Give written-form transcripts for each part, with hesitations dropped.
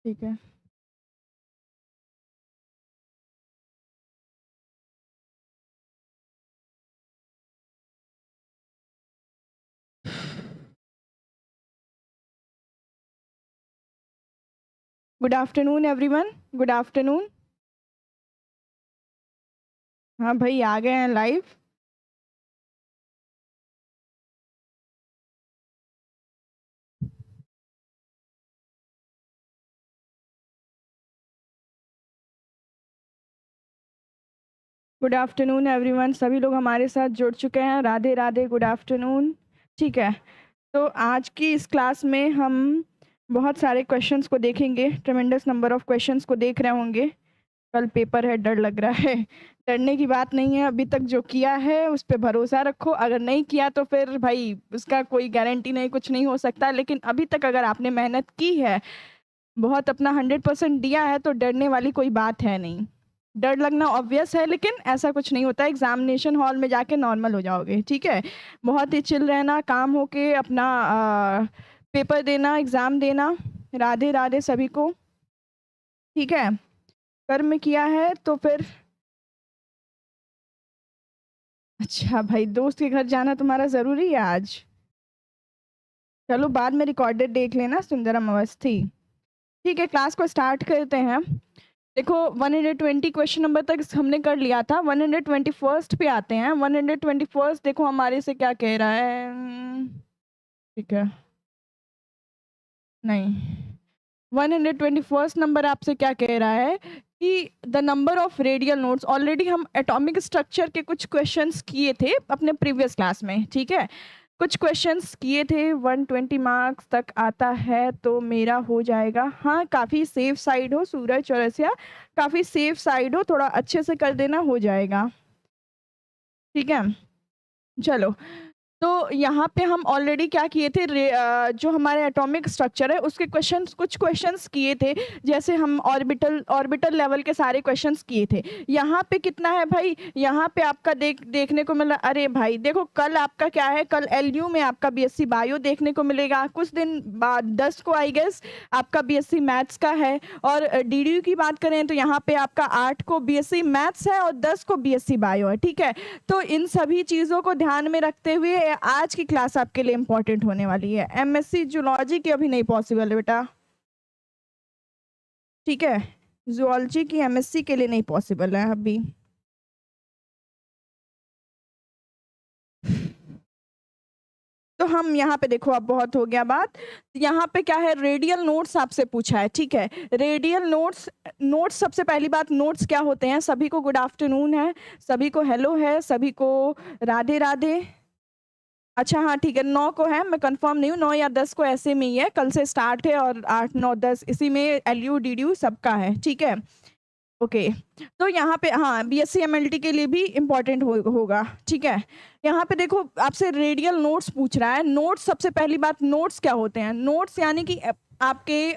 ठीक है। Good afternoon everyone, good afternoon. हाँ भाई, आ गए हैं लाइव। गुड आफ्टरनून एवरीवन, सभी लोग हमारे साथ जुड़ चुके हैं। Radhe Radhe, good afternoon. ठीक है, तो आज की इस क्लास में हम बहुत सारे क्वेश्चंस को देखेंगे। ट्रेमेंडस नंबर ऑफ क्वेश्चंस को देख रहे होंगे। कल पेपर है, डर लग रहा है। डरने की बात नहीं है, अभी तक जो किया है उस पर भरोसा रखो। अगर नहीं किया तो फिर भाई उसका कोई गारंटी नहीं, कुछ नहीं हो सकता। लेकिन अभी तक अगर आपने मेहनत की है, बहुत अपना 100% दिया है, तो डरने वाली कोई बात है नहीं। डर लगना ऑब्वियस है, लेकिन ऐसा कुछ नहीं होता। एग्जामिनेशन हॉल में जाके नॉर्मल हो जाओगे। ठीक है, बहुत ही चिल रहना, काम होके अपना पेपर देना, एग्ज़ाम देना। राधे राधे सभी को। ठीक है, कर्म किया है तो फिर अच्छा भाई, दोस्त के घर जाना तुम्हारा ज़रूरी है आज? चलो बाद में रिकॉर्डेड देख लेना, सुंदरम अवस्थी। ठीक है, क्लास को स्टार्ट करते हैं। देखो 120 क्वेश्चन नंबर तक हमने कर लिया था। 121st पे आते हैं। 121st देखो हमारे से क्या कह रहा है। ठीक है, नहीं, 121st नंबर आपसे क्या कह रहा है कि the number of radial nodes. Already हम एटॉमिक स्ट्रक्चर के कुछ क्वेश्चंस किए थे अपने प्रीवियस क्लास में। ठीक है, कुछ क्वेश्चंस किए थे। 120 मार्क्स तक आता है तो मेरा हो जाएगा। हाँ, काफ़ी सेफ साइड हो सूरज चौरसिया, काफ़ी सेफ साइड हो, थोड़ा अच्छे से कर देना, हो जाएगा। ठीक है, चलो। तो यहाँ पे हम ऑलरेडी क्या किए थे, जो हमारे एटॉमिक स्ट्रक्चर है उसके क्वेश्चंस, कुछ क्वेश्चंस किए थे। जैसे हम ऑर्बिटल लेवल के सारे क्वेश्चंस किए थे। यहाँ पे कितना है भाई, यहाँ पे आपका देखने को मिला। अरे भाई देखो, कल आपका क्या है, कल एलयू में आपका बीएससी बायो देखने को मिलेगा। कुछ दिन बाद 10 को आई गेस आपका बीएससी मैथ्स का है। और डीडीयू की बात करें तो यहाँ पे आपका 8 को बीएससी मैथ्स है और 10 को बीएससी बायो है। ठीक है, तो इन सभी चीज़ों को ध्यान में रखते हुए आज की क्लास आपके लिए इम्पोर्टेंट होने वाली है। एमएससी जूलॉजी की अभी नहीं पॉसिबल है बेटा। ठीक है, जूलॉजी की एमएससी के लिए नहीं पॉसिबल है अभी। तो हम यहाँ पे देखो, अब बहुत हो गया बात। यहाँ पे क्या है, रेडियल नोट्स आपसे पूछा है। ठीक है, रेडियल नोट्स। नोट्स, सबसे पहली बात, नोट्स क्या होते हैं? सभी को गुड आफ्टरनून है, सभी को हेलो है, सभी को राधे राधे। अच्छा हाँ ठीक है, 9 को है, मैं कंफर्म नहीं हूँ, 9 या 10 को ऐसे में ही है। कल से स्टार्ट है और 8 9 10 इसी में एलयू डीडीयू सबका है। ठीक है, ओके। तो यहाँ पे हाँ, बीएससी एमएलटी के लिए भी इम्पोर्टेंट होगा। ठीक है, यहाँ पे देखो आपसे रेडियल नोट्स पूछ रहा है। नोट्स, सबसे पहली बात, नोट्स क्या होते हैं? नोट्स यानी कि आपके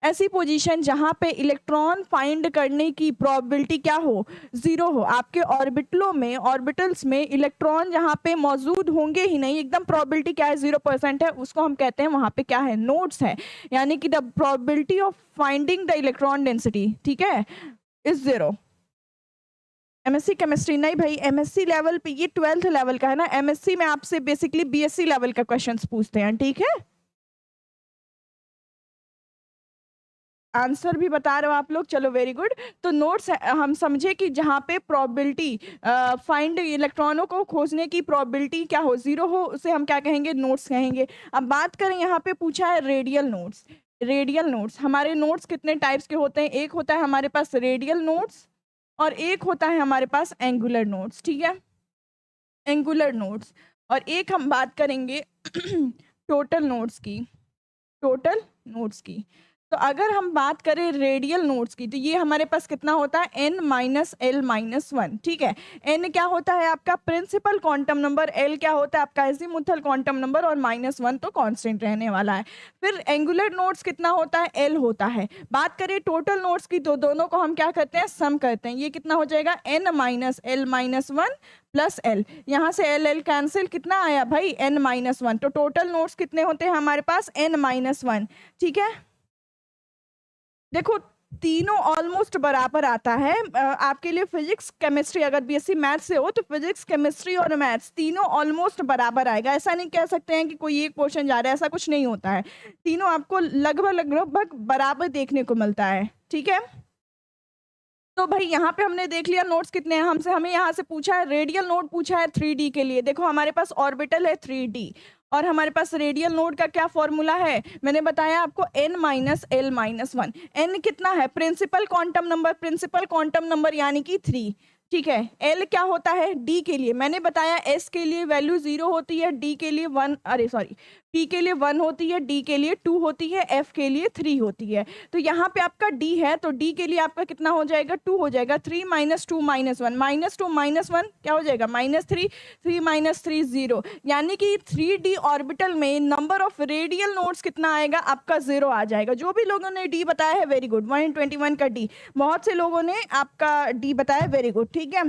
ऐसी पोजीशन जहाँ पे इलेक्ट्रॉन फाइंड करने की प्रोबेबिलिटी क्या हो, 0 हो। आपके ऑर्बिटल्स में इलेक्ट्रॉन जहाँ पे मौजूद होंगे ही नहीं, एकदम प्रोबेबिलिटी क्या है, 0% है, उसको हम कहते हैं वहाँ पे क्या है, नोड्स है। यानी कि the probability of finding the electron density, ठीक है, इज 0। एमएससी केमिस्ट्री नहीं भाई, एमएससी लेवल पे, ये 12th लेवल का है ना। एमएससी में आपसे बेसिकली बीएससी लेवल का क्वेश्चंस पूछते हैं। ठीक है, आंसर भी बता रहे हो आप लोग, चलो वेरी गुड। तो नोट्स हम समझे कि जहाँ पे प्रोबेबिलिटी फाइंड इलेक्ट्रॉनों को खोजने की प्रोबेबिलिटी क्या हो, 0 हो, उसे हम क्या कहेंगे, नोट्स कहेंगे। अब बात करें, यहाँ पे पूछा है रेडियल नोट्स। रेडियल नोट्स, हमारे नोट्स कितने टाइप्स के होते हैं? एक होता है हमारे पास रेडियल नोट्स और एक होता है हमारे पास एंगुलर नोट्स। ठीक है, एंगुलर नोट्स। और एक हम बात करेंगे टोटल नोट्स की, टोटल नोट्स की। तो अगर हम बात करें रेडियल नोट्स की, तो ये हमारे पास कितना होता है, n-l-1। ठीक है, n क्या होता है आपका प्रिंसिपल क्वांटम नंबर, l क्या होता है आपका एजीमुथल क्वांटम नंबर, और -1 तो कांस्टेंट रहने वाला है। फिर एंगुलर नोट्स कितना होता है, l होता है। बात करें टोटल नोट्स की, तो दोनों को हम क्या करते हैं, सम करते हैं। ये कितना हो जाएगा, n-l-1 प्लस l। यहाँ से l कैंसिल, कितना आया भाई, n-1। तो टोटल नोट्स कितने होते हैं हमारे पास, n-1। ठीक है, देखो तीनों ऑलमोस्ट बराबर आता है। आपके लिए फिजिक्स केमिस्ट्री, अगर बीएससी मैथ्स से हो तो फिजिक्स केमिस्ट्री और मैथ्स तीनों ऑलमोस्ट बराबर आएगा। ऐसा नहीं कह सकते हैं कि कोई एक पोर्शन जा रहा है, ऐसा कुछ नहीं होता है। तीनों आपको लगभग लगभग बराबर देखने को मिलता है, ठीक है। तो भाई यहाँ पे हमने देख लिया नोट्स कितने हैं हमसे। हमें यहाँ से पूछा है रेडियल नोड, पूछा है 3D के लिए। देखो हमारे पास ऑर्बिटल है 3D और हमारे पास रेडियल नोड का क्या फॉर्मूला है, मैंने बताया आपको n minus L minus 1। n कितना है, principal quantum number, principal quantum number यानी कि 3, ठीक है। l क्या होता है, d के लिए मैंने बताया s के लिए वैल्यू 0 होती है, d के लिए 1, अरे सॉरी p के लिए 1 होती है, d के लिए 2 होती है, f के लिए 3 होती है। तो यहाँ पे आपका d है तो d के लिए आपका कितना हो जाएगा, 2 हो जाएगा। 3 माइनस 2 माइनस 1, माइनस 2 माइनस 1 क्या हो जाएगा, माइनस 3, 3 माइनस 3 0, यानी कि 3D ऑर्बिटल में नंबर ऑफ रेडियल नोड्स कितना आएगा आपका, 0 आ जाएगा। जो भी लोगों ने d बताया है वेरी गुड, 121 का d, बहुत से लोगों ने आपका d बताया, वेरी गुड, ठीक है।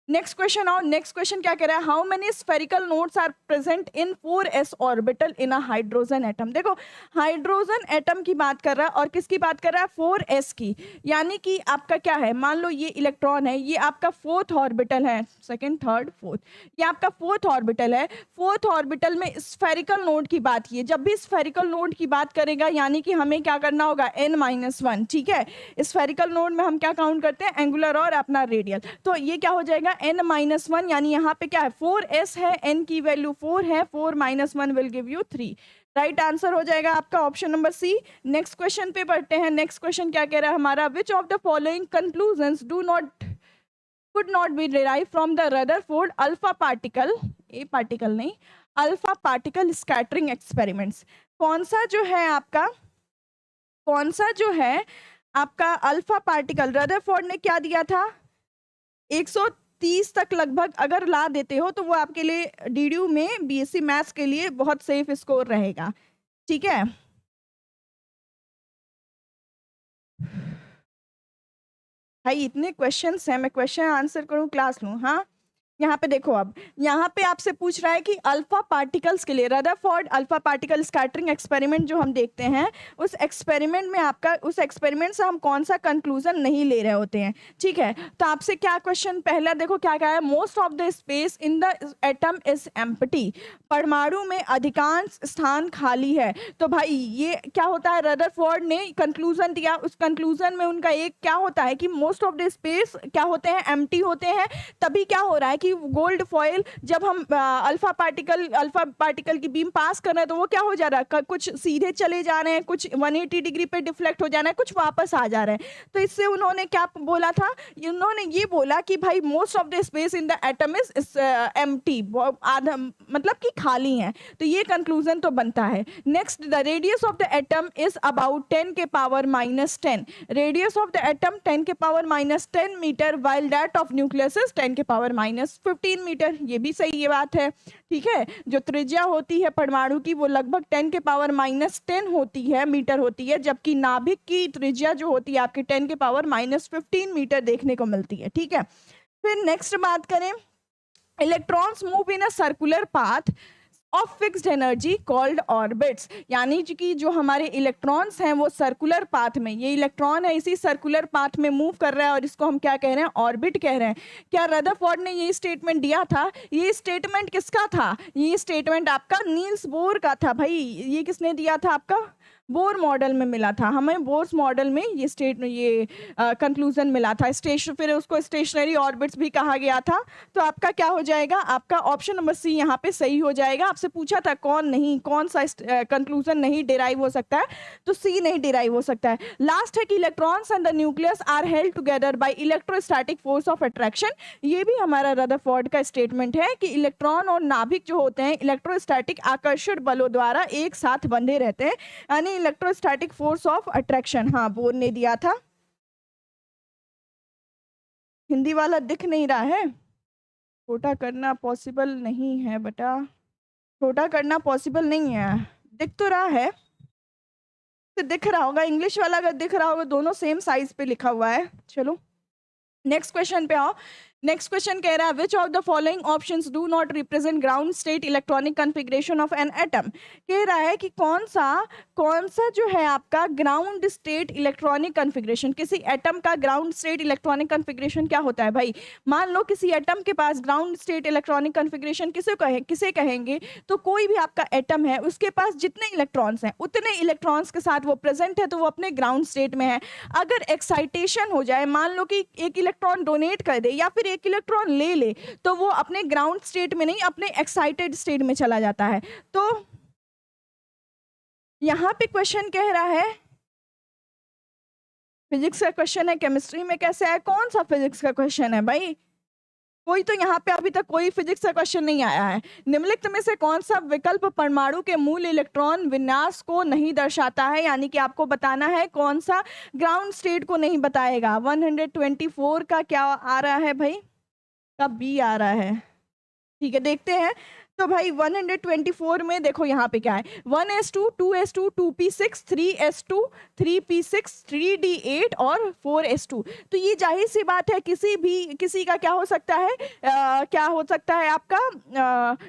नेक्स्ट क्वेश्चन, और नेक्स्ट क्वेश्चन क्या कह रहा है, how many spherical nodes are present in 4s orbital in a hydrogen atom. देखो हाइड्रोजन एटम की बात कर रहा है और किसकी बात कर रहा है, 4s की, यानी कि आपका क्या है, मान लो ये इलेक्ट्रॉन है, ये आपका 4th ऑर्बिटल है, सेकंड थर्ड फोर्थ, ये आपका 4th ऑर्बिटल है। 4th ऑर्बिटल में स्फेरिकल नोड की बात की है। जब भी स्फेरिकल नोड की बात करेगा यानी कि हमें क्या करना होगा, n-1, ठीक है। स्फेरिकल नोड में हम क्या काउंट करते हैं, एंगुलर और अपना रेडियल। तो ये क्या हो जाएगा n-1, यानी यहाँ पे क्या है 4s है, n की वैल्यू 4 है, 4 minus 1 will give you 3। Right answer हो जाएगा आपका option number C. Next question पे बढ़ते हैं। नेक्स्ट क्वेश्चन क्या कह रहा है हमारा, विच of the following conclusions do not could not be derived from the Rutherford alpha particle, a particle नहीं, alpha particle scattering experiments। कौन सा जो है आपका, कौन सा जो है आपका अल्फा पार्टिकल, रदरफोर्ड ने क्या दिया था, 130 तक लगभग अगर ला देते हो तो वो आपके लिए डीडीयू में बीएससी मैथ्स के लिए बहुत सेफ स्कोर रहेगा, ठीक है। भाई इतने क्वेश्चंस हैं, मैं क्वेश्चन आंसर करूं क्लास लूं, हाँ। यहाँ पे देखो, अब यहाँ पे आपसे पूछ रहा है कि अल्फा पार्टिकल्स के लिए Rutherford alpha particle scattering experiment जो हम देखते हैं, उस एक्सपेरिमेंट में आपका, उस एक्सपेरिमेंट से हम कौन सा कंक्लूजन नहीं ले रहे होते हैं, ठीक है। तो आपसे क्या क्वेश्चन, पहला देखो क्या कहा है, most of the space in the atom is empty, परमाणु में अधिकांश स्थान खाली है। तो भाई ये क्या होता है, रदरफोर्ड ने कंक्लूजन दिया, उस कंक्लूजन में उनका एक क्या होता है कि मोस्ट ऑफ द स्पेस क्या होते हैं, एम्प्टी होते हैं। तभी क्या हो रहा है कि गोल्ड फॉयल जब हम अल्फा पार्टिकल की बीम पास कर रहे हैं तो वो क्या हो जा रहा है, कुछ सीधे चले जा रहे हैं, कुछ 180 डिग्री पे डिफ्लेक्ट हो जाना है, कुछ वापस आ जा रहे हैं। तो इससे उन्होंने क्या बोला था, उन्होंने ये बोला कि भाई most of the space in the atom is empty, आधा मतलब कि खाली है। तो ये कंक्लूजन तो बनता है। Next, the radius of the atom is about 10 के power minus 10, radius of the atom 10 के power minus 10 metre, while that of nucleus is 10 के पावर माइनस 15 मीटर। ये भी सही ये बात है, ठीक है। जो त्रिज्या होती है परमाणु की वो लगभग 10 के पावर माइनस 10 होती है, मीटर होती है, जबकि नाभिक की त्रिज्या जो होती है आपकी 10 के पावर माइनस 15 मीटर देखने को मिलती है, ठीक है। फिर नेक्स्ट बात करें, electrons move in a circular path of fixed energy called orbits, यानी कि जो हमारे इलेक्ट्रॉन्स हैं वो सर्कुलर पाथ में, ये इलेक्ट्रॉन है इसी सर्कुलर पाथ में मूव कर रहा है और इसको हम क्या कह रहे हैं, ऑर्बिट कह रहे हैं। क्या रदरफोर्ड ने ये स्टेटमेंट दिया था, ये स्टेटमेंट किसका था, ये स्टेटमेंट आपका नील्स बोर का था। भाई ये किसने दिया था, आपका बोर मॉडल में मिला था, हमें बोर्स मॉडल में ये कंक्लूजन मिला था। फिर उसको स्टेशनरी ऑर्बिट्स भी कहा गया था। तो आपका क्या हो जाएगा, आपका ऑप्शन नंबर सी यहाँ पे सही हो जाएगा। आपसे पूछा था कौन सा कंक्लूजन नहीं डिराइव हो सकता है, तो सी नहीं डिराइव हो सकता है। लास्ट है कि electrons and the nucleus are held together by electrostatic force of attraction. ये भी हमारा रदरफोर्ड का स्टेटमेंट है कि इलेक्ट्रॉन और नाभिक जो होते हैं इलेक्ट्रोस्टैटिक आकर्षण बलों द्वारा एक साथ बंधे रहते हैं, यानी इलेक्ट्रोस्टैटिक फोर्स ऑफ अट्रैक्शन। हाँ, बोर ने दिया था। हिंदी वाला दिख नहीं रहा है, छोटा करना पॉसिबल नहीं है बेटा, छोटा करना पॉसिबल नहीं है, दिख तो रहा है, तो दिख रहा होगा। इंग्लिश वाला अगर दिख रहा होगा, दोनों सेम साइज पे लिखा हुआ है। चलो नेक्स्ट क्वेश्चन पे आओ। नेक्स्ट क्वेश्चन कह रहा है which of the following options do not represent ground state electronic configuration of an atom. कह रहा है कि कौन सा जो है आपका ग्राउंड स्टेट इलेक्ट्रॉनिक कॉन्फ़िगरेशन, किसी एटम का ग्राउंड स्टेट इलेक्ट्रॉनिक कॉन्फ़िगरेशन क्या होता है भाई। मान लो किसी एटम के पास ग्राउंड स्टेट इलेक्ट्रॉनिक कॉन्फ़िगरेशन किसे कहेंगे, तो कोई भी आपका एटम है उसके पास जितने इलेक्ट्रॉन्स हैं उतने इलेक्ट्रॉन्स के साथ वो प्रेजेंट है, तो वो अपने ग्राउंड स्टेट में है। अगर एक्साइटेशन हो जाए, मान लो कि एक इलेक्ट्रॉन डोनेट कर दे या फिर एक इलेक्ट्रॉन ले ले, तो वो अपने ग्राउंड स्टेट में नहीं, अपने एक्साइटेड स्टेट में चला जाता है। तो यहां पे क्वेश्चन कह रहा है, फिजिक्स का क्वेश्चन है, केमिस्ट्री में कैसे आया, कौन सा फिजिक्स का क्वेश्चन है भाई। कोई तो यहाँ पे अभी तक कोई फिजिक्स का क्वेश्चन नहीं आया है। निम्नलिखित में से कौन सा विकल्प परमाणु के मूल इलेक्ट्रॉन विन्यास को नहीं दर्शाता है, यानी कि आपको बताना है कौन सा ग्राउंड स्टेट को नहीं बताएगा। 124 का क्या आ रहा है भाई, का बी आ रहा है। ठीक है, देखते हैं। तो भाई 124 में देखो यहाँ पे क्या है, 1s2 2s2 2p6 3s2 3p6 3d8 और 4s2। तो ये जाहिर सी बात है किसी का क्या हो सकता है, क्या हो सकता है आपका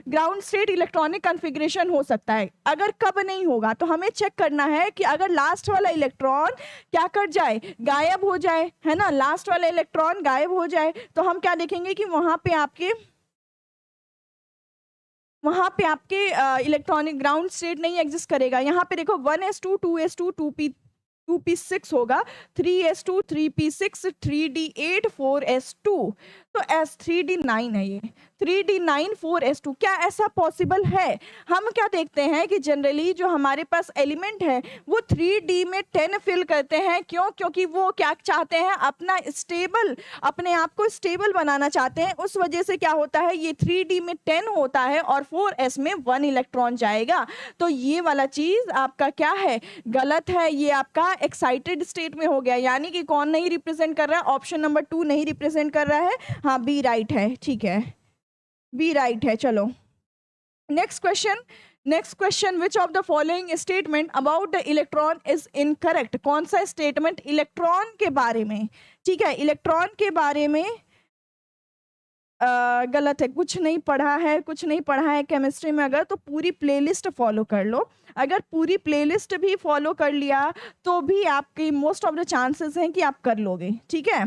ग्राउंड स्टेट इलेक्ट्रॉनिक कॉन्फ़िगरेशन हो सकता है। अगर कब नहीं होगा तो हमें चेक करना है कि अगर लास्ट वाला इलेक्ट्रॉन क्या कर जाए, गायब हो जाए, है ना, लास्ट वाला इलेक्ट्रॉन गायब हो जाए, तो हम क्या देखेंगे कि वहां पे आपके इलेक्ट्रॉनिक ग्राउंड स्टेट नहीं एग्जिस्ट करेगा। यहाँ पे देखो 1s2 2s2 2p6 होगा, 3s2 3p6 3d8 4s2, तो s3d9 है ये, 3d9 4s2। क्या ऐसा पॉसिबल है? हम क्या देखते हैं कि जनरली जो हमारे पास एलिमेंट है वो 3d में 10 फिल करते हैं। क्यों? क्योंकि वो क्या चाहते हैं, अपने आप को स्टेबल बनाना चाहते हैं। उस वजह से क्या होता है, ये 3d में 10 होता है और 4s में 1 इलेक्ट्रॉन जाएगा। तो ये वाला चीज आपका क्या है, गलत है। ये आपका एक्साइटेड स्टेट में हो गया, यानी कि कौन नहीं रिप्रेजेंट कर रहा है, ऑप्शन नंबर 2 नहीं रिप्रेजेंट कर रहा है। हाँ, बी राइट है। ठीक है, बी राइट है। चलो next question which of the following statement about the electron is incorrect. कौन सा स्टेटमेंट इलेक्ट्रॉन के बारे में, ठीक है, इलेक्ट्रॉन के बारे में गलत है। कुछ नहीं पढ़ा है केमिस्ट्री में, अगर तो पूरी प्लेलिस्ट फॉलो कर लो। अगर पूरी प्लेलिस्ट भी फॉलो कर लिया तो भी आपकी मोस्ट ऑफ द चांसेस हैं कि आप कर लोगे। ठीक है,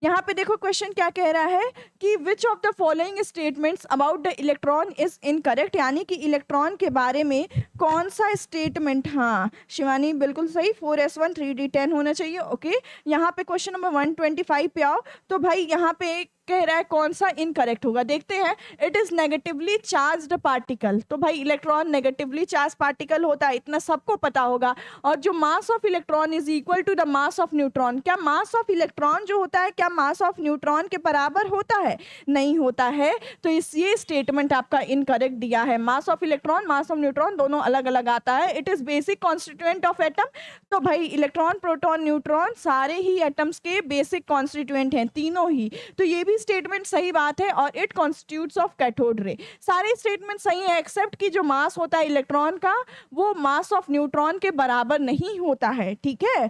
यहाँ पे देखो क्वेश्चन क्या कह रहा है कि विच of the following statements about the electron is incorrect, यानी कि इलेक्ट्रॉन के बारे में कौन सा स्टेटमेंट। हाँ शिवानी बिल्कुल सही, 4s1 3d10 होना चाहिए। ओके, यहाँ पे क्वेश्चन नंबर 125 पे आओ। तो भाई यहाँ पे कह रहा है कौन सा इनकरेक्ट होगा, देखते हैं। It is negatively charged particle. तो भाई इलेक्ट्रॉन नेगेटिवली चार्ज पार्टिकल होता है, इतना सबको पता होगा। और जो mass of electron is equal to the mass of neutron. क्या मास ऑफ इलेक्ट्रॉन जो होता है क्या मास ऑफ न्यूट्रॉन के बराबर होता है? नहीं होता है। तो ये स्टेटमेंट आपका इनकरेक्ट दिया है। मास of electron, mass of neutron दोनों अलग अलग आता है। It is basic constituent of atom. तो भाई इलेक्ट्रॉन, प्रोटॉन, न्यूट्रॉन सारे ही एटम्स के बेसिक कॉन्स्टिट्यूएंट हैं, तीनों ही। तो ये भी स्टेटमेंट सही बात है। और it constitutes of cathode ray, सारे स्टेटमेंट सही है एक्सेप्ट कि जो मास होता है इलेक्ट्रॉन का वो मास ऑफ न्यूट्रॉन के बराबर नहीं होता है। ठीक है,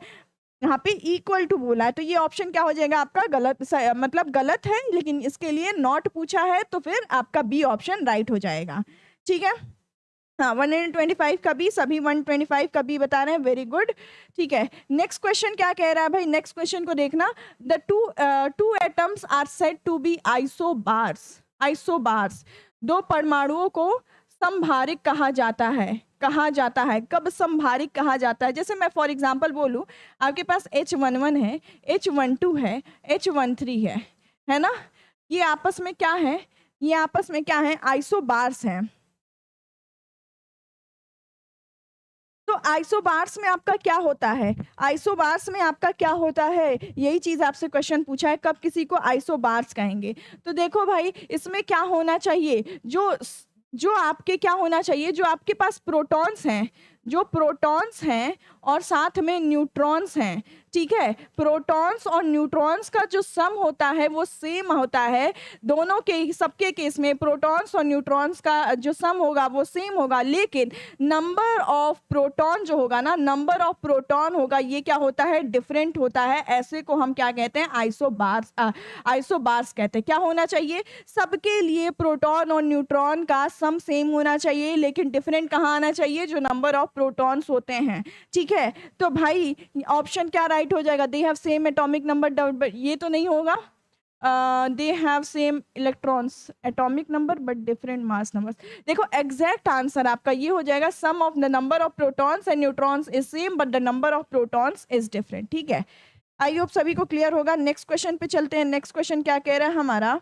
यहाँ पे इक्वल टू बोला है, तो ये ऑप्शन क्या हो जाएगा आपका गलत, मतलब गलत है, लेकिन इसके लिए नॉट पूछा है तो फिर आपका बी ऑप्शन राइट हो जाएगा। ठीक है, हाँ 125 का बी, सभी 125 का बी बता रहे हैं, वेरी गुड। ठीक है, नेक्स्ट क्वेश्चन क्या कह रहा है भाई, नेक्स्ट क्वेश्चन को देखना। The two atoms are said to be isobars. दो परमाणुओं को संभारिक कहा जाता है। कब संभारिक कहा जाता है? जैसे मैं फॉर एग्जांपल बोलूं, आपके पास H11 है, H12 है, H13 है ना, ये आपस में क्या है, आइसोबार्स हैं। तो आइसोबार्स में आपका क्या होता है, यही चीज आपसे क्वेश्चन पूछा है, कब किसी को आइसोबार्स कहेंगे। तो देखो भाई इसमें क्या होना चाहिए, जो जो आपके क्या होना चाहिए, जो आपके पास प्रोटॉन्स हैं, जो प्रोटॉन्स हैं और साथ में न्यूट्रॉन्स हैं, ठीक है, प्रोटॉन्स और न्यूट्रॉन्स का जो सम होता है वो सेम होता है दोनों के, सबके केस में प्रोटॉन्स और न्यूट्रॉन्स का जो सम होगा वो सेम होगा, लेकिन नंबर ऑफ प्रोटॉन जो होगा ना, नंबर ऑफ प्रोटॉन होगा, ये क्या होता है, डिफरेंट होता है। ऐसे को हम क्या कहते हैं, आइसोबार्स, आइसोबार्स कहते हैं। क्या होना चाहिए, सबके लिए प्रोटॉन और न्यूट्रॉन का सम सेम होना चाहिए, लेकिन डिफरेंट कहाँ आना चाहिए, जो नंबर ऑफ प्रोटॉन्स होते हैं, ठीक है। तो भाई ऑप्शन क्या राइट हो जाएगा, they have same atomic number, ये तो नहीं होगा, they have same electrons atomic number but different mass numbers. देखो एग्जैक्ट आंसर आपका ये हो जाएगा, sum of the number of protons and neutrons is same but the number of protons is different, ठीक है। आई होप सभी को क्लियर होगा। नेक्स्ट क्वेश्चन पे चलते हैं। नेक्स्ट क्वेश्चन क्या कह रहा है हमारा,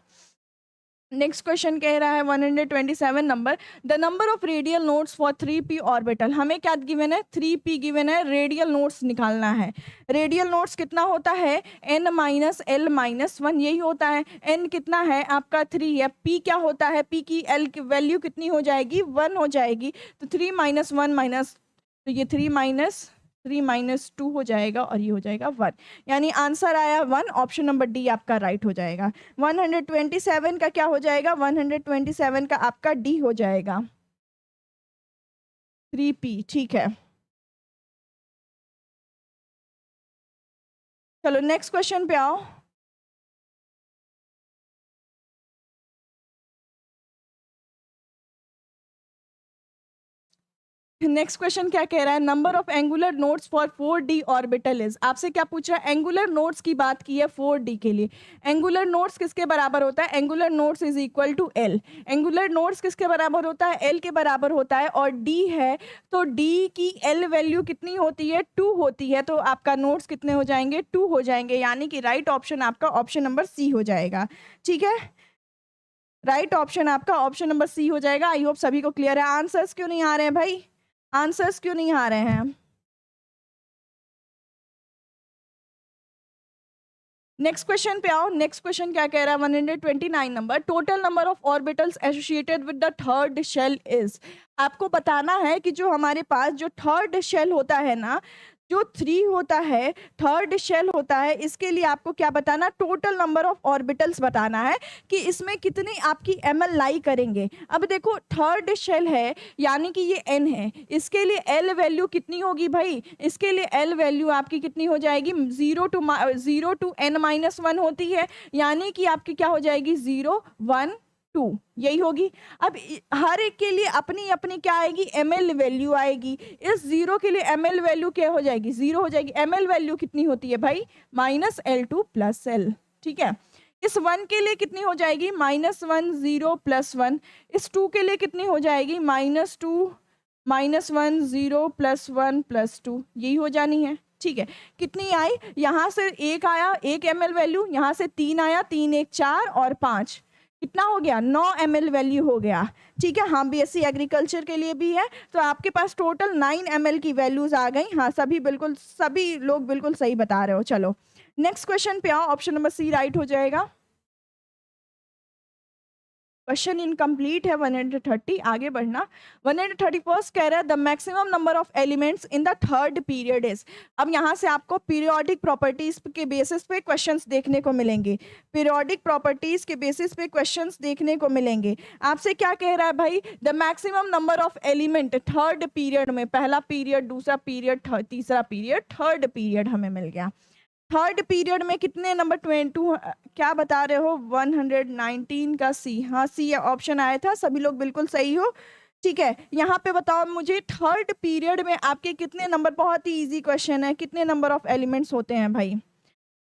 नेक्स्ट क्वेश्चन कह रहा है 127 number, the number of radial nodes for 3p orbital. हमें क्या गिवन है, 3p गिवन है, रेडियल नोड्स निकालना है। रेडियल नोड्स कितना होता है, n माइनस l माइनस 1, यही होता है। n कितना है आपका 3 है, p क्या होता है, p की l की वैल्यू कितनी हो जाएगी, 1 हो जाएगी, तो 3 माइनस 1 माइनस, तो ये 3 माइनस 2 हो जाएगा और ये हो जाएगा 1, यानी आंसर आया 1, ऑप्शन नंबर डी आपका राइट हो जाएगा। 127 का क्या हो जाएगा, 127 का आपका डी हो जाएगा, 3p, ठीक है। चलो नेक्स्ट क्वेश्चन पे आओ। नेक्स्ट क्वेश्चन क्या कह रहा है, number of angular nodes for 4d orbital is. आपसे क्या पूछ रहा है, एंगुलर नोड्स की बात की है 4d के लिए। एंगुलर नोड्स किसके बराबर होता है, angular nodes is equal to l। Angular nodes किसके बराबर होता है, l के बराबर होता है, और d है तो d की l वैल्यू कितनी होती है, 2 होती है, तो आपका नोड्स कितने हो जाएंगे, 2 हो जाएंगे, यानी कि राइट ऑप्शन आपका ऑप्शन नंबर सी हो जाएगा, ठीक है। राइट ऑप्शन आपका ऑप्शन नंबर सी हो जाएगा। आई होप सभी को क्लियर है। आंसर्स क्यों नहीं आ रहे हैं भाई, आंसर्स क्यों नहीं आ रहे हैं। नेक्स्ट क्वेश्चन पे आओ। नेक्स्ट क्वेश्चन क्या कह रहा है, 129 number, total number of orbitals associated with the third shell is. आपको बताना है कि जो हमारे पास जो थर्ड शेल होता है ना, जो 3 होता है, थर्ड शेल होता है, इसके लिए आपको क्या बताना, टोटल नंबर ऑफ ऑर्बिटल्स बताना है कि इसमें कितनी आपकी ml लाई करेंगे। अब देखो थर्ड शेल है यानी कि ये n है, इसके लिए l वैल्यू कितनी होगी भाई, इसके लिए l वैल्यू आपकी कितनी हो जाएगी, 0 टू n माइनस 1 होती है, यानी कि आपकी क्या हो जाएगी, 0 1 2, यही होगी। अब हर एक के लिए अपनी अपनी क्या आएगी, ml वैल्यू आएगी। इस 0 के लिए ml वैल्यू क्या हो जाएगी, 0 हो जाएगी। ml वैल्यू कितनी होती है भाई, -L2 + L, ठीक है। इस 1 के लिए कितनी हो जाएगी, -1 0 + 1। इस 2 के लिए कितनी हो जाएगी, -2 -1 0 + 1 + 2, यही हो जानी है, ठीक है। कितनी आई, यहाँ से 1 आया, 1 ml वैल्यू, यहाँ से 3 आया, 3 1 4 और 5, कितना हो गया, 9 ml वैल्यू हो गया, ठीक है। हाँ BSc एग्रीकल्चर के लिए भी है, तो आपके पास टोटल 9 ml की वैल्यूज आ गई। हाँ सभी लोग बिल्कुल सही बता रहे हो। चलो नेक्स्ट क्वेश्चन पे आओ, ऑप्शन नंबर सी राइट हो जाएगा। क्वेश्चन इनकम्प्लीट है 130, आगे बढ़ना। 131 कह रहा है the maximum number of elements in the third period is. अब यहाँ से आपको पीरियोडिक प्रॉपर्टीज के बेसिस पे क्वेश्चंस देखने को मिलेंगे, पीरियोडिक प्रॉपर्टीज के बेसिस पे क्वेश्चंस देखने को मिलेंगे। आपसे क्या कह रहा है भाई, the maximum number of element third period में, पहला पीरियड, दूसरा पीरियड, तीसरा पीरियड, थर्ड पीरियड हमें मिल गया। थर्ड पीरियड में कितने नंबर 22 क्या बता रहे हो, 119 का सी। हाँ सी ऑप्शन आया था, सभी लोग बिल्कुल सही हो, ठीक है। यहाँ पे बताओ मुझे थर्ड पीरियड में आपके कितने नंबर, बहुत ही इजी क्वेश्चन है, कितने नंबर ऑफ एलिमेंट्स होते हैं भाई।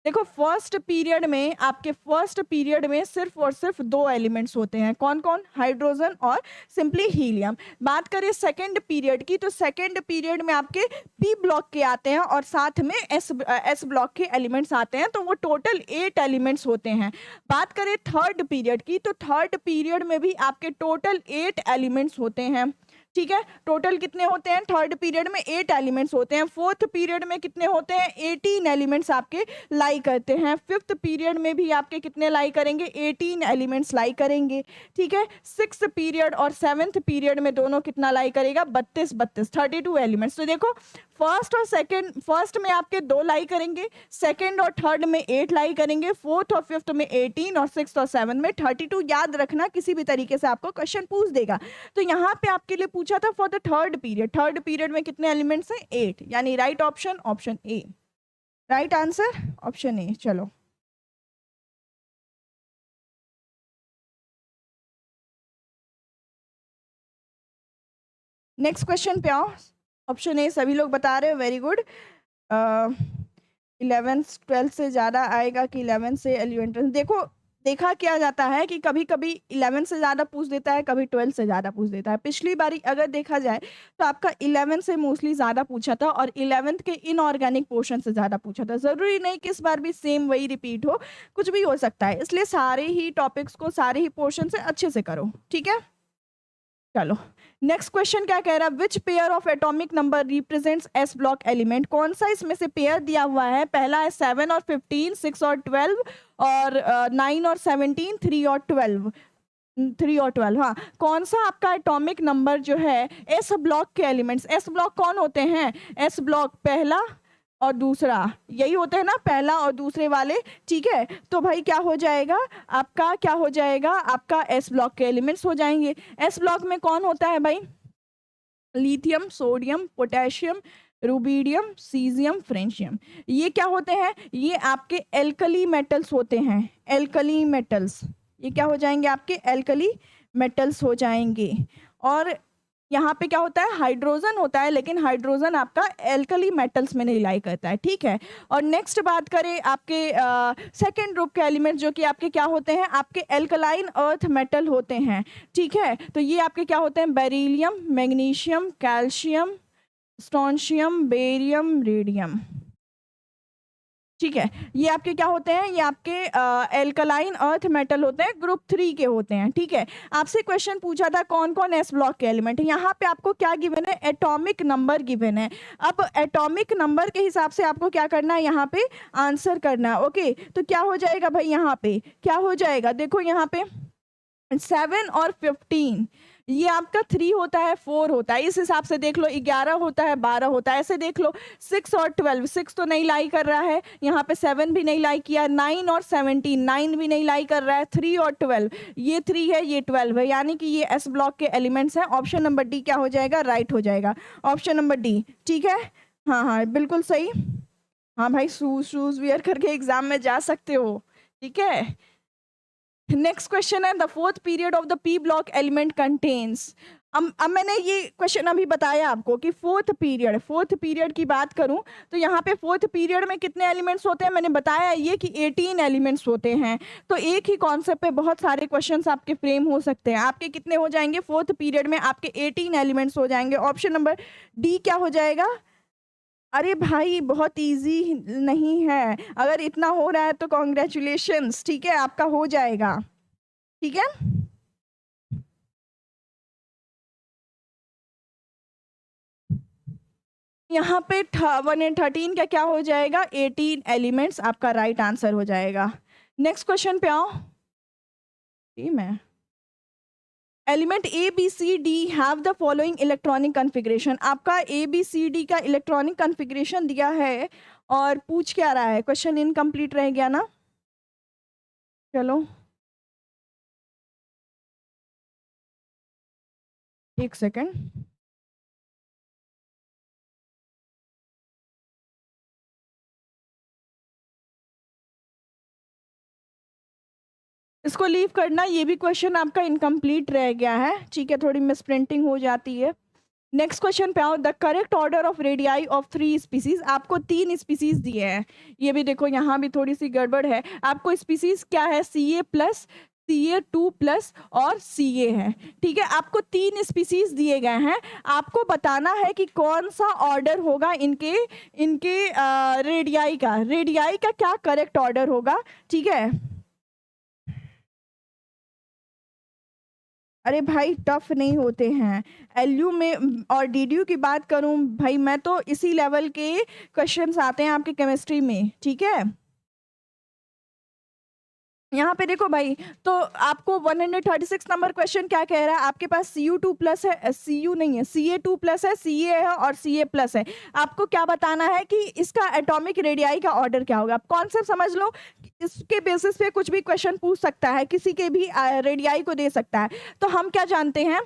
देखो फर्स्ट पीरियड में, आपके फर्स्ट पीरियड में सिर्फ और सिर्फ 2 एलिमेंट्स होते हैं, कौन कौन, हाइड्रोजन और सिंपली हीलियम। बात करें सेकंड पीरियड की, तो सेकंड पीरियड में आपके पी ब्लॉक के आते हैं और साथ में एस ब्लॉक के एलिमेंट्स आते हैं, तो वो टोटल 8 एलिमेंट्स होते हैं। बात करें थर्ड पीरियड की, तो थर्ड पीरियड में भी आपके टोटल 8 एलिमेंट्स होते हैं। ठीक है, टोटल कितने होते हैं थर्ड पीरियड में 8 एलिमेंट्स होते हैं, फोर्थ पीरियड में कितने होते हैं 18 एलिमेंट्स आपके लाई करते हैं, फिफ्थ पीरियड में भी आपके कितने लाई करेंगे 18 एलिमेंट्स लाई करेंगे, ठीक है, सिक्स्थ पीरियड और सेवन्थ पीरियड में दोनों कितना लाई करेगा 32 32 एलिमेंट्स। तो देखो फर्स्ट और सेकंड, फर्स्ट में आपके 2 लाई करेंगे, सेकंड और थर्ड में 8 लाई करेंगे, फोर्थ और फिफ्थ में 18 और सिक्स्थ और सेवन में 32। याद रखना किसी भी तरीके से आपको क्वेश्चन पूछ देगा। तो यहाँ पे आपके लिए पूछा था फॉर द थर्ड पीरियड में कितने एलिमेंट्स हैं 8, यानी right option option A, right answer option A. चलो नेक्स्ट क्वेश्चन पे आओ। ऑप्शन ए सभी लोग बता रहे हो, वेरी गुड। 11th 12th से ज़्यादा आएगा कि 11th से 11th? देखो देखा क्या जाता है कि कभी कभी 11th से ज़्यादा पूछ देता है, कभी 12th से ज़्यादा पूछ देता है। पिछली बारी अगर देखा जाए तो आपका 11th से मोस्टली ज़्यादा पूछा था और 11th के इनऑर्गेनिक पोर्शन से ज़्यादा पूछा था। ज़रूरी नहीं कि इस बार भी सेम वही रिपीट हो, कुछ भी हो सकता है, इसलिए सारे ही टॉपिक्स को सारे ही पोर्शन से अच्छे से करो, ठीक है। चलो नेक्स्ट क्वेश्चन क्या कह रहा है, which pair of atomic number represents S block element? कौन सा इसमें से पेयर दिया हुआ है? पहला है 7 और 15, 6 और 12 और 9 और 17, 3 और 12, 3 और 12। हाँ, कौन सा आपका एटॉमिक नंबर जो है एस ब्लॉक के एलिमेंट्स? एस ब्लॉक कौन होते हैं? एस ब्लॉक पहला और दूसरा, यही होते हैं ना, पहला और दूसरे वाले, ठीक है। तो भाई क्या हो जाएगा आपका, क्या हो जाएगा आपका एस ब्लॉक के एलिमेंट्स हो जाएंगे। एस ब्लॉक में कौन होता है भाई? Lithium, sodium, potassium, rubidium, caesium, francium. ये क्या होते हैं? ये आपके एल्कली मेटल्स होते हैं, एल्कली मेटल्स। ये क्या हो जाएंगे आपके एल्कली मेटल्स हो जाएंगे। और यहाँ पे क्या होता है हाइड्रोजन होता है, लेकिन हाइड्रोजन आपका एल्कली मेटल्स में नहीं लाई करता है, ठीक है। और नेक्स्ट बात करें आपके सेकेंड ग्रुप के एलिमेंट जो कि आपके क्या होते हैं, आपके एल्कलाइन अर्थ मेटल होते हैं, ठीक है। तो ये आपके क्या होते हैं, beryllium, magnesium, calcium, strontium, barium, radium, ठीक है। ये आपके क्या होते हैं, ये आपके एल्कलाइन अर्थ मेटल होते हैं, ग्रुप 3 के होते हैं, ठीक है। आपसे क्वेश्चन पूछा था कौन कौन एस ब्लॉक के एलिमेंट है, यहाँ पे आपको क्या गिवन है, एटॉमिक नंबर गिवन है। अब एटॉमिक नंबर के हिसाब से आपको क्या करना है, यहाँ पे आंसर करना है, ओके। तो क्या हो जाएगा भाई, यहाँ पे क्या हो जाएगा, देखो यहाँ पे 7 और 15, ये आपका 3 होता है, 4 होता है, इस हिसाब से देख लो, 11 होता है, 12 होता है, ऐसे देख लो। 6 और 12, 6 तो नहीं लाई कर रहा है, यहाँ पे 7 भी नहीं लाई किया, 9 और 17, 9 भी नहीं लाई कर रहा है, 3 और 12, ये 3 है, ये 12 है, यानी कि ये एस ब्लॉक के एलिमेंट्स हैं। ऑप्शन नंबर डी क्या हो जाएगा, राइट हो जाएगा, ऑप्शन नंबर डी, ठीक है। हाँ हाँ बिल्कुल सही। हाँ भाई, शूज वियर करके एग्जाम में जा सकते हो, ठीक है। नेक्स्ट क्वेश्चन है, the fourth period of the P block element contains. अब मैंने ये क्वेश्चन अभी बताया आपको कि फोर्थ पीरियड की बात करूं तो यहाँ पे फोर्थ पीरियड में कितने एलिमेंट्स होते हैं, मैंने बताया ये कि 18 एलिमेंट्स होते हैं। तो एक ही कॉन्सेप्ट पे बहुत सारे क्वेश्चंस आपके फ्रेम हो सकते हैं। आपके कितने हो जाएंगे फोर्थ पीरियड में, आपके 18 एलिमेंट्स हो जाएंगे। ऑप्शन नंबर डी क्या हो जाएगा? अरे भाई बहुत इजी नहीं है, अगर इतना हो रहा है तो कॉन्ग्रेचुलेशंस, ठीक है, आपका हो जाएगा, ठीक है। यहाँ पे 113 का क्या हो जाएगा, 18 एलिमेंट्स आपका राइट आंसर हो जाएगा। नेक्स्ट क्वेश्चन पे आओ। मैं element A B C D have the following electronic configuration. आपका ए बी सी डी का इलेक्ट्रॉनिक कन्फिग्रेशन दिया है और पूछ क्या रहा है, क्वेश्चन इनकम्प्लीट रह गया ना। चलो एक सेकेंड, इसको लीव करना, ये भी क्वेश्चन आपका इनकम्प्लीट रह गया है, ठीक है, थोड़ी मिस प्रिंटिंग हो जाती है। नेक्स्ट क्वेश्चन पे आओ, the correct order of radii of 3 species. आपको 3 स्पीसीज दिए हैं, ये भी देखो यहाँ भी थोड़ी सी गड़बड़ है। आपको स्पीसीज क्या है, CA+, CA2+ और CA है, ठीक है। आपको 3 स्पीसीज दिए गए हैं, आपको बताना है कि कौन सा ऑर्डर होगा इनके इनके रेडियाई का क्या करेक्ट ऑर्डर होगा, ठीक है। अरे भाई टफ नहीं होते हैं। एलयू में और डीडीयू की बात करूं भाई, मैं तो इसी लेवल के क्वेश्चंस आते हैं आपके केमिस्ट्री में, ठीक है। यहाँ पे देखो भाई, तो आपको 136 नंबर क्वेश्चन क्या कह रहा है, आपके पास Cu2 प्लस है, Cu नहीं है, Ca2 प्लस है, Ca है और Ca प्लस है। आपको क्या बताना है कि इसका एटॉमिक रेडियाई का ऑर्डर क्या होगा। आप कॉन्सेप्ट समझ लो, इसके बेसिस पे कुछ भी क्वेश्चन पूछ सकता है, किसी के भी रेडियाई को दे सकता है। तो हम क्या जानते हैं,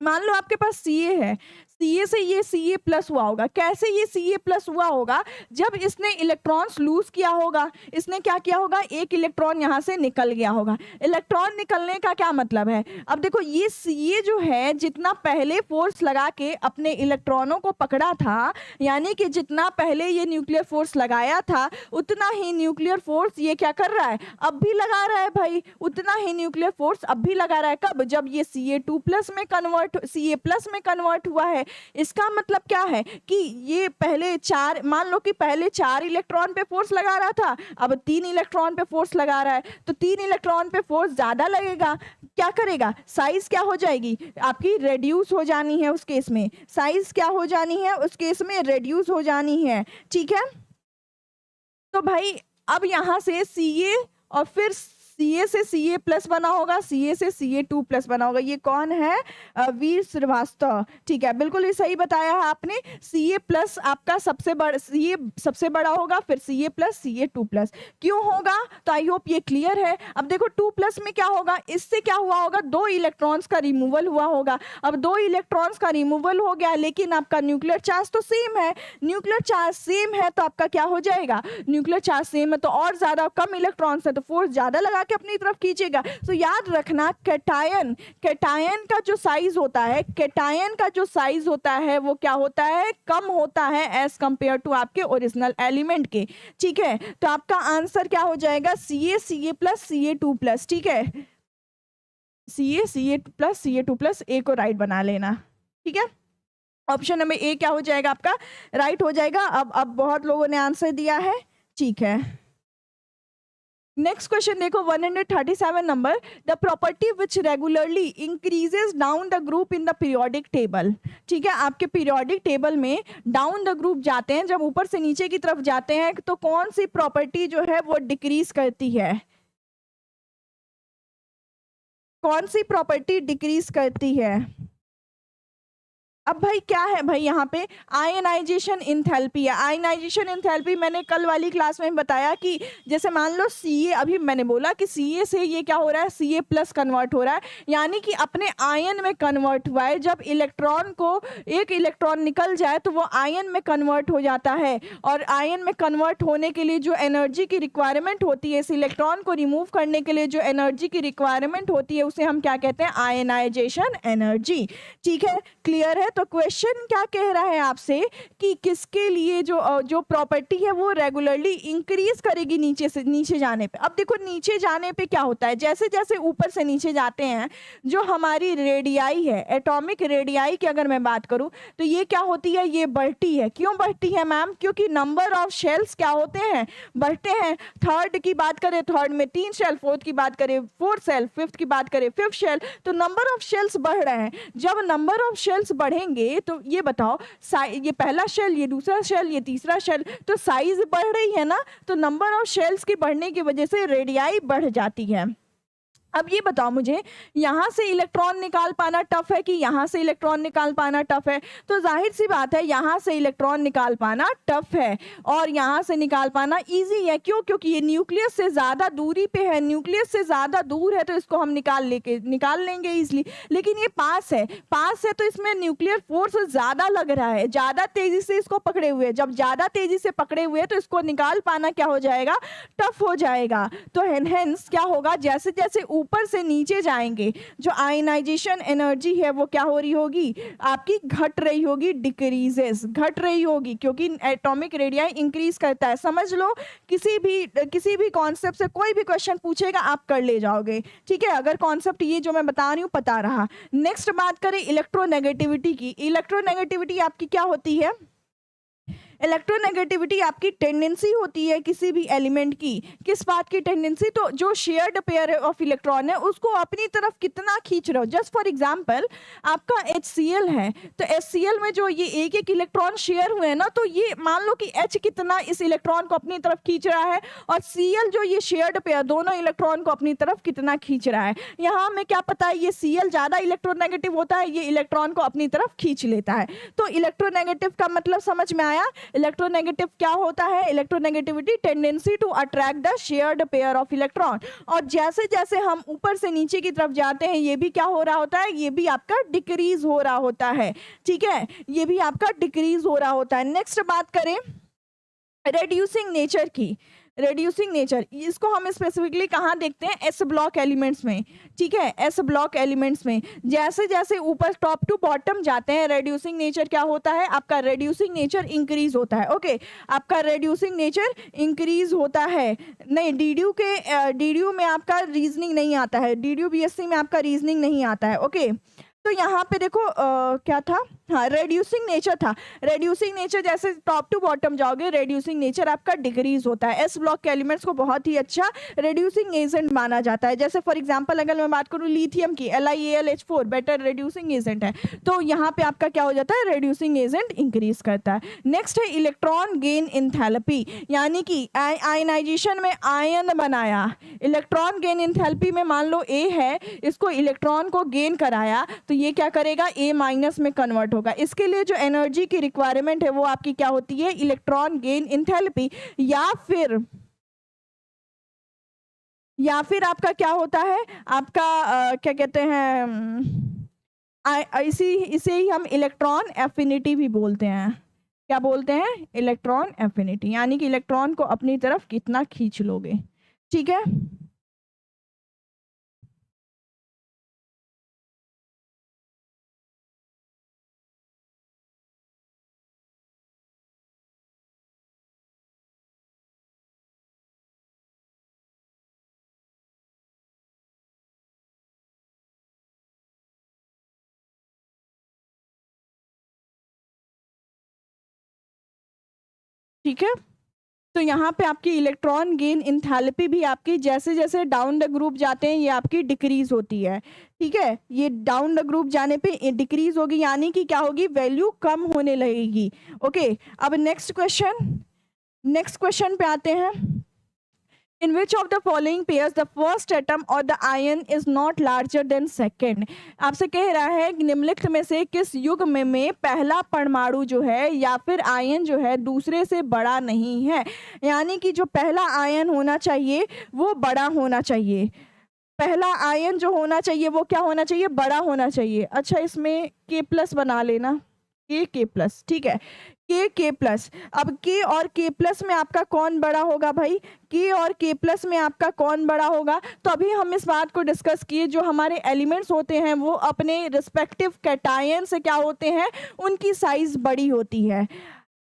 मान लो आपके पास Ca है, Ca से ये Ca प्लस हुआ होगा। कैसे ये Ca प्लस हुआ होगा, जब इसने इलेक्ट्रॉन्स लूज किया होगा, इसने क्या किया होगा, एक इलेक्ट्रॉन यहाँ से निकल गया होगा। इलेक्ट्रॉन निकलने का क्या मतलब है, अब देखो ये Ca जो है, जितना पहले फोर्स लगा के अपने इलेक्ट्रॉनों को पकड़ा था, यानी कि जितना पहले ये न्यूक्लियर फोर्स लगाया था, उतना ही न्यूक्लियर फोर्स ये क्या कर रहा है, अब भी लगा रहा है भाई। उतना ही न्यूक्लियर फोर्स अब भी लगा रहा है। कब, जब ये Ca2 प्लस में कन्वर्ट, Ca प्लस में कन्वर्ट हुआ है। इसका मतलब क्या है कि ये पहले चार, मान लो कि पहले 4 इलेक्ट्रॉन पे फोर्स लगा रहा था, अब 3 इलेक्ट्रॉन पे फोर्स लगा रहा है। तो 3 इलेक्ट्रॉन पे फोर्स ज्यादा लगेगा, क्या करेगा, साइज क्या हो जाएगी आपकी, रेड्यूस हो जानी है। उस केस में साइज क्या हो जानी है, उस केस में रेड्यूस हो जानी है, ठीक है। तो भाई अब यहाँ से Ca और फिर Ca से Ca प्लस बना होगा, Ca से Ca2 प्लस बना होगा। ये कौन है, वीर श्रीवास्तव, ठीक है, बिल्कुल ही सही बताया है आपने। Ca प्लस आपका सबसे बड़ा, Ca सबसे बड़ा होगा, फिर Ca प्लस Ca2 प्लस। क्यों होगा, तो आई होप ये क्लियर है। अब देखो 2 प्लस में क्या होगा, इससे क्या हुआ होगा, 2 इलेक्ट्रॉन्स का रिमूवल हुआ होगा। अब 2 इलेक्ट्रॉन्स का रिमूवल हो गया, लेकिन आपका न्यूक्लियर चार्ज तो सेम है। न्यूक्लियर चार्ज सेम है तो आपका क्या हो जाएगा, न्यूक्लियर चार्ज सेम है तो और ज्यादा, कम इलेक्ट्रॉन्स है तो फोर्स ज्यादा लगा के अपनी तरफ खींचेगा। तो याद रखना, कैटायन, कैटायन का जो साइज होता है, कैटायन का जो साइज होता है वो क्या होता है, कम होता है एज कंपेयर टू आपके ओरिजिनल एलिमेंट के, ठीक है। तो आपका आंसर क्या हो जाएगा, Ca Ca plus Ca2 plus, ठीक है। Ca Ca plus Ca2 plus, A को राइट बना लेना, ठीक है। ऑप्शन नंबर ए क्या हो जाएगा आपका, राइट हो जाएगा। अब बहुत लोगों ने आंसर दिया है, ठीक है। नेक्स्ट क्वेश्चन देखो 137 number, the property which regularly increases down the group in the periodic table, ठीक है। आपके पीरियोडिक टेबल में डाउन द ग्रुप जाते हैं, जब ऊपर से नीचे की तरफ जाते हैं, तो कौन सी प्रॉपर्टी जो है वो डिक्रीज करती है, कौन सी प्रॉपर्टी डिक्रीज करती है। अब भाई क्या है भाई, यहाँ पे आयनाइजेशन इंथैल्पी है। आयनाइजेशन इंथैल्पी मैंने कल वाली क्लास में बताया कि जैसे मान लो Ca, अभी मैंने बोला कि Ca से ये क्या हो रहा है, Ca प्लस कन्वर्ट हो रहा है, यानी कि अपने आयन में कन्वर्ट हुआ है। जब इलेक्ट्रॉन को, एक इलेक्ट्रॉन निकल जाए तो वो आयन में कन्वर्ट हो जाता है, और आयन में कन्वर्ट होने के लिए जो एनर्जी की रिक्वायरमेंट होती है, इस इलेक्ट्रॉन को रिमूव करने के लिए जो एनर्जी की रिक्वायरमेंट होती है, उसे हम क्या कहते हैं, आयनाइजेशन एनर्जी, ठीक है। क्लियर है। तो क्वेश्चन क्या कह रहा है आपसे कि किसके लिए जो प्रॉपर्टी है वो रेगुलरली इंक्रीज करेगी नीचे से, नीचे जाने पे। अब देखो नीचे जाने पे क्या होता है, जैसे जैसे ऊपर से नीचे जाते हैं, जो हमारी रेडियाई है, एटॉमिक रेडियाई की अगर मैं बात करूं, तो ये क्या होती है, ये बढ़ती है। क्यों बढ़ती है मैम, क्योंकि नंबर ऑफ शेल्स क्या होते हैं, बढ़ते हैं। थर्ड की बात करें, थर्ड में 3 शेल, फोर्थ की बात करें 4 शेल, फिफ्थ की बात करें 5th शेल, तो नंबर ऑफ शेल्स बढ़ रहे हैं। जब नंबर ऑफ शेल्स बढ़ेंगे तो ये बताओ, ये पहला शेल, ये दूसरा शेल, ये तीसरा शेल, तो साइज बढ़ रही है ना, तो नंबर ऑफ शेल्स के बढ़ने की वजह से रेडियाई बढ़ जाती है। अब ये बताओ मुझे, यहाँ से इलेक्ट्रॉन निकाल पाना टफ है कि यहाँ से इलेक्ट्रॉन निकाल पाना टफ है, तो जाहिर सी बात है यहाँ से इलेक्ट्रॉन निकाल पाना टफ है और यहाँ से निकाल पाना इजी है। क्यों, क्योंकि ये न्यूक्लियस से ज़्यादा दूरी पे है, न्यूक्लियस से ज़्यादा दूर है, तो इसको हम निकाल लेंगे इजीली। लेकिन ये पास है, पास है तो इसमें न्यूक्लियर फोर्स ज़्यादा लग रहा है, ज़्यादा तेज़ी से इसको पकड़े हुए, जब ज़्यादा तेज़ी से पकड़े हुए तो इसको निकाल पाना क्या हो जाएगा, टफ हो जाएगा। तो हेंस क्या होगा, जैसे जैसे ऊपर से नीचे जाएंगे, जो आयनाइजेशन एनर्जी है वो क्या हो रही होगी, आपकी घट रही होगी, डिक्रीजेस, घट रही होगी, क्योंकि एटॉमिक रेडियाई इंक्रीज करता है। समझ लो, किसी भी कॉन्सेप्ट से कोई भी क्वेश्चन पूछेगा आप कर ले जाओगे, ठीक है, अगर कॉन्सेप्ट ये जो मैं बता रही हूँ पता रहा। नेक्स्ट बात करें इलेक्ट्रोनेगेटिविटी की। इलेक्ट्रोनेगेटिविटी आपकी क्या होती है, इलेक्ट्रोनेगेटिविटी आपकी टेंडेंसी होती है किसी भी एलिमेंट की, किस बात की टेंडेंसी, तो जो शेयर्ड पेयर ऑफ इलेक्ट्रॉन है उसको अपनी तरफ कितना खींच रहे हो। जस्ट फॉर एग्जांपल आपका HCl है, तो HCl में जो ये एक एक इलेक्ट्रॉन शेयर हुए हैं ना, तो ये मान लो कि H कितना इस इलेक्ट्रॉन को अपनी तरफ खींच रहा है और Cl जो ये शेयर्ड पेयर दोनों इलेक्ट्रॉन को अपनी तरफ कितना खींच रहा है। यहाँ हमें क्या पता है, ये Cl ज्यादा इलेक्ट्रोनेगेटिव होता है, ये इलेक्ट्रॉन को अपनी तरफ खींच लेता है। तो इलेक्ट्रोनेगेटिव का मतलब समझ में आया। इलेक्ट्रोनेगेटिव क्या होता है, electronegativity tendency to attract the shared pair of electron. और जैसे जैसे हम ऊपर से नीचे की तरफ जाते हैं ये भी क्या हो रहा होता है, ये भी आपका डिक्रीज हो रहा होता है, ठीक है, ये भी आपका डिक्रीज हो रहा होता है। नेक्स्ट बात करें रेड्यूसिंग नेचर की। रेड्यूसिंग नेचर इसको हम स्पेसिफिकली कहाँ देखते हैं, एस ब्लॉक एलिमेंट्स में, ठीक है, एस ब्लॉक एलिमेंट्स में जैसे जैसे ऊपर टॉप टू बॉटम जाते हैं रेड्यूसिंग नेचर क्या होता है, आपका रेड्यूसिंग नेचर इंक्रीज होता है। ओके, आपका रेड्यूसिंग नेचर इंक्रीज होता है। नहीं, डीडीयू में आपका रीजनिंग नहीं आता है, डीडीयू बीएससी में आपका रीजनिंग नहीं आता है। ओके, तो यहाँ पे देखो क्या था, हाँ रेड्यूसिंग नेचर था। रेड्यूसिंग नेचर जैसे टॉप टू बॉटम जाओगे रेड्यूसिंग नेचर आपका डिक्रीज होता है। एस ब्लॉक के एलिमेंट्स को बहुत ही अच्छा रेड्यूसिंग एजेंट माना जाता है। जैसे फॉर एग्जांपल अगर मैं बात करूँ लिथियम की, LiAlH4 बेटर रेड्यूसिंग एजेंट है, तो यहाँ पे आपका क्या हो जाता है, रेड्यूसिंग एजेंट इंक्रीज करता है। नेक्स्ट है इलेक्ट्रॉन गेन एंथैल्पी, यानी कि आयनाइजेशन में आयन बनाया, इलेक्ट्रॉन गेन एंथैल्पी में मान लो A है, इसको इलेक्ट्रॉन को गेन कराया तो ये क्या करेगा, A माइनस में कन्वर्ट होगा। इसके लिए जो एनर्जी की रिक्वायरमेंट है वो आपकी क्या होती है, इलेक्ट्रॉन गेन एंथैल्पी, या फिर आपका क्या होता है, आपका क्या कहते हैं, इसे ही हम इलेक्ट्रॉन एफिनिटी भी बोलते हैं। क्या बोलते हैं, इलेक्ट्रॉन एफिनिटी, यानी कि इलेक्ट्रॉन को अपनी तरफ कितना खींच लोगे, ठीक है। ठीक है, तो यहाँ पे आपकी इलेक्ट्रॉन गेन एंथैल्पी भी आपकी जैसे जैसे डाउन द ग्रुप जाते हैं ये आपकी डिक्रीज होती है, ठीक है, ये डाउन द ग्रुप जाने पे डिक्रीज होगी, यानी कि क्या होगी, वैल्यू कम होने लगेगी। ओके, अब नेक्स्ट क्वेश्चन पे आते हैं। In which of the following pairs the first atom or the ion is not larger than second? आपसे कह रहा है कि निम्नलिखित में से किस युग्म में पहला परमाणु जो है या फिर आयन जो है दूसरे से बड़ा नहीं है, यानी कि जो पहला आयन होना चाहिए वो बड़ा होना चाहिए, पहला आयन जो होना चाहिए वो क्या होना चाहिए, बड़ा होना चाहिए। अच्छा, इसमें K+ बना लेना, K+, ठीक है, K+। अब K और K+ में आपका कौन बड़ा होगा भाई, K और K+ में आपका कौन बड़ा होगा, तो अभी हम इस बात को डिस्कस किए, जो हमारे एलिमेंट्स होते हैं वो अपने रिस्पेक्टिव कैटायन से क्या होते हैं, उनकी साइज बड़ी होती है,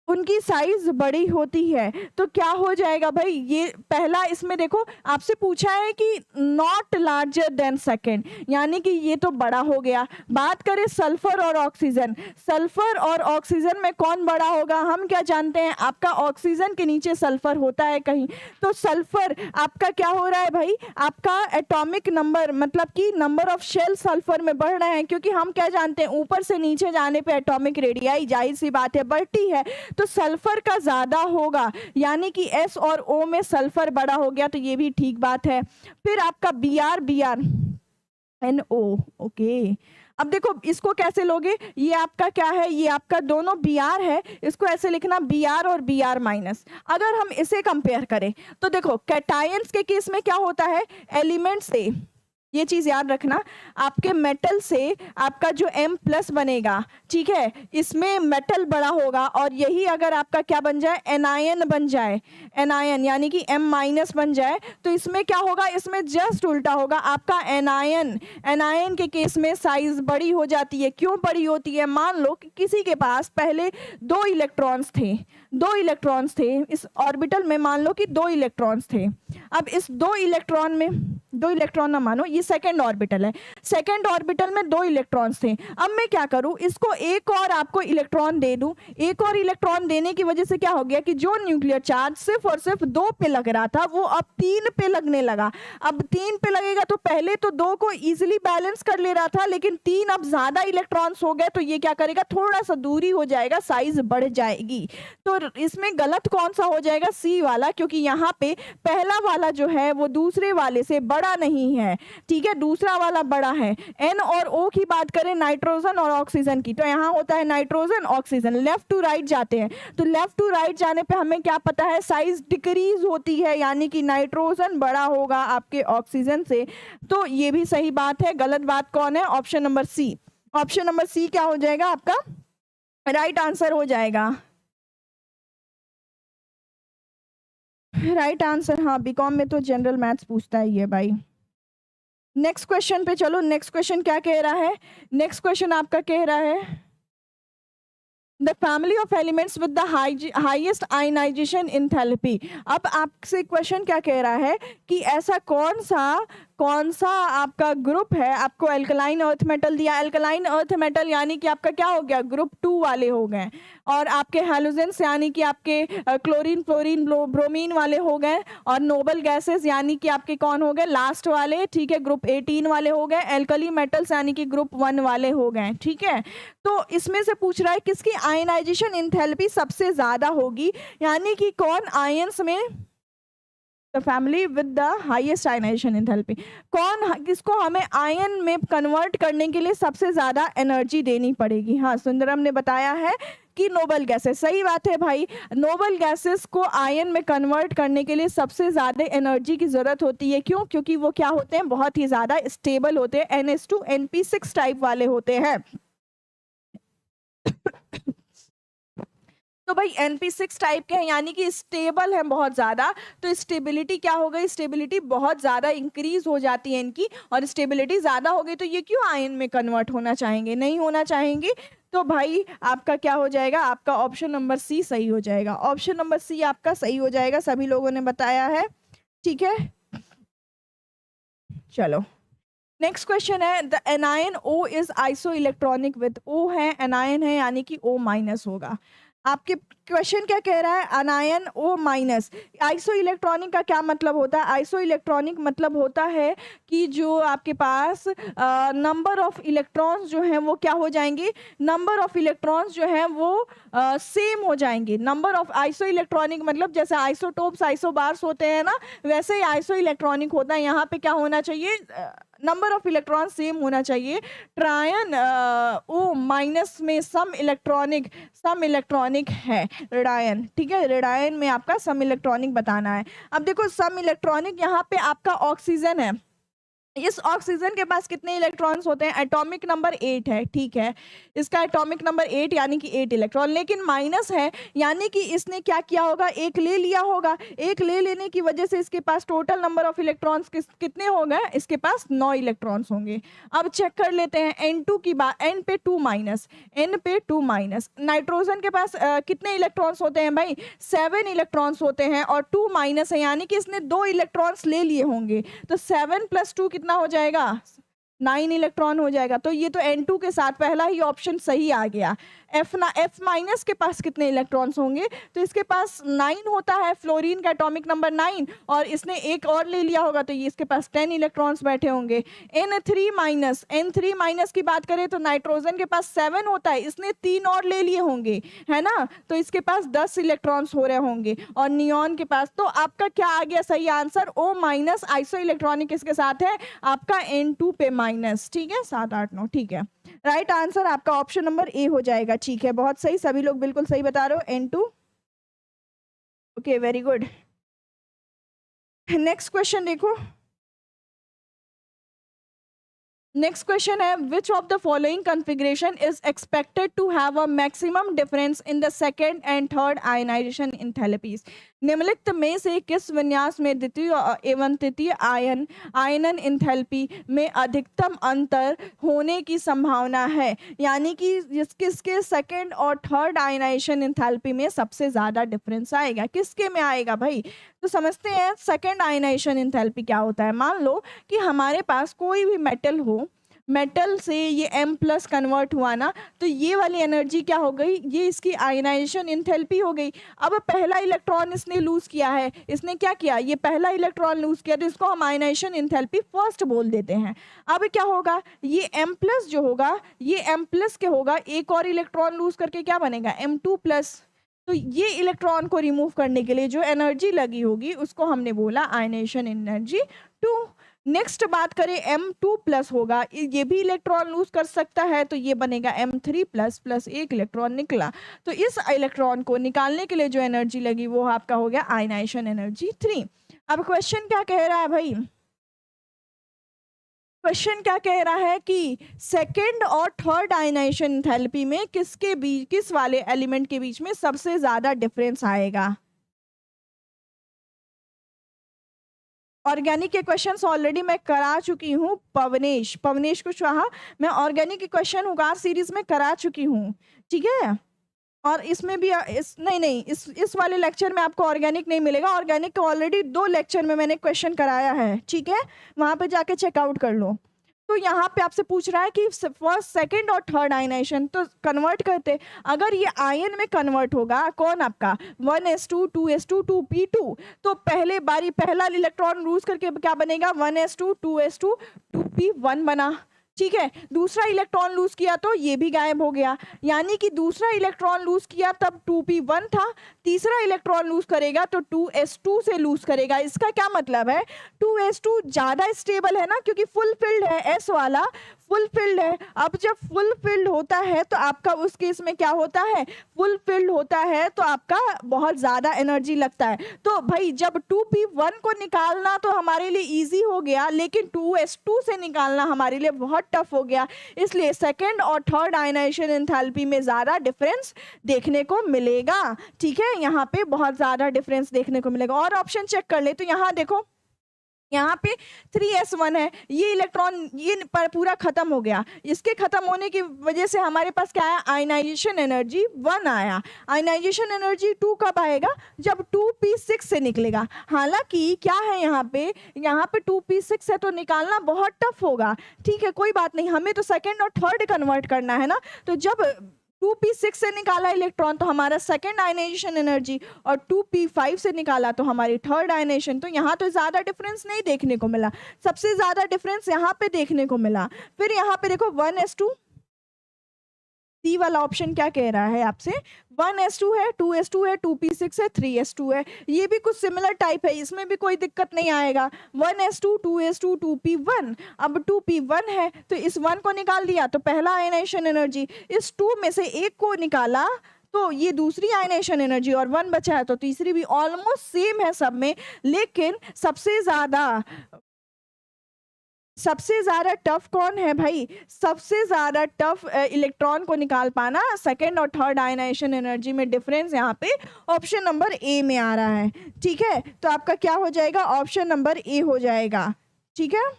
उनकी साइज बड़ी होती है। तो क्या हो जाएगा भाई, ये पहला, इसमें देखो आपसे पूछा है कि नॉट लार्जर देन सेकेंड, यानी कि ये तो बड़ा हो गया। बात करें सल्फर और ऑक्सीजन, सल्फर और ऑक्सीजन में कौन बड़ा होगा, हम क्या जानते हैं, आपका ऑक्सीजन के नीचे सल्फर होता है कहीं, तो सल्फर आपका क्या हो रहा है भाई, आपका एटॉमिक नंबर, मतलब कि नंबर ऑफ शेल सल्फर में बढ़ रहे हैं, क्योंकि हम क्या जानते हैं ऊपर से नीचे जाने पे एटॉमिक रेडियाई जाहिर सी बात है बढ़ती है, तो सल्फर का ज्यादा होगा, यानी कि S और O में सल्फर बड़ा हो गया, तो ये भी ठीक बात है। फिर आपका BrNO, ओके, अब देखो इसको कैसे लोगे, ये आपका क्या है, ये आपका दोनों Br है, इसको ऐसे लिखना Br और Br-। अगर हम इसे कंपेयर करें तो देखो कैटायंस के केस में क्या होता है, एलिमेंट से, ये चीज याद रखना, आपके मेटल से आपका जो M+ बनेगा, ठीक है, इसमें मेटल बड़ा होगा, और यही अगर आपका क्या बन जाए, एनायन बन जाए, एनायन यानी कि M- बन जाए, तो इसमें क्या होगा, इसमें जस्ट उल्टा होगा, आपका एनायन के केस में साइज बड़ी हो जाती है। क्यों बड़ी होती है, मान लो कि किसी के पास पहले 2 इलेक्ट्रॉन्स थे, इस ऑर्बिटल में मान लो कि 2 इलेक्ट्रॉन्स थे, अब इस 2 इलेक्ट्रॉन में दो इलेक्ट्रॉन ना मानो, ये सेकंड ऑर्बिटल है, सेकंड ऑर्बिटल में 2 इलेक्ट्रॉन्स थे। अब मैं क्या करूं, इसको एक और आपको इलेक्ट्रॉन दे दूं। एक और इलेक्ट्रॉन देने की वजह से क्या हो गया कि जो न्यूक्लियर चार्ज सिर्फ और सिर्फ 2 पे लग रहा था वो अब 3 पे लगने लगा। अब 3 पे लगेगा तो पहले तो 2 को इजीली बैलेंस कर ले रहा था, लेकिन 3 अब ज्यादा इलेक्ट्रॉन्स हो गए तो ये क्या करेगा, थोड़ा सा दूरी हो जाएगा, साइज बढ़ जाएगी। तो इसमें गलत कौन सा हो जाएगा, सी वाला, क्योंकि यहाँ पे पहला वाला जो है वो दूसरे वाले से बड़ा नहीं है, ठीक है, दूसरा वाला बड़ा है। एन और ओ की बात करें, नाइट्रोजन और ऑक्सीजन की, तो यहाँ होता है nitrogen oxygen, left to right जाते हैं, तो लेफ्ट टू राइट जाने पे हमें क्या पता है, साइज डिक्रीज होती है, यानी कि नाइट्रोजन बड़ा होगा आपके ऑक्सीजन से। तो ये भी सही बात है। गलत बात कौन है, option number C. Option number C क्या हो जाएगा, आपका राइट आंसर हो जाएगा, राइट आंसर। हाँ, बीकॉम में तो जनरल मैथ्स पूछता है ये भाई। नेक्स्ट क्वेश्चन पे चलो। नेक्स्ट क्वेश्चन क्या कह रहा है, नेक्स्ट क्वेश्चन आपका कह रहा है the family of elements with the highest ionization enthalpy. अब आपसे क्वेश्चन क्या कह रहा है कि ऐसा कौन सा आपका ग्रुप है, आपको एल्कलाइन अर्थ मेटल दिया, एल्कलाइन अर्थ मेटल यानी कि आपका क्या हो गया, ग्रुप 2 वाले हो गए, और आपके हैलोजेंस यानी कि आपके क्लोरीन फ्लोरीन ब्रोमीन वाले हो गए, और नोबल गैसेस यानी कि आपके कौन हो गए, लास्ट वाले, ठीक है, ग्रुप 18 वाले हो गए, एल्कली मेटल्स यानी कि ग्रुप 1 वाले हो गए, ठीक है। तो इसमें से पूछ रहा है किसकी आयनाइजेशन एंथैल्पी सबसे ज्यादा होगी, यानी कि कौन आयंस में, the family with the highest ionization enthalpy, कौन, किसको हमें आयन में कन्वर्ट करने के लिए सबसे ज्यादा एनर्जी देनी पड़ेगी। हाँ, सुंदरम ने बताया है कि नोबल गैसेस, सही बात है भाई, नोबल गैसेस को आयन में कन्वर्ट करने के लिए सबसे ज्यादा एनर्जी की जरूरत होती है। क्यों, क्योंकि वो क्या होते हैं, बहुत ही ज्यादा स्टेबल होते हैं, NH2 NP6 टाइप वाले होते हैं। तो भाई NP6 टाइप के हैं, यानी कि स्टेबल है बहुत ज्यादा, तो स्टेबिलिटी क्या हो गई, स्टेबिलिटी बहुत ज्यादा इंक्रीज हो जाती है इनकी, और स्टेबिलिटी ज्यादा हो गई तो ये क्यों आयन में कन्वर्ट होना चाहेंगे, नहीं होना चाहेंगे। तो भाई आपका क्या हो जाएगा, आपका ऑप्शन नंबर सी सही हो जाएगा, ऑप्शन नंबर सी आपका सही हो जाएगा, सभी लोगों ने बताया है, ठीक है। चलो नेक्स्ट क्वेश्चन है the anion O is iso electronic with, O है, एनायन है, यानी कि O माइनस होगा। आपके क्वेश्चन क्या कह रहा है, अनायन O माइनस। आइसो इलेक्ट्रॉनिक का क्या मतलब होता है, आइसो इलेक्ट्रॉनिक मतलब होता है कि जो आपके पास नंबर ऑफ इलेक्ट्रॉन्स जो हैं वो क्या हो जाएंगे, नंबर ऑफ इलेक्ट्रॉन्स जो हैं वो सेम हो जाएंगे। नंबर ऑफ आइसो इलेक्ट्रॉनिक मतलब जैसे आइसोटोप्स आइसोबार्स होते हैं ना, वैसे ही आइसो इलेक्ट्रॉनिक होता है। यहाँ पे क्या होना चाहिए, नंबर ऑफ इलेक्ट्रॉन सेम होना चाहिए। ट्रायन O माइनस में सम इलेक्ट्रॉनिक है रेडायन, ठीक है, रेडायन में आपका सम इलेक्ट्रॉनिक बताना है। अब देखो सम इलेक्ट्रॉनिक यहाँ पे आपका ऑक्सीजन है, इस ऑक्सीजन के पास कितने इलेक्ट्रॉन्स होते हैं, एटॉमिक नंबर 8 है, ठीक है, इसका एटॉमिक नंबर 8 यानी कि 8 इलेक्ट्रॉन, लेकिन माइनस है यानी कि इसने क्या किया होगा, एक ले लिया होगा, एक ले लेने की वजह से इसके पास टोटल नंबर ऑफ इलेक्ट्रॉन्स कितने हो गए, इसके पास 9 इलेक्ट्रॉन्स होंगे। अब चेक कर लेते हैं N2 की बात, N पे 2 माइनस। नाइट्रोजन के पास कितने इलेक्ट्रॉन्स होते हैं भाई, 7 इलेक्ट्रॉन्स होते हैं, और 2 माइनस है यानी कि इसने 2 इलेक्ट्रॉन्स ले लिए होंगे, तो 7 + 2 कितना हो जाएगा, 9 इलेक्ट्रॉन हो जाएगा। तो ये तो N2 के साथ पहला ही ऑप्शन सही आ गया। F माइनस के पास कितने इलेक्ट्रॉन्स होंगे, तो इसके पास 9 होता है, फ्लोरीन का एटॉमिक नंबर 9, और इसने एक और ले लिया होगा तो ये इसके पास 10 इलेक्ट्रॉन्स बैठे होंगे। N3 माइनस की बात करें तो नाइट्रोजन के पास 7 होता है, इसने 3 और ले लिए होंगे, है ना, तो इसके पास 10 इलेक्ट्रॉन्स हो रहे होंगे, और नियॉन के पास, तो आपका क्या आ गया सही answer, O minus iso electronic किसके साथ है, आपका N2 पे माइनस, ठीक है, 7 8 9, ठीक है, राइट आंसर आपका ऑप्शन नंबर ए हो जाएगा, ठीक है, बहुत सही, सभी लोग बिल्कुल सही बता रहे हो, N2, okay, very good. Next question देखो, नेक्स्ट क्वेश्चन है which of the following configuration is expected to have a maximum difference in the second and third ionization enthalpies. निम्नलिखित में से किस विन्यास में द्वितीय एवं तृतीय आयनन एंथैल्पी में अधिकतम अंतर होने की संभावना है? यानी कि किसके सेकंड और थर्ड आयनाइजेशन एंथैल्पी में सबसे ज्यादा डिफरेंस आएगा, किसके में आएगा भाई? तो समझते हैं सेकंड आयनाइजेशन एंथैल्पी क्या होता है। मान लो कि हमारे पास कोई भी मेटल हो, मेटल से ये M+ कन्वर्ट हुआ ना, तो ये वाली एनर्जी क्या हो गई, ये इसकी आयनाइजेशन एंथैल्पी हो गई। अब पहला इलेक्ट्रॉन इसने लूज किया है, इसने क्या किया, ये पहला इलेक्ट्रॉन लूज किया, तो इसको हम आयनाइजेशन एंथैल्पी फर्स्ट बोल देते हैं। अब क्या होगा, ये M+ जो होगा, ये M+ के होगा, एक और इलेक्ट्रॉन लूज करके क्या बनेगा, M2+। तो ये इलेक्ट्रॉन को रिमूव करने के लिए जो एनर्जी लगी होगी उसको हमने बोला आयनाइजेशन एनर्जी 2। नेक्स्ट बात करें M2+ होगा, ये भी इलेक्ट्रॉन लूज कर सकता है, तो ये बनेगा M3+ एक इलेक्ट्रॉन निकला। तो इस इलेक्ट्रॉन को निकालने के लिए जो एनर्जी लगी वो आपका हो गया आयनाइजेशन एनर्जी 3। अब क्वेश्चन क्या कह रहा है भाई, क्वेश्चन क्या कह रहा है कि सेकेंड और थर्ड आयनाइजेशन एंथैल्पी में किसके बीच, किस वाले एलिमेंट के बीच में सबसे ज्यादा डिफरेंस आएगा। ऑर्गेनिक के क्वेश्चंस ऑलरेडी मैं करा चुकी हूँ, पवनेश कुशवाहा, मैं ऑर्गेनिक के क्वेश्चन उगार सीरीज में करा चुकी हूँ, ठीक है। और इसमें भी इस वाले लेक्चर में आपको ऑर्गेनिक नहीं मिलेगा, ऑर्गेनिक का ऑलरेडी 2 लेक्चर में मैंने क्वेश्चन कराया है, ठीक है, वहां पे जाके चेकआउट कर लो। तो यहाँ पे आपसे पूछ रहा है कि फर्स्ट, सेकंड और थर्ड आयनाइजेशन तो कन्वर्ट करते, अगर ये आयन में कन्वर्ट होगा कौन आपका 1s2 2s2 2p2, तो पहले बारी पहला इलेक्ट्रॉन लूज करके क्या बनेगा 1s2 2s2 2p1 बना, ठीक है। दूसरा इलेक्ट्रॉन लूज किया तो ये भी गायब हो गया, यानी कि दूसरा इलेक्ट्रॉन लूज किया तब 2p1 था, तीसरा इलेक्ट्रॉन लूज करेगा तो 2s2 से लूज करेगा। इसका क्या मतलब है, 2s2 ज्यादा स्टेबल है ना, क्योंकि फुल फिल्ड है, s वाला फुल फिल्ड है। अब जब फुल फिल्ड होता है तो आपका उस केस में क्या होता है, फुल फिल्ड होता है तो आपका बहुत ज्यादा एनर्जी लगता है। तो भाई जब 2p1 को निकालना तो हमारे लिए इजी हो गया, लेकिन 2s2 से निकालना हमारे लिए बहुत टफ हो गया, इसलिए सेकेंड और थर्ड आयनाइजेशन एंथैल्पी में ज्यादा डिफरेंस देखने को मिलेगा, ठीक है, यहाँ पे बहुत ज्यादा डिफरेंस देखने को मिलेगा। और ऑप्शन चेक कर ले तो यहाँ देखो, यहाँ पे 3s1 है, ये इलेक्ट्रॉन ये पूरा खत्म हो गया, इसके खत्म होने की वजह से हमारे पास क्या आया, आयनाइजेशन एनर्जी 1 आया। आयनाइजेशन एनर्जी 2 कब आएगा, जब 2p6 से निकलेगा। हालांकि क्या है यहाँ पे 2p6 है तो निकालना बहुत टफ होगा, ठीक है, कोई बात नहीं, हमें तो सेकेंड और थर्ड कन्वर्ट करना है ना। तो जब 2p6 से निकाला इलेक्ट्रॉन तो हमारा सेकेंड आयनाइजेशन एनर्जी, और 2p5 से निकाला तो हमारी थर्ड आयनाइजेशन, तो यहाँ तो ज्यादा डिफरेंस नहीं देखने को मिला, सबसे ज्यादा डिफरेंस यहाँ पे देखने को मिला। फिर यहाँ पे देखो 1s2, सी वाला ऑप्शन क्या कह रहा है आपसे, 1s2 है, 2s2 है, 2p6 है, 3s2 है, ये भी कुछ सिमिलर टाइप है, इसमें भी कोई दिक्कत नहीं आएगा। 1s2 2s2 2p1, अब 2p1 है तो इस 1 को निकाल दिया तो पहला आयनाइजेशन एनर्जी, इस 2 में से एक को निकाला तो ये दूसरी आयनाइजेशन एनर्जी, और 1 बचा है तो तीसरी भी ऑलमोस्ट सेम है सब में, लेकिन सबसे ज्यादा टफ कौन है भाई, सबसे ज्यादा टफ इलेक्ट्रॉन को निकाल पाना सेकेंड और थर्ड आयनाइजेशन एनर्जी में डिफरेंस यहाँ पे ऑप्शन नंबर ए में आ रहा है, ठीक है। तो आपका क्या हो जाएगा, ऑप्शन नंबर ए हो जाएगा, ठीक है।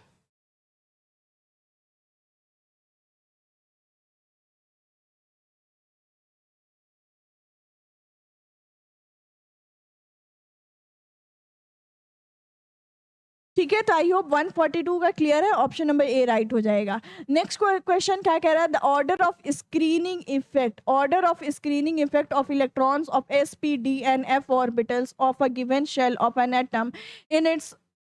ठीक है, तो आई होप 142 का क्लियर है, ऑप्शन नंबर ए राइट हो जाएगा। नेक्स्ट क्वेश्चन क्या कह रहा है, the order of screening effect of electrons of s p d and f orbitals of a given shell of an atom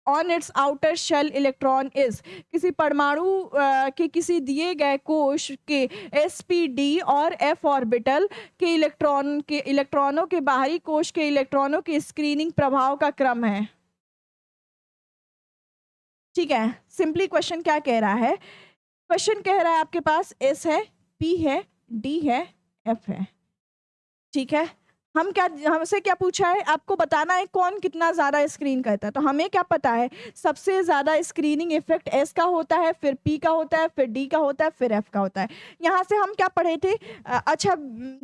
on its outer shell electron is, किसी परमाणु के किसी दिए गए कोश के sp d और f ऑर्बिटल के इलेक्ट्रॉनों के बाहरी कोश के इलेक्ट्रॉनों के स्क्रीनिंग प्रभाव का क्रम है, ठीक है। सिंपली क्वेश्चन क्या कह रहा है, क्वेश्चन कह रहा है आपके पास S है, P है, D है, F है, ठीक है। हमसे क्या पूछा है, आपको बताना है कौन कितना ज्यादा स्क्रीन करता है, तो हमें क्या पता है सबसे ज्यादा स्क्रीनिंग इफेक्ट S का होता है, फिर P का होता है, फिर D का होता है, फिर F का होता है। यहाँ से हम क्या पढ़े थे, अच्छा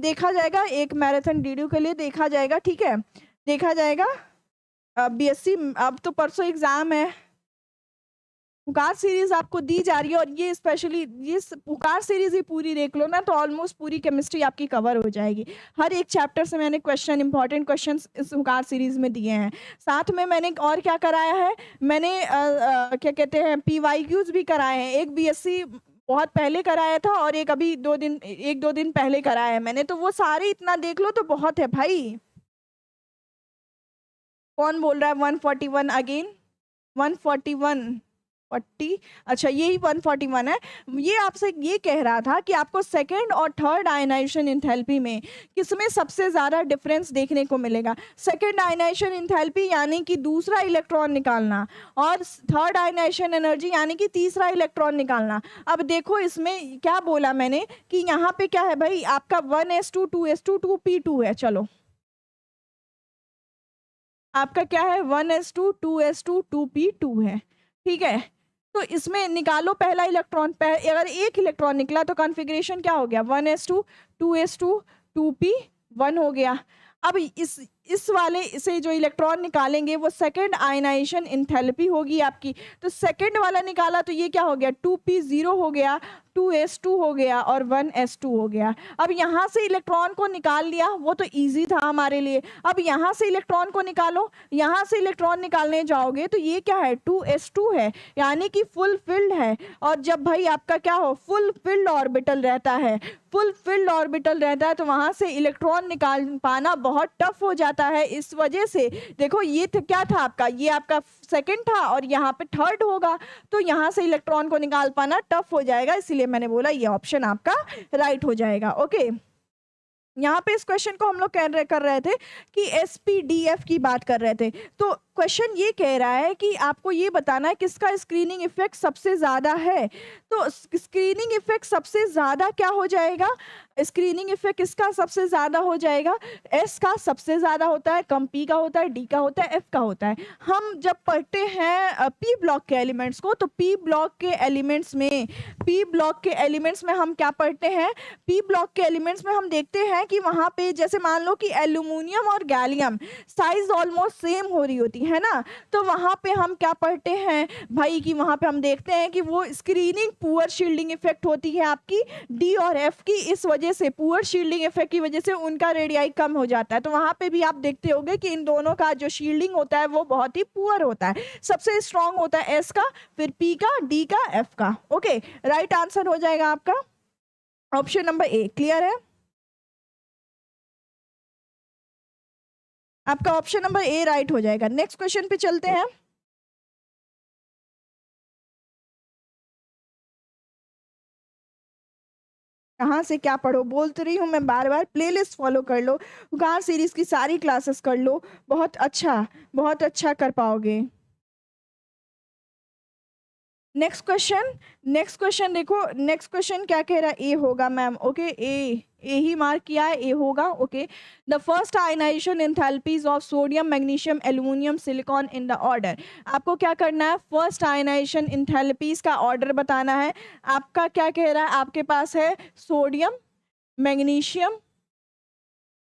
देखा जाएगा, एक मैराथन वीडियो के लिए देखा जाएगा, ठीक है। देखा जाएगा। बीएससी अब तो परसों एग्जाम है, पुकार सीरीज आपको दी जा रही है, और ये स्पेशली ये पुकार सीरीज ही पूरी देख लो ना तो ऑलमोस्ट पूरी केमिस्ट्री आपकी कवर हो जाएगी। हर एक चैप्टर से मैंने क्वेश्चन, इंपॉर्टेंट क्वेश्चंस इस पुकार सीरीज में दिए हैं। साथ में मैंने और क्या कराया है, मैंने क्या कहते हैं PYQs भी कराए हैं। एक बीएससी बहुत पहले कराया था और एक अभी 1-2 दिन पहले कराया है मैंने, तो वो सारे इतना देख लो तो बहुत है भाई। कौन बोल रहा है 141 अगेन? 141 40, अच्छा यही 141 है। ये आपसे ये कह रहा था कि आपको सेकेंड और थर्ड आयनाइजेशन इंथैल्पी में किसमें सबसे ज़्यादा डिफरेंस देखने को मिलेगा। सेकेंड आयनाइजेशन इंथैल्पी यानी कि दूसरा इलेक्ट्रॉन निकालना, और थर्ड आयनाइजेशन एनर्जी यानी कि तीसरा इलेक्ट्रॉन निकालना। अब देखो इसमें क्या बोला मैंने कि यहाँ पे क्या है भाई, आपका 1s2 2s2 2p2 है। चलो आपका क्या है 1s2 2s2 2p2 है, ठीक है। तो इसमें निकालो पहला इलेक्ट्रॉन, अगर एक इलेक्ट्रॉन निकला तो कॉन्फ़िगरेशन क्या हो गया 1s2 2s2 2p1 हो गया। अब इस वाले से जो इलेक्ट्रॉन निकालेंगे वो सेकेंड आयनाइजेशन इंथैल्पी होगी आपकी। तो सेकेंड वाला निकाला तो ये क्या हो गया 2p0 हो गया, 2s2 हो गया और 1s2 हो गया। अब यहाँ से इलेक्ट्रॉन को निकाल लिया, वो तो इजी था हमारे लिए। अब यहाँ से इलेक्ट्रॉन को निकालो, यहाँ से इलेक्ट्रॉन निकालने जाओगे तो ये क्या है 2s2 है, यानी कि फुल फिल्ड है। और जब भाई आपका क्या हो फुल फिल्ड ऑर्बिटल रहता है, फुल फिल्ड ऑर्बिटल रहता है तो वहाँ से इलेक्ट्रॉन निकाल पाना बहुत टफ हो जाता है। इस वजह से देखो ये क्या था आपका, ये आपका सेकंड था और यहाँ पे थर्ड होगा, तो यहाँ से इलेक्ट्रॉन को निकाल पाना टफ हो जाएगा। इसीलिए मैंने बोला ये ऑप्शन आपका राइट हो जाएगा। ओके, यहाँ पे इस क्वेश्चन को हम लोग कर रहे थे कि SPDF की बात कर रहे थे। तो क्वेश्चन ये कह रहा है कि आपको ये बताना है किसका स्क्रीनिंग इफेक्ट सबसे ज़्यादा है। तो स्क्रीनिंग इफेक्ट सबसे ज़्यादा क्या हो जाएगा, स्क्रीनिंग इफेक्ट किसका सबसे ज़्यादा हो जाएगा, S का सबसे ज़्यादा होता है, कम P का होता है, D का होता है, F का होता है। हम जब पढ़ते हैं P ब्लॉक के एलिमेंट्स को, तो P ब्लॉक के एलिमेंट्स में हम क्या पढ़ते हैं, P ब्लॉक के एलिमेंट्स में हम देखते हैं कि वहाँ पे जैसे मान लो कि एल्यूमिनियम और गैलियम साइज ऑलमोस्ट सेम हो रही होती है ना, तो वहाँ पे हम क्या पढ़ते हैं भाई कि वहाँ पे हम देखते हैं कि वो स्क्रीनिंग पुअर शील्डिंग इफेक्ट होती है आपकी D और F की। इस वजह से पुअर शील्डिंग इफेक्ट की वजह से उनका रेडियाई कम हो जाता है। तो वहाँ पे भी आप देखते होंगे कि इन दोनों का जो शील्डिंग होता है वो बहुत ही पुअर होता है। सबसे स्ट्रॉन्ग होता है S का, फिर P का, D का, F का। ओके, राइट आंसर हो जाएगा आपका ऑप्शन नंबर A। क्लियर है आपका ऑप्शन नंबर A राइट हो जाएगा। नेक्स्ट क्वेश्चन पे चलते हैं। कहाँ से क्या पढ़ो, बोलते रही हूँ मैं बार बार, प्लेलिस्ट फॉलो कर लो, पुकार सीरीज की सारी क्लासेस कर लो, बहुत अच्छा कर पाओगे। नेक्स्ट क्वेश्चन देखो, नेक्स्ट क्वेश्चन क्या कह रहा है, ए होगा मैम। ओके, ए ही मार्क किया है, ए होगा। Okay, the first ionization enthalpies of sodium, magnesium, aluminium, silicon in the order. आपको क्या करना है, फर्स्ट आयनाइजेशन एंथैल्पीज का ऑर्डर बताना है। आपका क्या कह रहा है, आपके पास है सोडियम, मैग्नीशियम,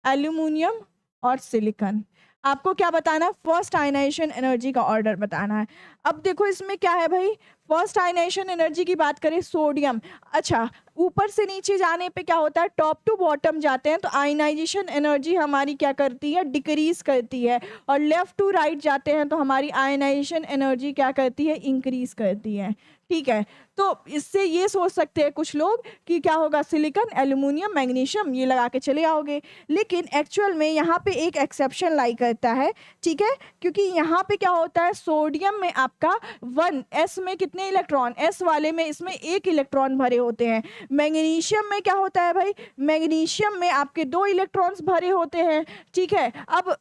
एल्यूमिनियम और सिलिकॉन। आपको क्या बताना है, फर्स्ट आयनाइजेशन एनर्जी का ऑर्डर बताना है। अब देखो इसमें क्या है भाई, फर्स्ट आयनाइजेशन एनर्जी की बात करें सोडियम, अच्छा ऊपर से नीचे जाने पे क्या होता है, टॉप टू बॉटम जाते हैं तो आयनाइजेशन एनर्जी हमारी क्या करती है, डिक्रीज करती है, और लेफ्ट टू राइट जाते हैं तो हमारी आयनाइजेशन एनर्जी क्या करती है, इंक्रीज करती है। ठीक है, तो इससे ये सोच सकते हैं कुछ लोग कि क्या होगा, सिलिकॉन, एल्यूमिनियम, मैग्नीशियम ये लगा के चले आओगे, लेकिन एक्चुअल में यहाँ पे एक एक्सेप्शन लाई करता है। ठीक है, क्योंकि यहाँ पे क्या होता है, सोडियम में आपका 1, S में कितने इलेक्ट्रॉन, S वाले में इसमें 1 इलेक्ट्रॉन भरे होते हैं। मैग्नीशियम में क्या होता है भाई, मैग्नीशियम में आपके 2 इलेक्ट्रॉन्स भरे होते हैं। ठीक है, अब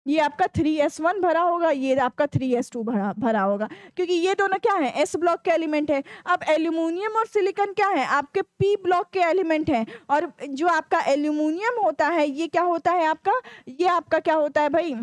ये आपका 3s1 भरा होगा, ये आपका 3s2 भरा होगा, क्योंकि ये दोनों क्या है, S ब्लॉक के एलिमेंट है। अब एल्यूमिनियम और सिलिकॉन क्या है, आपके P ब्लॉक के एलिमेंट हैं, और जो आपका एल्यूमिनियम होता है ये क्या होता है आपका, ये आपका क्या होता है भाई,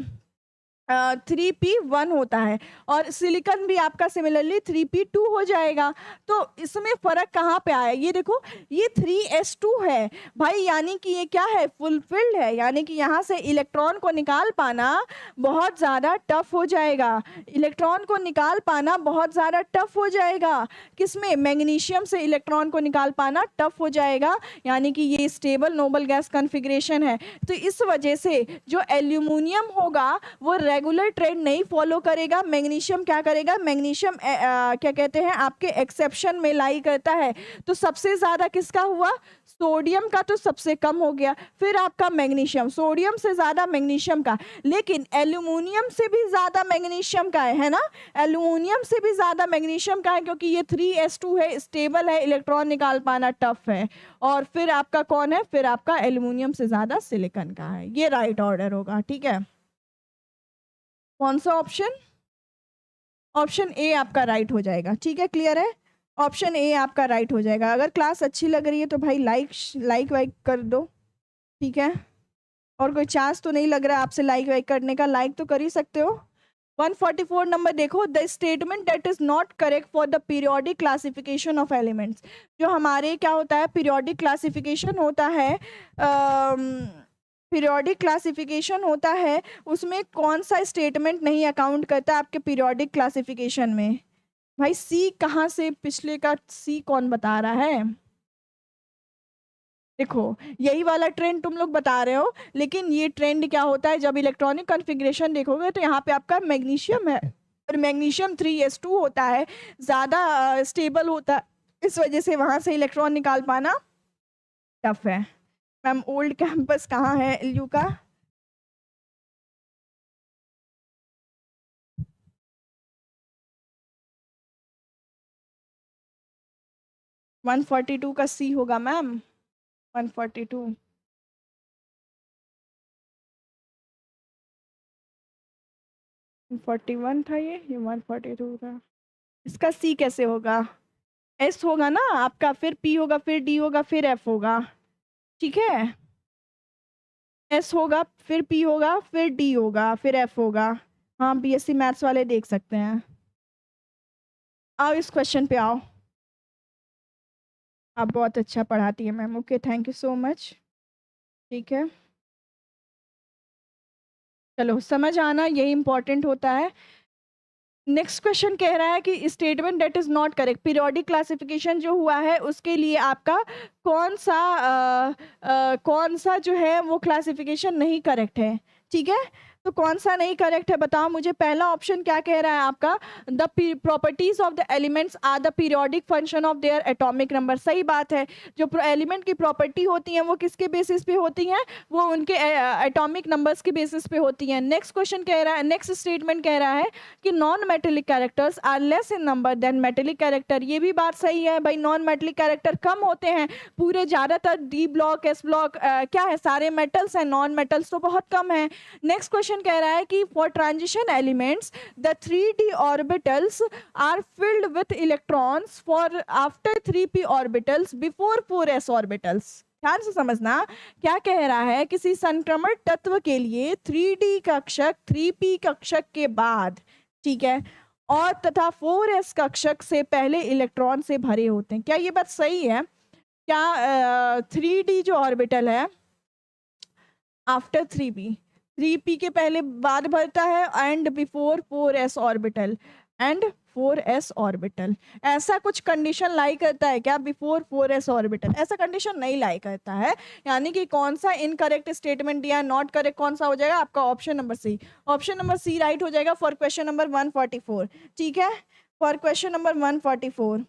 3p1 होता है और सिलिकॉन भी आपका सिमिलरली 3p2 हो जाएगा। तो इसमें फर्क कहाँ पे आया, ये देखो ये 3s2 है भाई, यानी कि ये क्या है, फुलफिल्ड है, यानी कि यहाँ से इलेक्ट्रॉन को निकाल पाना बहुत ज़्यादा टफ हो जाएगा, इलेक्ट्रॉन को निकाल पाना बहुत ज़्यादा टफ हो जाएगा। किसमें, मैग्नीशियम से इलेक्ट्रॉन को निकाल पाना टफ हो जाएगा, यानी कि ये स्टेबल नोबल गैस कॉन्फ़िगरेशन है। तो इस वजह से जो एल्यूमिनियम होगा वो रेगुलर ट्रेंड नहीं फॉलो करेगा, मैग्नीशियम क्या करेगा, मैग्नीशियम क्या कहते हैं आपके एक्सेप्शन में लाई करता है। तो सबसे ज़्यादा किसका हुआ, सोडियम का तो सबसे कम हो गया, फिर आपका मैग्नीशियम, सोडियम से ज़्यादा मैग्नीशियम का, लेकिन एल्यूमिनियम से भी ज़्यादा मैग्नीशियम का है ना, एल्यूमिनियम से भी ज़्यादा मैग्नीशियम का है, क्योंकि ये 3s2 है, स्टेबल है, इलेक्ट्रॉन निकाल पाना टफ है। और फिर आपका कौन है, फिर आपका एल्यूमिनियम से ज़्यादा सिलिकॉन का है। ये राइट ऑर्डर होगा, ठीक है। कौन सा ऑप्शन, ऑप्शन ए आपका राइट हो जाएगा, ठीक है, क्लियर है, ऑप्शन ए आपका राइट हो जाएगा। अगर क्लास अच्छी लग रही है तो भाई लाइक वाइक कर दो, ठीक है, और कोई चांस तो नहीं लग रहा है आपसे लाइक वाइक करने का, लाइक तो कर ही सकते हो। 144 नंबर देखो, the statement that is not correct for the periodic classification of elements. जो हमारे क्या होता है, पीरियोडिक क्लासिफिकेशन होता है, पीरियोडिक क्लासिफिकेशन होता है, उसमें कौन सा स्टेटमेंट नहीं अकाउंट करता आपके पीरियोडिक क्लासिफिकेशन में। भाई सी कहाँ से, पिछले का सी कौन बता रहा है, देखो यही वाला ट्रेंड तुम लोग बता रहे हो, लेकिन ये ट्रेंड क्या होता है, जब इलेक्ट्रॉनिक कॉन्फ़िगरेशन देखोगे तो यहाँ पे आपका मैग्नीशियम है और मैग्नीशियम 3s2 होता है, ज़्यादा स्टेबल होता है, इस वजह से वहाँ से इलेक्ट्रॉन निकाल पाना टफ है। मैम ओल्ड कैंपस कहाँ है एलयू का, वन 142 का सी होगा मैम, 142। 141 था ये 142 था, इसका सी कैसे होगा, एस होगा ना आपका, फिर पी होगा, फिर डी होगा, फिर एफ होगा, ठीक है, एस होगा, फिर पी होगा, फिर डी होगा, फिर एफ होगा। हाँ बीएससी मैथ्स वाले देख सकते हैं। आओ इस क्वेश्चन पे आओ, आप बहुत अच्छा पढ़ाती है ma'am, okay thank you so much, ठीक है, चलो समझ आना यही इंपॉर्टेंट होता है। नेक्स्ट क्वेश्चन कह रहा है कि statement that is not correct, periodic classification जो हुआ है उसके लिए आपका कौन सा जो है वो क्लासिफिकेशन नहीं करेक्ट है, ठीक है, तो कौन सा नहीं करेक्ट है बताओ मुझे। पहला ऑप्शन क्या कह रहा है आपका, the properties of the elements are the periodic function of their atomic number, सही बात है, जो एलिमेंट की प्रॉपर्टी होती हैं वो किसके बेसिस पे होती हैं, वो उनके एटॉमिक नंबर्स के बेसिस पे होती हैं। नेक्स्ट क्वेश्चन कह रहा है, नेक्स्ट स्टेटमेंट कह रहा है कि non metallic characters are less in number than metallic character, ये भी बात सही है भाई, नॉन मेटेलिक कैरेक्टर कम होते हैं, पूरे ज़्यादातर डी ब्लॉक एस ब्लॉक क्या है सारे मेटल्स हैं, नॉन मेटल्स तो बहुत कम है। नेक्स्ट क्वेश्चन कह रहा है कि for transition elements the 3d orbitals are filled with electrons for after 3p orbitals before 4s orbitals, ध्यान से समझना क्या कह रहा है, किसी संक्रमण तत्व के लिए 3d कक्षक 3p कक्षक के बाद, ठीक है, और तथा 4s कक्षक से पहले इलेक्ट्रॉन से भरे होते हैं। क्या ये बात सही है, क्या 3d जो ऑर्बिटल है आफ्टर 3p के पहले बाद भरता है and before 4s orbital, and 4s orbital, ऐसा कुछ कंडीशन लाई करता है क्या, बिफोर 4s ऑर्बिटल, ऐसा कंडीशन नहीं लाई करता है, यानी कि कौन सा इनकरेक्ट स्टेटमेंट दिया है, नॉट करेक्ट कौन सा हो जाएगा आपका, option number C, option number C right हो जाएगा फॉर क्वेश्चन नंबर 144, ठीक है, फॉर क्वेश्चन नंबर 144।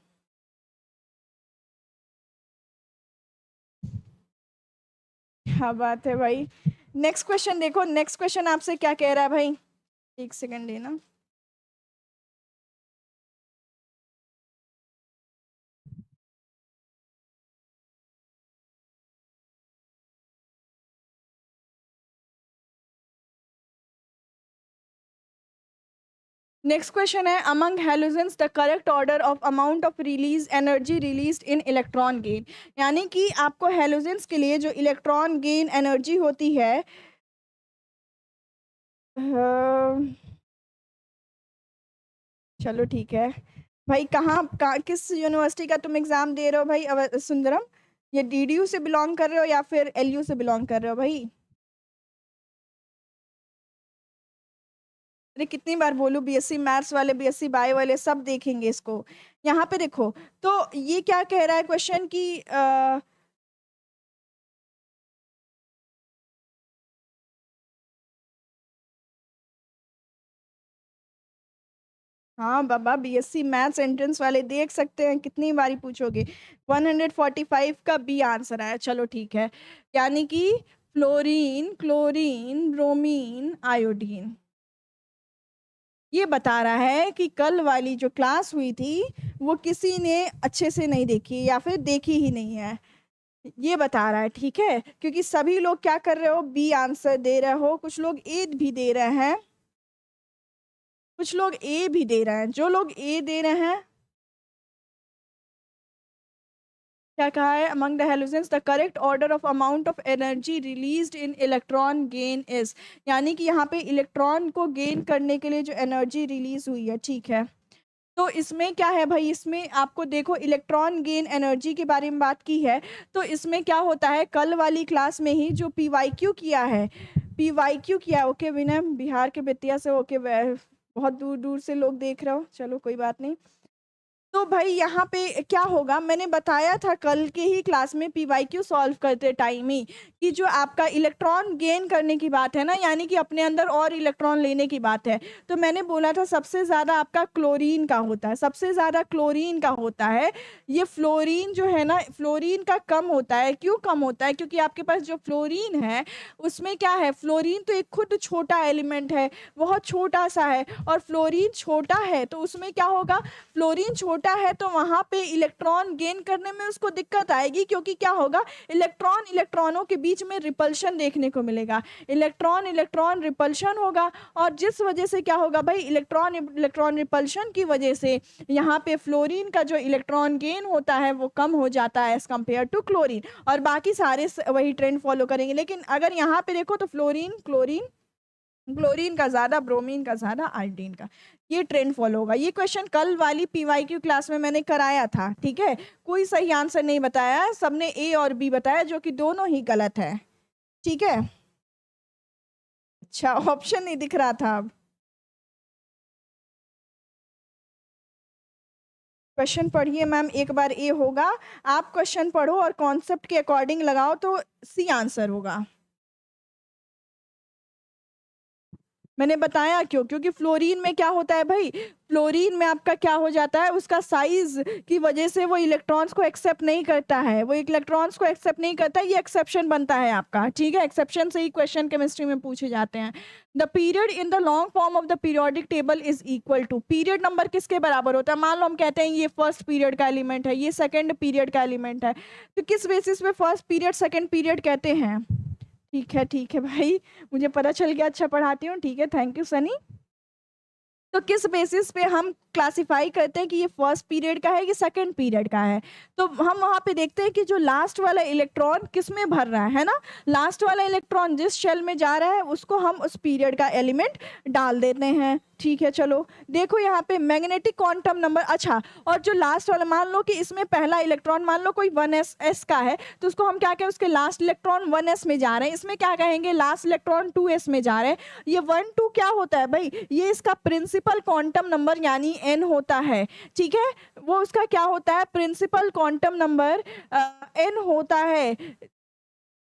क्या बात है भाई, नेक्स्ट क्वेश्चन देखो, नेक्स्ट क्वेश्चन आपसे क्या कह रहा है भाई, एक सेकंड लेना, नेक्स्ट क्वेश्चन है among halogens the correct order of amount of release energy released in electron gain, यानी कि आपको हेलोजेंस के लिए जो इलेक्ट्रॉन गेन एनर्जी होती है चलो ठीक है भाई। कहाँ किस यूनिवर्सिटी का तुम एग्जाम दे रहे हो भाई सुंदरम? ये डीडीयू से बिलोंग कर रहे हो या फिर एलयू से बिलोंग कर रहे हो भाई? अरे कितनी बार बोलूं, बीएससी मैथ्स वाले, बीएससी बायो वाले सब देखेंगे इसको। यहाँ पे देखो, तो ये क्या कह रहा है क्वेश्चन की हाँ बाबा, बीएससी मैथ्स एंट्रेंस वाले देख सकते हैं, कितनी बारी पूछोगे। 145 का बी आंसर आया। चलो ठीक है, यानी कि फ्लोरीन, क्लोरीन, ब्रोमीन, आयोडीन। ये बता रहा है कि कल वाली जो क्लास हुई थी वो किसी ने अच्छे से नहीं देखी या फिर देखी ही नहीं है, ये बता रहा है। ठीक है, क्योंकि सभी लोग क्या कर रहे हो, बी आंसर दे रहे हो, कुछ लोग ए भी दे रहे हैं, कुछ लोग ए भी दे रहे हैं। जो लोग ए दे रहे हैं, क्या कहा है, among the halogens the correct order of amount of energy released in electron gain is, यानी कि यहाँ पे इलेक्ट्रॉन को गेन करने के लिए जो एनर्जी रिलीज हुई है, ठीक है। तो इसमें क्या है भाई, इसमें आपको देखो इलेक्ट्रॉन गेन एनर्जी के बारे में बात की है, तो इसमें क्या होता है, कल वाली क्लास में ही जो पीवाईक्यू किया है, पीवाईक्यू किया, ओके विनय बिहार के बेतिया से, ओके बहुत दूर दूर से लोग देख रहे हो, चलो कोई बात नहीं। तो भाई यहाँ पे क्या होगा, मैंने बताया था कल के ही क्लास में पीवाईक्यू सॉल्व करते टाइम ही, कि जो आपका इलेक्ट्रॉन गेन करने की बात है ना, यानी कि अपने अंदर और इलेक्ट्रॉन लेने की बात है, तो मैंने बोला था सबसे ज़्यादा आपका क्लोरीन का होता है, सबसे ज़्यादा क्लोरीन का होता है। ये फ्लोरीन जो है ना, फ्लोरीन का कम होता है। क्यों कम होता है? क्योंकि आपके पास जो फ्लोरीन है उसमें क्या है, फ्लोरीन तो एक खुद छोटा एलिमेंट है, बहुत छोटा सा है, और फ्लोरीन छोटा है तो उसमें क्या होगा, फ्लोरीन छोटा है तो वहां पे इलेक्ट्रॉन गेन करने में उसको दिक्कत आएगी, क्योंकि क्या होगा, इलेक्ट्रॉन इलेक्ट्रॉनों के बीच में रिपल्शन देखने को मिलेगा, इलेक्ट्रॉन इलेक्ट्रॉन रिपल्शन होगा, और जिस वजह से क्या होगा भाई, इलेक्ट्रॉन इलेक्ट्रॉन रिपल्शन की वजह से यहाँ पे फ्लोरीन का जो इलेक्ट्रॉन गेन होता है वो कम हो जाता है एज कंपेयर टू क्लोरीन, और बाकी सारे वही ट्रेंड फॉलो करेंगे। लेकिन अगर यहाँ पे देखो तो फ्लोरीन क्लोरीन, क्लोरीन का ज्यादा, ब्रोमीन का ज्यादा, आयोडीन का, ये ट्रेंड फॉलो होगा। ये क्वेश्चन कल वाली पीवाईक्यू क्लास में मैंने कराया था, ठीक है। कोई सही आंसर नहीं बताया, सबने ए और बी बताया, जो कि दोनों ही गलत है, ठीक है। अच्छा, ऑप्शन नहीं दिख रहा था। अब क्वेश्चन पढ़िए मैम, एक बार ए होगा, आप क्वेश्चन पढ़ो और कॉन्सेप्ट के अकॉर्डिंग लगाओ तो सी आंसर होगा। मैंने बताया क्यों, क्योंकि फ्लोरीन में क्या होता है भाई, फ्लोरीन में आपका क्या हो जाता है, उसका साइज की वजह से वो इलेक्ट्रॉन्स को एक्सेप्ट नहीं करता है, वो इलेक्ट्रॉन्स को एक्सेप्ट नहीं करता, ये एक्सेप्शन बनता है आपका, ठीक है। एक्सेप्शन से ही क्वेश्चन केमिस्ट्री में पूछे जाते हैं। The period in the long form of the periodic table is equal to, period number किसके बराबर होता है, मान लो हम कहते हैं ये फर्स्ट पीरियड का एलिमेंट है, ये सेकेंड पीरियड का एलिमेंट है, तो किस बेसिस पे फर्स्ट पीरियड सेकेंड पीरियड कहते हैं? ठीक है भाई, मुझे पता चल गया, अच्छा पढ़ाती हूँ, ठीक है, थैंक यू सनी। तो किस बेसिस पे हम क्लासिफाई करते हैं कि ये फर्स्ट पीरियड का है कि सेकंड पीरियड का है, तो हम वहां पे देखते हैं कि जो लास्ट वाला इलेक्ट्रॉन किस में भर रहा है ना, लास्ट वाला इलेक्ट्रॉन जिस शेल में जा रहा है उसको हम उस पीरियड का एलिमेंट डाल देते हैं, ठीक है। चलो देखो यहाँ पे मैग्नेटिक क्वांटम नंबर, अच्छा, और जो लास्ट वाला, मान लो कि इसमें पहला इलेक्ट्रॉन मान लो कोई 1s का है, तो उसको हम क्या कहें, उसके लास्ट इलेक्ट्रॉन 1s में जा रहे हैं, इसमें क्या कहेंगे, लास्ट इलेक्ट्रॉन 2s में जा रहे हैं। ये 1 2 क्या होता है भाई, ये इसका प्रिंसिपल क्वांटम नंबर यानी n होता है, ठीक है। वो उसका क्या होता है, प्रिंसिपल क्वांटम नंबर n होता है।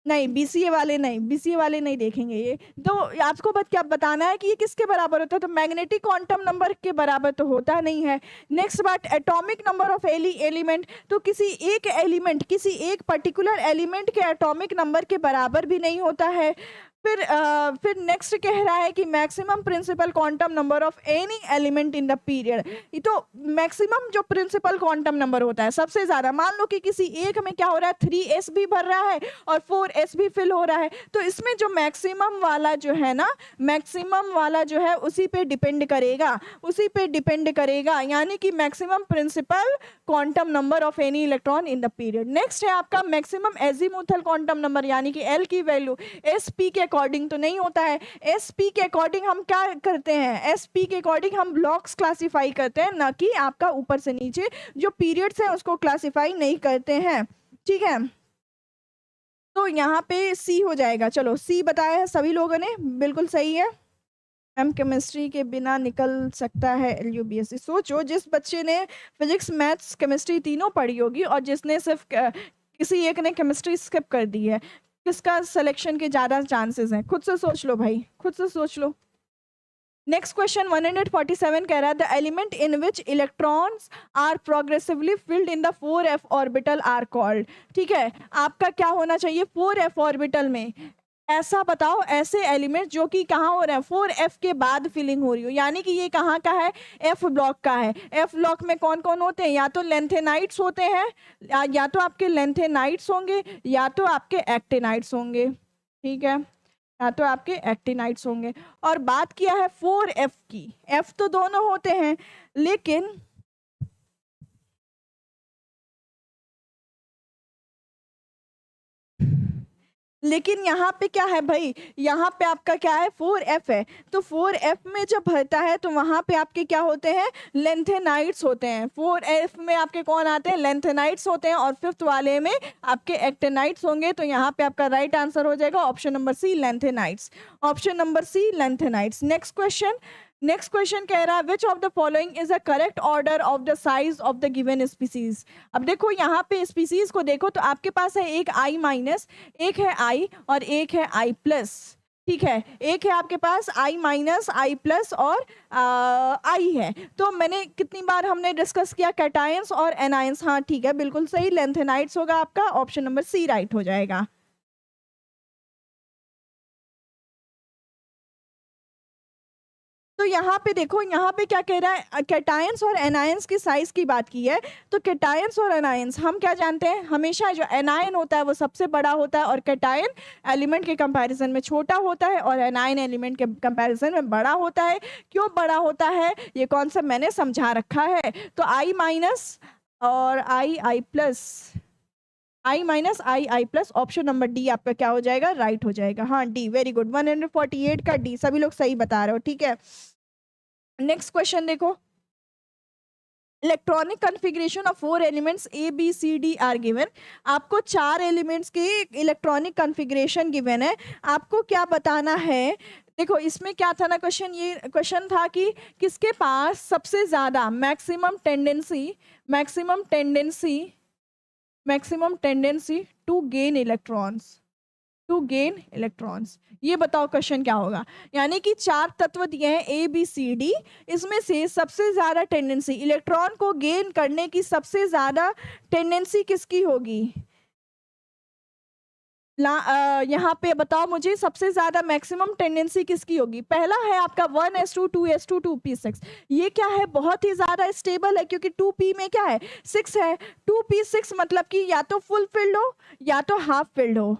नहीं, बीसीए वाले नहीं, बीसीए वाले नहीं देखेंगे ये, तो आपको क्या बताना है कि ये किसके बराबर होता है, तो मैग्नेटिक क्वांटम नंबर के बराबर तो होता नहीं है। नेक्स्ट बात, एटॉमिक नंबर ऑफ एलिमेंट, तो किसी एक एलिमेंट, किसी एक पर्टिकुलर एलिमेंट के एटॉमिक नंबर के बराबर भी नहीं होता है। फिर नेक्स्ट कह रहा है कि maximum principal quantum number of any element in the period, ये तो मैक्सिमम जो प्रिंसिपल क्वांटम नंबर होता है सबसे ज्यादा, मान लो कि किसी एक में क्या हो रहा है, 3s भी भर रहा है और 4s भी फिल हो रहा है, तो इसमें जो मैक्सिमम वाला जो है ना, मैक्सिमम वाला जो है उसी पे डिपेंड करेगा, उसी पे डिपेंड करेगा, यानी कि maximum principal quantum number of any electron in the period. Next है आपका मैक्सिमम एजीमुथल क्वांटम नंबर, यानी कि एल की वैल्यू एस पी के अकॉर्डिंग तो नहीं होता है। एसपी के अकॉर्डिंग हम क्या करते हैं, एसपी के अकॉर्डिंग हम ब्लॉक्स क्लासिफाई करते हैं, ना कि आपका ऊपर से नीचे जो पीरियड्स हैं उसको क्लासिफाई नहीं करते हैं, ठीक है। तो यहाँ पे सी हो जाएगा। चलो सी बताया है सभी लोगों ने, बिल्कुल सही है। मैम केमिस्ट्री के बिना निकल सकता है एलयूबीएससी। सोचो जिस बच्चे ने फिजिक्स मैथ्स केमिस्ट्री तीनों पढ़ी होगी और जिसने सिर्फ किसी एक ने केमिस्ट्री स्किप कर दी है, किसका सिलेक्शन के ज़्यादा चांसेस हैं? खुद से सोच लो भाई, खुद से सोच लो। नेक्स्ट क्वेश्चन 147 कह रहा है the element in which electrons are progressively filled in the 4f orbital are called. ठीक है, आपका क्या होना चाहिए 4f ऑर्बिटल में, ऐसा बताओ ऐसे एलिमेंट जो कि कहाँ हो रहा है 4f के बाद फिलिंग हो रही हो, यानी कि ये कहाँ का है, f ब्लॉक का है। f ब्लॉक में कौन कौन होते हैं, या तो लेंथेनाइट्स होते हैं, या तो आपके लेंथेनाइट्स होंगे, या तो आपके एक्टिनाइट्स होंगे, ठीक है, या तो आपके एक्टिनाइट्स होंगे। और बात किया है 4f की, f तो दोनों होते हैं, लेकिन यहाँ पे क्या है भाई, यहाँ पे आपका क्या है 4f है, तो 4f में जब भरता है तो वहाँ पे आपके क्या होते हैं, लेंथेनाइट्स होते हैं। 4f में आपके कौन आते हैं, लेंथेनाइट्स होते हैं, और 5th वाले में आपके एक्टिनाइट्स होंगे। तो यहाँ पे आपका राइट आंसर हो जाएगा option number C, lanthanides. Option number C, lanthanides. Next question कह रहा है which of the following is a correct order of the size of the given species. अब देखो यहाँ पे स्पीसीज को देखो तो आपके पास है एक I माइनस, एक है I और एक है I प्लस, ठीक है, एक है आपके पास I माइनस, I प्लस और I है। तो मैंने कितनी बार हमने डिस्कस किया कैटायंस और एनायंस, हाँ ठीक है, बिल्कुल सही, लेंथेनाइट्स होगा आपका, ऑप्शन नंबर सी राइट हो जाएगा। तो यहाँ पे देखो, यहाँ पे क्या कह रहा है, कैटायंस और एनायंस की साइज की बात की है। तो कैटायंस और एनायंस हम क्या जानते हैं, हमेशा जो एनायन होता है वो सबसे बड़ा होता है और कैटायन एलिमेंट के कंपैरिजन में छोटा होता है और एनायन एलिमेंट के कंपैरिजन में बड़ा होता है। क्यों बड़ा होता है ये कॉन्सेप्ट मैंने समझा रखा है। तो I माइनस और I plus, I minus I plus, option number D आपका क्या हो जाएगा, राइट हो जाएगा। हाँ डी, वेरी गुड, 148 का डी, सभी लोग सही बता रहे हो, ठीक है। नेक्स्ट क्वेश्चन देखो, electronic configuration of 4 elements A B C D are given. आपको 4 एलिमेंट्स के इलेक्ट्रॉनिक कॉन्फ़िगरेशन गिवन है, आपको क्या बताना है। देखो इसमें क्या था ना क्वेश्चन, ये क्वेश्चन था कि किसके पास सबसे ज़्यादा maximum tendency to gain electrons, ये बताओ क्वेश्चन क्या होगा। यानी कि 4 तत्व दिए हैं A B C D, इसमें से सबसे ज्यादा टेंडेंसी इलेक्ट्रॉन को गेन करने की, सबसे ज्यादा टेंडेंसी किसकी होगी, यहाँ पे बताओ मुझे सबसे ज्यादा मैक्सिमम टेंडेंसी किसकी होगी। पहला है आपका 1s2 2s2 2p6, ये क्या है, बहुत ही ज्यादा स्टेबल है क्योंकि 2p में क्या है 6 है, 2p6 मतलब कि या तो फुल फिल्ड हो या तो हाफ फिल्ड हो,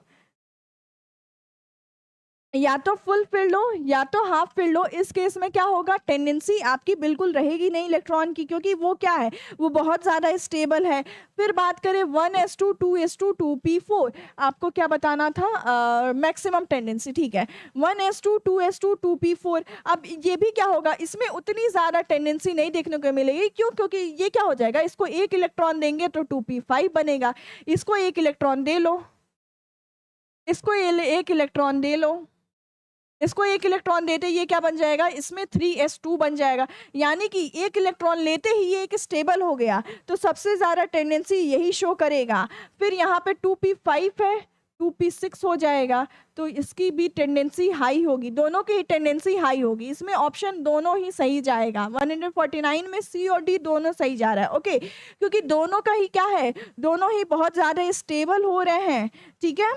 या तो फुल फिल्ड हो या तो हाफ फिल्ड हो। इस केस में क्या होगा, टेंडेंसी आपकी बिल्कुल रहेगी नहीं इलेक्ट्रॉन की, क्योंकि वो क्या है, वो बहुत ज़्यादा स्टेबल है। फिर बात करें 1s2 2s2 2p4, आपको क्या बताना था, मैक्सिमम टेंडेंसी, ठीक है, 1s2 2s2 2p4। अब ये भी क्या होगा, इसमें उतनी ज़्यादा टेंडेंसी नहीं देखने को मिलेगी, क्यों, क्योंकि ये क्या हो जाएगा, इसको एक इलेक्ट्रॉन देंगे तो 2p5 बनेगा, इसको एक इलेक्ट्रॉन दे लो, इसको एक इलेक्ट्रॉन दे लो, इसको एक इलेक्ट्रॉन देते ये क्या बन जाएगा, इसमें 3s2 बन जाएगा। यानी कि एक इलेक्ट्रॉन लेते ही ये एक स्टेबल हो गया, तो सबसे ज़्यादा टेंडेंसी यही शो करेगा। फिर यहाँ पे 2p5 है, 2p6 हो जाएगा, तो इसकी भी टेंडेंसी हाई होगी, दोनों की टेंडेंसी हाई होगी। इसमें ऑप्शन दोनों ही सही जाएगा, 149 में सी और डी दोनों सही जा रहा है, ओके, क्योंकि दोनों का ही क्या है, दोनों ही बहुत ज़्यादा स्टेबल हो रहे हैं, ठीक है।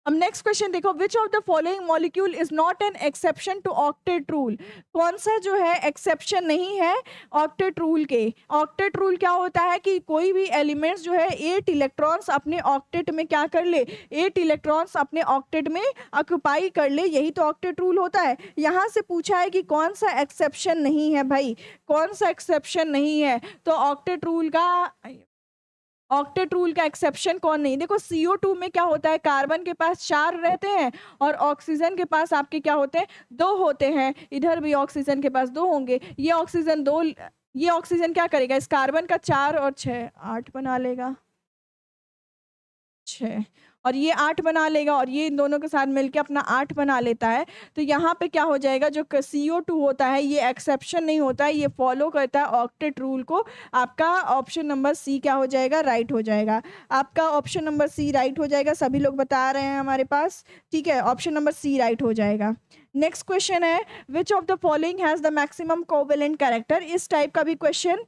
अब नेक्स्ट क्वेश्चन देखो, which of the following molecule is not an exception to octet rule. कौन सा जो है एक्सेप्शन नहीं है ऑक्टेट रूल के। ऑक्टेट रूल क्या होता है कि कोई भी एलिमेंट्स जो है 8 इलेक्ट्रॉन्स अपने ऑक्टेट में क्या कर ले, 8 इलेक्ट्रॉन्स अपने ऑक्टेट में ऑक्यूपाई कर ले, यही तो ऑक्टेट रूल होता है। यहाँ से पूछा है कि कौन सा एक्सेप्शन नहीं है भाई, कौन सा एक्सेप्शन नहीं है, तो ऑक्टेट रूल का ऑक्टेट रूल का एक्सेप्शन कौन नहीं? देखो CO2 में क्या होता है, कार्बन के पास 4 रहते हैं और ऑक्सीजन के पास आपके क्या होते हैं, 2 होते हैं। इधर भी ऑक्सीजन के पास 2 होंगे। ये ऑक्सीजन क्या करेगा, इस कार्बन का 4 और 6 8 बना लेगा, 6 और ये 8 बना लेगा और ये इन दोनों के साथ मिलके अपना 8 बना लेता है। तो यहाँ पे क्या हो जाएगा, जो CO2 होता है ये एक्सेप्शन नहीं होता है, ये फॉलो करता है ऑक्टेट रूल को। आपका ऑप्शन नंबर सी क्या हो जाएगा, राइट हो जाएगा। आपका ऑप्शन नंबर सी राइट हो जाएगा, सभी लोग बता रहे हैं हमारे पास, ठीक है, ऑप्शन नंबर सी राइट हो जाएगा। नेक्स्ट क्वेश्चन है, which of the following has the maximum covalent character? इस टाइप का भी क्वेश्चन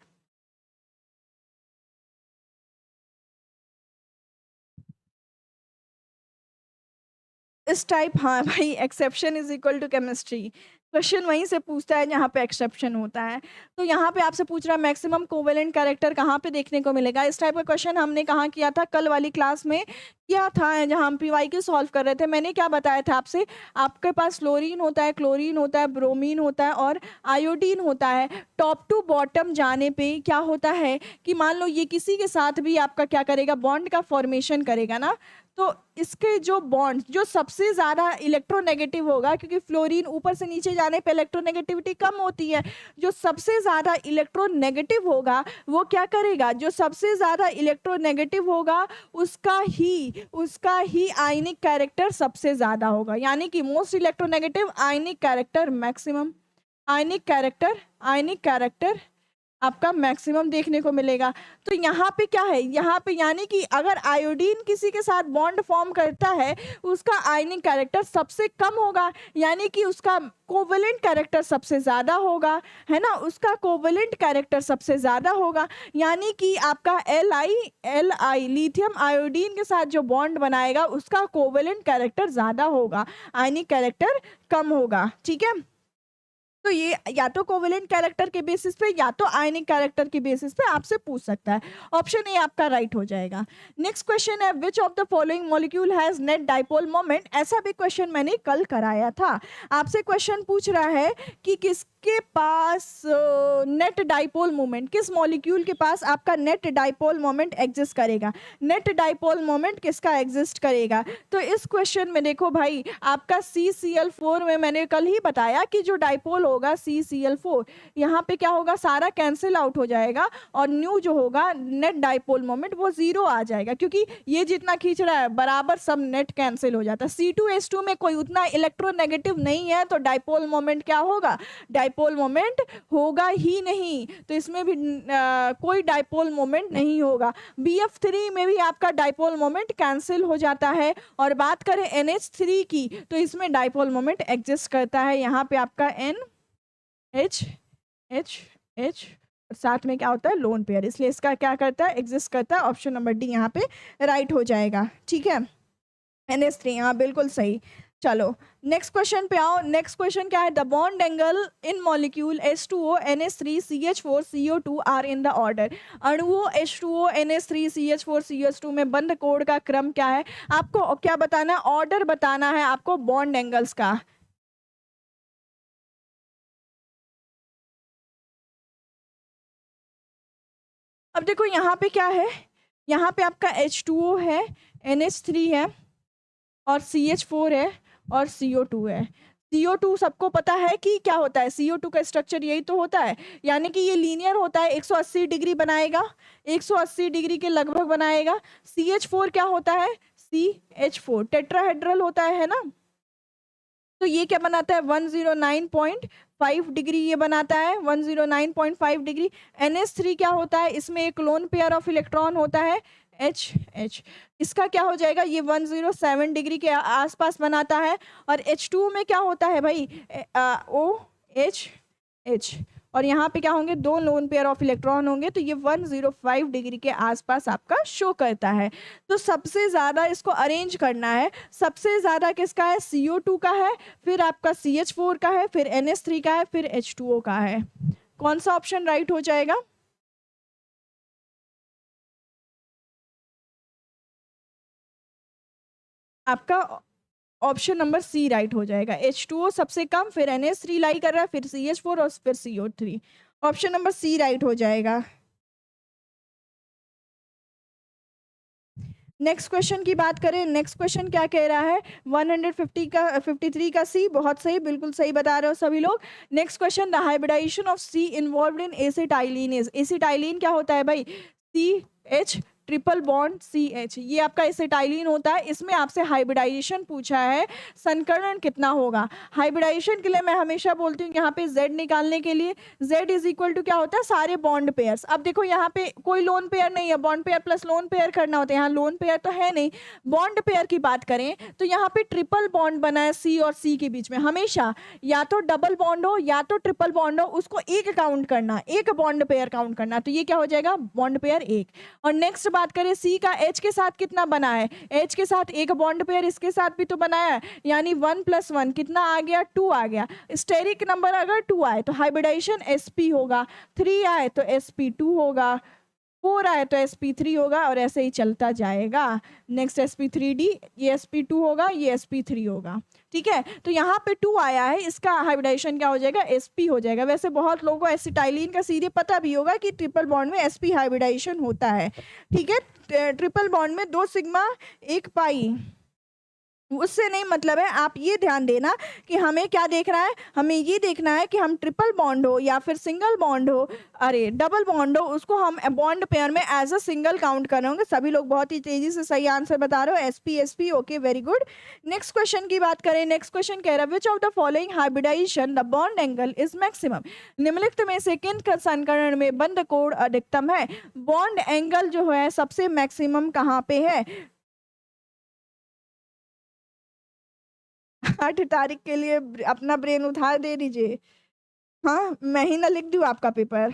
इस टाइप, हाँ भाई, exception is equal to chemistry. Question वहीं से पूछता है जहाँ पे एक्सेप्शन होता है। तो यहाँ पे आपसे पूछ रहा है मैक्सिमम कोवेलेंट कैरेक्टर कहाँ पे देखने को मिलेगा। इस टाइप का क्वेश्चन हमने कहाँ किया था, कल वाली क्लास में किया था, जहाँ हम PYQ सॉल्व कर रहे थे। मैंने क्या बताया था आपसे, आपके पास फ्लोरीन होता है, क्लोरीन होता है, ब्रोमीन होता है और आयोडीन होता है। टॉप टू बॉटम जाने पे क्या होता है कि मान लो ये किसी के साथ भी आपका क्या करेगा, बॉन्ड का फॉर्मेशन करेगा ना, तो इसके जो बॉन्ड जो सबसे ज़्यादा इलेक्ट्रोनेगेटिव होगा, क्योंकि फ्लोरीन ऊपर से नीचे जाने पे इलेक्ट्रोनेगेटिविटी कम होती है, जो सबसे ज़्यादा इलेक्ट्रोनेगेटिव होगा वो क्या करेगा, जो सबसे ज़्यादा इलेक्ट्रोनेगेटिव होगा उसका ही आयनिक कैरेक्टर सबसे ज़्यादा होगा। यानी कि मोस्ट इलेक्ट्रोनेगेटिव आयनिक कैरेक्टर मैक्सिमम, आयनिक कैरेक्टर आपका मैक्सिमम देखने को मिलेगा। तो यहाँ पे क्या है, यहाँ पे यानी कि अगर आयोडीन किसी के साथ बॉन्ड फॉर्म करता है उसका आयनिक कैरेक्टर सबसे कम होगा, यानी कि उसका कोवेलेंट कैरेक्टर सबसे ज़्यादा होगा, है ना, उसका कोवेलेंट कैरेक्टर सबसे ज़्यादा होगा। यानी कि आपका Li लिथियम आयोडीन के साथ जो बॉन्ड बनाएगा उसका कोवेलेंट कैरेक्टर ज़्यादा होगा, आयनिक कैरेक्टर कम होगा, ठीक है। तो ये या तो कोवेलेंट कैरेक्टर के बेसिस पे या तो आयनिक कैरेक्टर के बेसिस पे आपसे पूछ सकता है। ऑप्शन ए आपका राइट हो जाएगा। नेक्स्ट क्वेश्चन है, which of the following molecule has net dipole moment? ऐसा भी क्वेश्चन मैंने कल कराया था। आपसे क्वेश्चन पूछ रहा है कि किसके पास नेट डाइपोल मोमेंट, किस मॉलिक्यूल के पास आपका नेट डाइपोल मोमेंट एग्जिस्ट करेगा। नेट डाइपोल मोमेंट किसका एग्जिस्ट करेगा? तो इस क्वेश्चन में देखो भाई, आपका CCl4 में मैंने कल ही बताया कि जो डाइपोल होगा CCl4, यहाँ पे क्या होगा, सारा कैंसिल आउट हो जाएगा और न्यू जो होगा नेट डाइपोल मोमेंट वो 0 आ जाएगा, क्योंकि ये जितना खींच रहा है बराबर सब नेट कैंसिल हो जाता है। C2H2 में कोई उतना इलेक्ट्रोनेगेटिव नहीं है, तो डाइपोल मोमेंट क्या होगा, डाइपोल मोमेंट होगा ही नहीं। तो इसमें भी कोई डाइपोल मोमेंट नहीं होगा। BF3 में भी आपका डाइपोल मोमेंट कैंसिल हो जाता है। और बात करें NH3 की, तो इसमें डाइपोल मोमेंट एग्जिस्ट करता है। यहाँ पे आपका NH साथ में क्या होता है, लोन पेयर, इसलिए इसका क्या करता है, एग्जिस्ट करता है। ऑप्शन नंबर डी यहाँ पे राइट हो जाएगा, ठीक है। NH3, हाँ बिल्कुल सही। चलो नेक्स्ट क्वेश्चन पे आओ। नेक्स्ट क्वेश्चन क्या है, the bond angle in molecule H2O NH3 CH4 CO2 are in the order. अणुओं H2O NH3 CH4 CH2 में बंद कोण का क्रम क्या है? आपको क्या बताना है, ऑर्डर बताना है आपको बॉन्ड एंगल्स का। अब देखो यहाँ पे क्या है, यहाँ पे आपका H2O है, NH3 है और CH4 है और CO2 है। CO2 सबको पता है कि क्या होता है, CO2 का स्ट्रक्चर यही तो होता है, यानी कि ये लीनियर होता है, 180 डिग्री बनाएगा, 180 डिग्री के लगभग बनाएगा। CH4 क्या होता है, CH4 टेट्राहेड्रल होता है ना, तो ये क्या बनाता है, 109.5 डिग्री ये बनाता है, 109.5 डिग्री। NH3 क्या होता है, इसमें एक लोन पेयर ऑफ इलेक्ट्रॉन होता है H, इसका क्या हो जाएगा, ये 107 डिग्री के आसपास बनाता है। और H2 में क्या होता है भाई, OH, और यहाँ पे क्या होंगे, 2 लोन पेयर ऑफ इलेक्ट्रॉन होंगे, तो ये 105 डिग्री के आसपास आपका शो करता है। तो सबसे ज़्यादा इसको अरेंज करना है, सबसे ज़्यादा किसका है, CO2 का है, फिर आपका CH4 का है, फिर NH3 का है, फिर H2O का है। कौन सा ऑप्शन राइट हो जाएगा? आपका ऑप्शन नंबर सी राइट हो जाएगा। H2O सबसे कम, फिर NH3 लाई कर रहा है, फिर CH4 और फिर CO3। Option number C right हो जाएगा। नेक्स्ट क्वेश्चन की बात करें, नेक्स्ट क्वेश्चन क्या कह रहा है, 150 का 53 का सी, बहुत सही, बिल्कुल सही बता रहे हो सभी लोग। Next question, the hybridization of C involved in acetylene is, acetylene क्या होता है भाई, C H triple bond C H, ये आपका एसिटाइलिन होता है। इसमें आपसे हाइब्रिडाइजेशन पूछा है, संकरण कितना होगा। हाइब्रिडाइजेशन के लिए मैं हमेशा बोलती हूँ यहाँ पे z निकालने के लिए, z इज इक्वल टू क्या होता है, सारे बॉन्ड पेयर्स। अब देखो यहाँ पे कोई लोन पेयर नहीं है, bond pair plus lone pair करना होता है, यहाँ लोन पेयर तो है नहीं। बॉन्ड पेयर की बात करें तो यहाँ पे ट्रिपल बॉन्ड बना है सी और सी के बीच में, हमेशा या तो डबल बॉन्ड हो या तो ट्रिपल बॉन्ड हो, उसको एक काउंट करना, एक बॉन्ड पेयर काउंट करना, तो ये क्या हो जाएगा, बॉन्ड पेयर एक। और नेक्स्ट बात करें सी का, एच के साथ कितना बना है, एच के साथ एक बॉन्ड पेयर इसके साथ भी तो बनाया है, यानी 1 + 1 कितना आ गया, 2 आ गया। स्टेरिक नंबर अगर 2 आए तो हाइब्रिडाइजेशन sp होगा, 3 आए तो sp2 होगा, 4 आए तो sp3 होगा, और ऐसे ही चलता जाएगा। नेक्स्ट sp3d, ये sp2 होगा, ये sp3 होगा, ठीक है। तो यहाँ पे 2 आया है, इसका हाइब्रिडाइजेशन क्या हो जाएगा, sp हो जाएगा। वैसे बहुत लोगों को एसिटाइलिन का सीधे पता भी होगा कि ट्रिपल बॉन्ड में sp हाइब्रिडाइजेशन होता है, ठीक है। ट्रिपल बॉन्ड में 2 सिग्मा 1 पाई, उससे नहीं मतलब है। आप ये ध्यान देना कि हमें क्या देखना है, हमें ये देखना है कि हम ट्रिपल बॉन्ड हो या फिर सिंगल बॉन्ड हो, अरे डबल बॉन्ड हो, उसको हम बॉन्ड पेयर में एज अ सिंगल काउंट करेंगे। सभी लोग बहुत ही तेजी से सही आंसर बता रहे हो, sp sp, okay very good. Next question की बात करें, नेक्स्ट क्वेश्चन कह रहा है which of the following hybridization the bond angle is maximum, निम्नलिखित में से किन का संकरण में बंद कोण अधिकतम है। बॉन्ड एंगल जो है सबसे मैक्सिमम कहाँ पे है, 8 तारीख के लिए अपना ब्रेन उधार दे दीजिए। हाँ, मैं ही ना लिख दूँ आपका पेपर।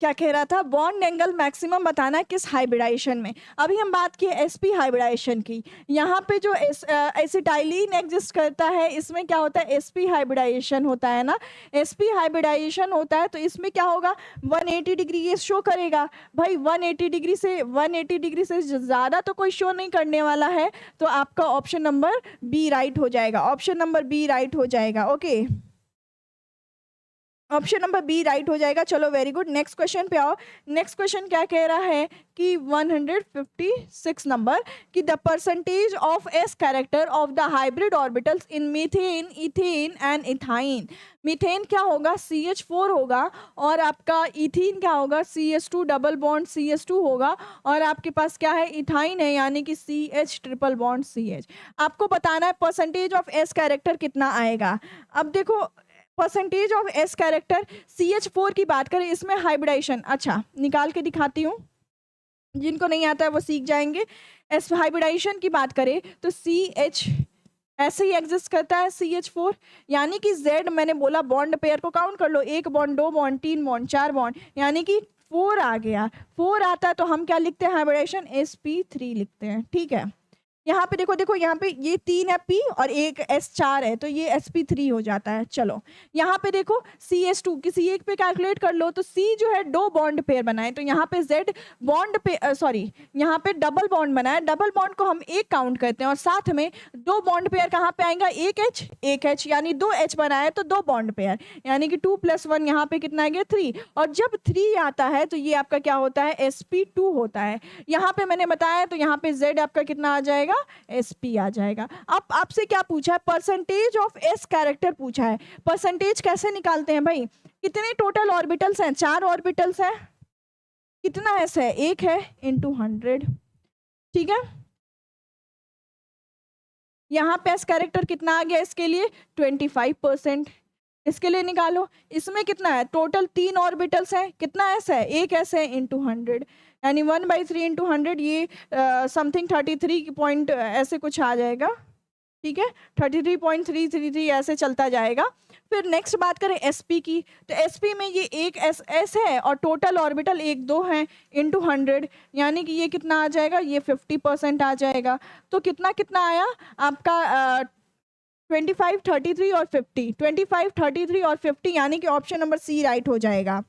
क्या कह रहा था, बॉन्ड एंगल मैक्सिमम बताना है किस हाइब्रिडाइजेशन में। अभी हम बात किए एसपी हाइब्रिडाइजेशन की, यहाँ पे जो एसिटाइलिन एग्जिस्ट करता है, इसमें क्या होता है, एसपी हाइब्रिडाइजेशन होता है ना। एसपी हाइब्रिडाइजेशन होता है तो इसमें क्या होगा, 180 डिग्री ये शो करेगा। भाई 180 डिग्री से ज़्यादा तो कोई शो नहीं करने वाला है, तो आपका ऑप्शन नंबर बी राइट हो जाएगा, ऑप्शन नंबर बी राइट हो जाएगा, okay. Option number B right हो जाएगा। चलो वेरी गुड, नेक्स्ट क्वेश्चन पे आओ। नेक्स्ट क्वेश्चन क्या कह रहा है कि 156 नंबर कि the percentage of S character of the hybrid orbitals in methane, ethane and ethyne. Methane क्या होगा, CH4 होगा, और आपका इथीन क्या होगा, CH2 डबल बॉन्ड CH2 होगा, और आपके पास क्या है, इथाइन है, यानी कि CH ट्रिपल बॉन्ड CH। आपको बताना है परसेंटेज ऑफ एस कैरेक्टर कितना आएगा। अब देखो percentage of S character, CH4 की बात करें, इसमें हाइब्रिडाइजेशन, अच्छा निकाल के दिखाती हूँ, जिनको नहीं आता है वो सीख जाएंगे। एस हाइब्रिडाइजेशन की बात करें तो CH ऐसे ही एग्जिस्ट करता है CH4, यानी कि Z मैंने बोला बॉन्ड पेयर को काउंट कर लो, 1 बॉन्ड 2 बॉन्ड 3 बॉन्ड 4 बॉन्ड, यानी कि 4 आ गया। 4 आता है तो हम क्या लिखते हैं, हाइब्रिडाइजेशन sp3 लिखते हैं, ठीक है। यहाँ पे देखो यहाँ पे ये 3 है P और एक S4 है, तो ये sp3 हो जाता है। चलो यहाँ पे देखो CH2 किसी एक पे कैलकुलेट कर लो, तो C जो है 2 बॉन्ड पेयर बनाए, तो यहाँ पे Z बॉन्ड पे सॉरी यहाँ पे डबल बॉन्ड बनाए, डबल बॉन्ड को हम एक काउंट करते हैं, और साथ में 2 बॉन्ड पेयर कहाँ पे आएगा, एक H यानी 2 H बनाए तो 2 बॉन्ड पेयर, यानी कि 2 + 1 यहाँ पे कितना आ गया 3, और जब 3 आता है तो ये आपका क्या होता है, sp2 होता है। यहाँ पे मैंने बताया तो यहाँ पे Z आपका कितना आ जाएगा, sp आ जाएगा। अब आपसे क्या पूछा है, परसेंटेज ऑफ एस कैरेक्टर पूछा है। परसेंटेज कैसे निकालते हैं भाई, कितने टोटल ऑर्बिटल्स हैं, 4 ऑर्बिटल्स हैं, कितना एस है, 1 है × 100, ठीक है। यहाँ पे एस कैरेक्टर कितना आ गया, इसके लिए 25%, इसके लिए निकालो। इसमें कितना है, टोटल 3 ऑर्बिटल्स हैं, कितना एस है, 1 एस है × 100, यानी 1/3 × 100, ये समथिंग 33 पॉइंट ऐसे कुछ आ जाएगा, ठीक है, 33.333 ऐसे चलता जाएगा। फिर नेक्स्ट बात करें sp की, तो sp में ये एक s है और टोटल ऑर्बिटल 1 2 हैं × 100, यानी कि ये कितना आ जाएगा, ये 50% आ जाएगा। तो कितना कितना आया आपका 25 33 और 50, 25 33 और 50, यानी कि ऑप्शन नंबर सी राइट हो जाएगा।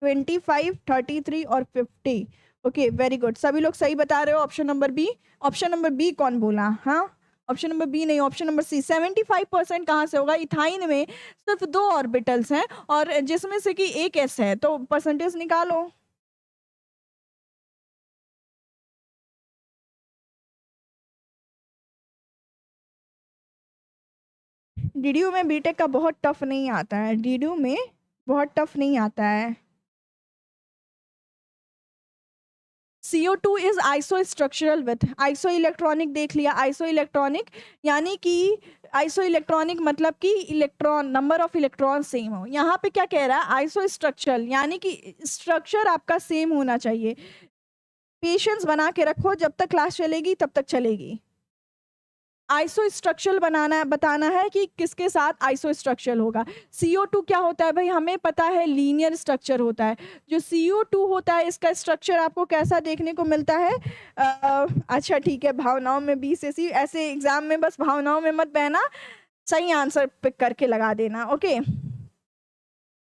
25 33 और 50, ओके वेरी गुड, सभी लोग सही बता रहे हो, option number B. Option number B कौन बोला, हाँ ऑप्शन नंबर बी नहीं, ऑप्शन नंबर सी 75% कहाँ से होगा? इथाइन में सिर्फ 2 ऑर्बिटल्स हैं और जिसमें से कि एक एस है, तो परसेंटेज निकालो। डीडीयू में बीटेक का बहुत टफ नहीं आता है, डीडीयू में बहुत टफ नहीं आता है। CO2 is iso structural with, iso electronic देख लिया, आइसो इलेक्ट्रॉनिक यानी कि आइसो इलेक्ट्रॉनिक मतलब कि electron, number of electron same हो। यहाँ पे क्या कह रहा है? आइसो स्ट्रक्चरल यानी कि स्ट्रक्चर आपका सेम होना चाहिए। पेशेंस बना के रखो, जब तक क्लास चलेगी तब तक चलेगी। आइसो स्ट्रक्चरल बनाना बताना है कि किसके साथ आइसो स्ट्रक्चरल होगा। CO2 क्या होता है भाई? हमें पता है लीनियर स्ट्रक्चर होता है। जो CO2 होता है इसका स्ट्रक्चर आपको कैसा देखने को मिलता है? अच्छा ठीक है, भावनाओं में 20 ऐसे एग्जाम में बस भावनाओं में मत बहना, सही आंसर पिक करके लगा देना। ओके,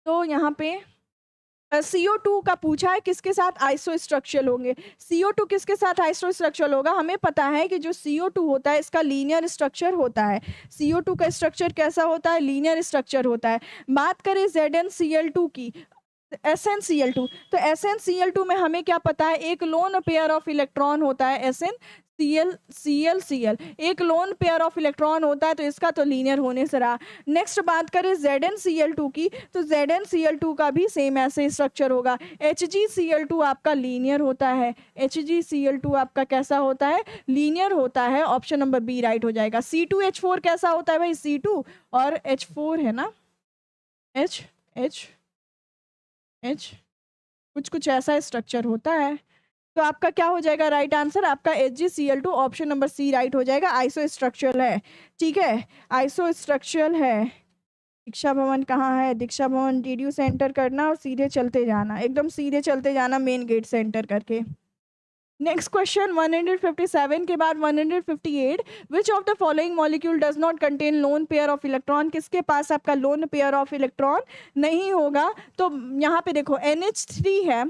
तो यहाँ पे CO2 का पूछा है किसके साथ आइसो स्ट्रक्चरल होंगे। CO2 किसके साथ आइसो स्ट्रक्चरल होगा? हमें पता है कि जो CO2 होता है इसका लीनियर स्ट्रक्चर होता है। CO2 का स्ट्रक्चर कैसा होता है? लीनियर स्ट्रक्चर होता है। बात करें ZnCl2 की, SnCl2, तो SnCl2 में हमें क्या पता है? एक लोन पेयर ऑफ इलेक्ट्रॉन होता है, Cl, एक लोन पेयर ऑफ इलेक्ट्रॉन होता है, तो इसका तो लीनियर होने से रहा। नेक्स्ट बात करें ZnCl2 की, तो ZnCl2 का भी सेम ऐसे स्ट्रक्चर होगा। HgCl2 आपका लीनियर होता है, HgCl2 आपका कैसा होता है? लीनियर होता है। ऑप्शन नंबर बी राइट हो जाएगा। C2H4 कैसा होता है भाई? C2 और H4 है ना, H कुछ ऐसा स्ट्रक्चर होता है। तो आपका क्या हो जाएगा राइट आंसर? आपका HgCl2 option number C right हो जाएगा। आइसो स्ट्रक्चरल है, ठीक है, आइसो स्ट्रक्चरल है। दीक्षा भवन कहाँ है? दीक्षा भवन डीडीयू से एंटर करना और सीधे चलते जाना, एकदम सीधे चलते जाना मेन गेट से एंटर करके। नेक्स्ट क्वेश्चन 157 के बाद 158, विच of the following molecule does not contain loan pair of electron? किसके पास आपका लोन पेयर ऑफ इलेक्ट्रॉन नहीं होगा? तो यहाँ पे देखो NH3 है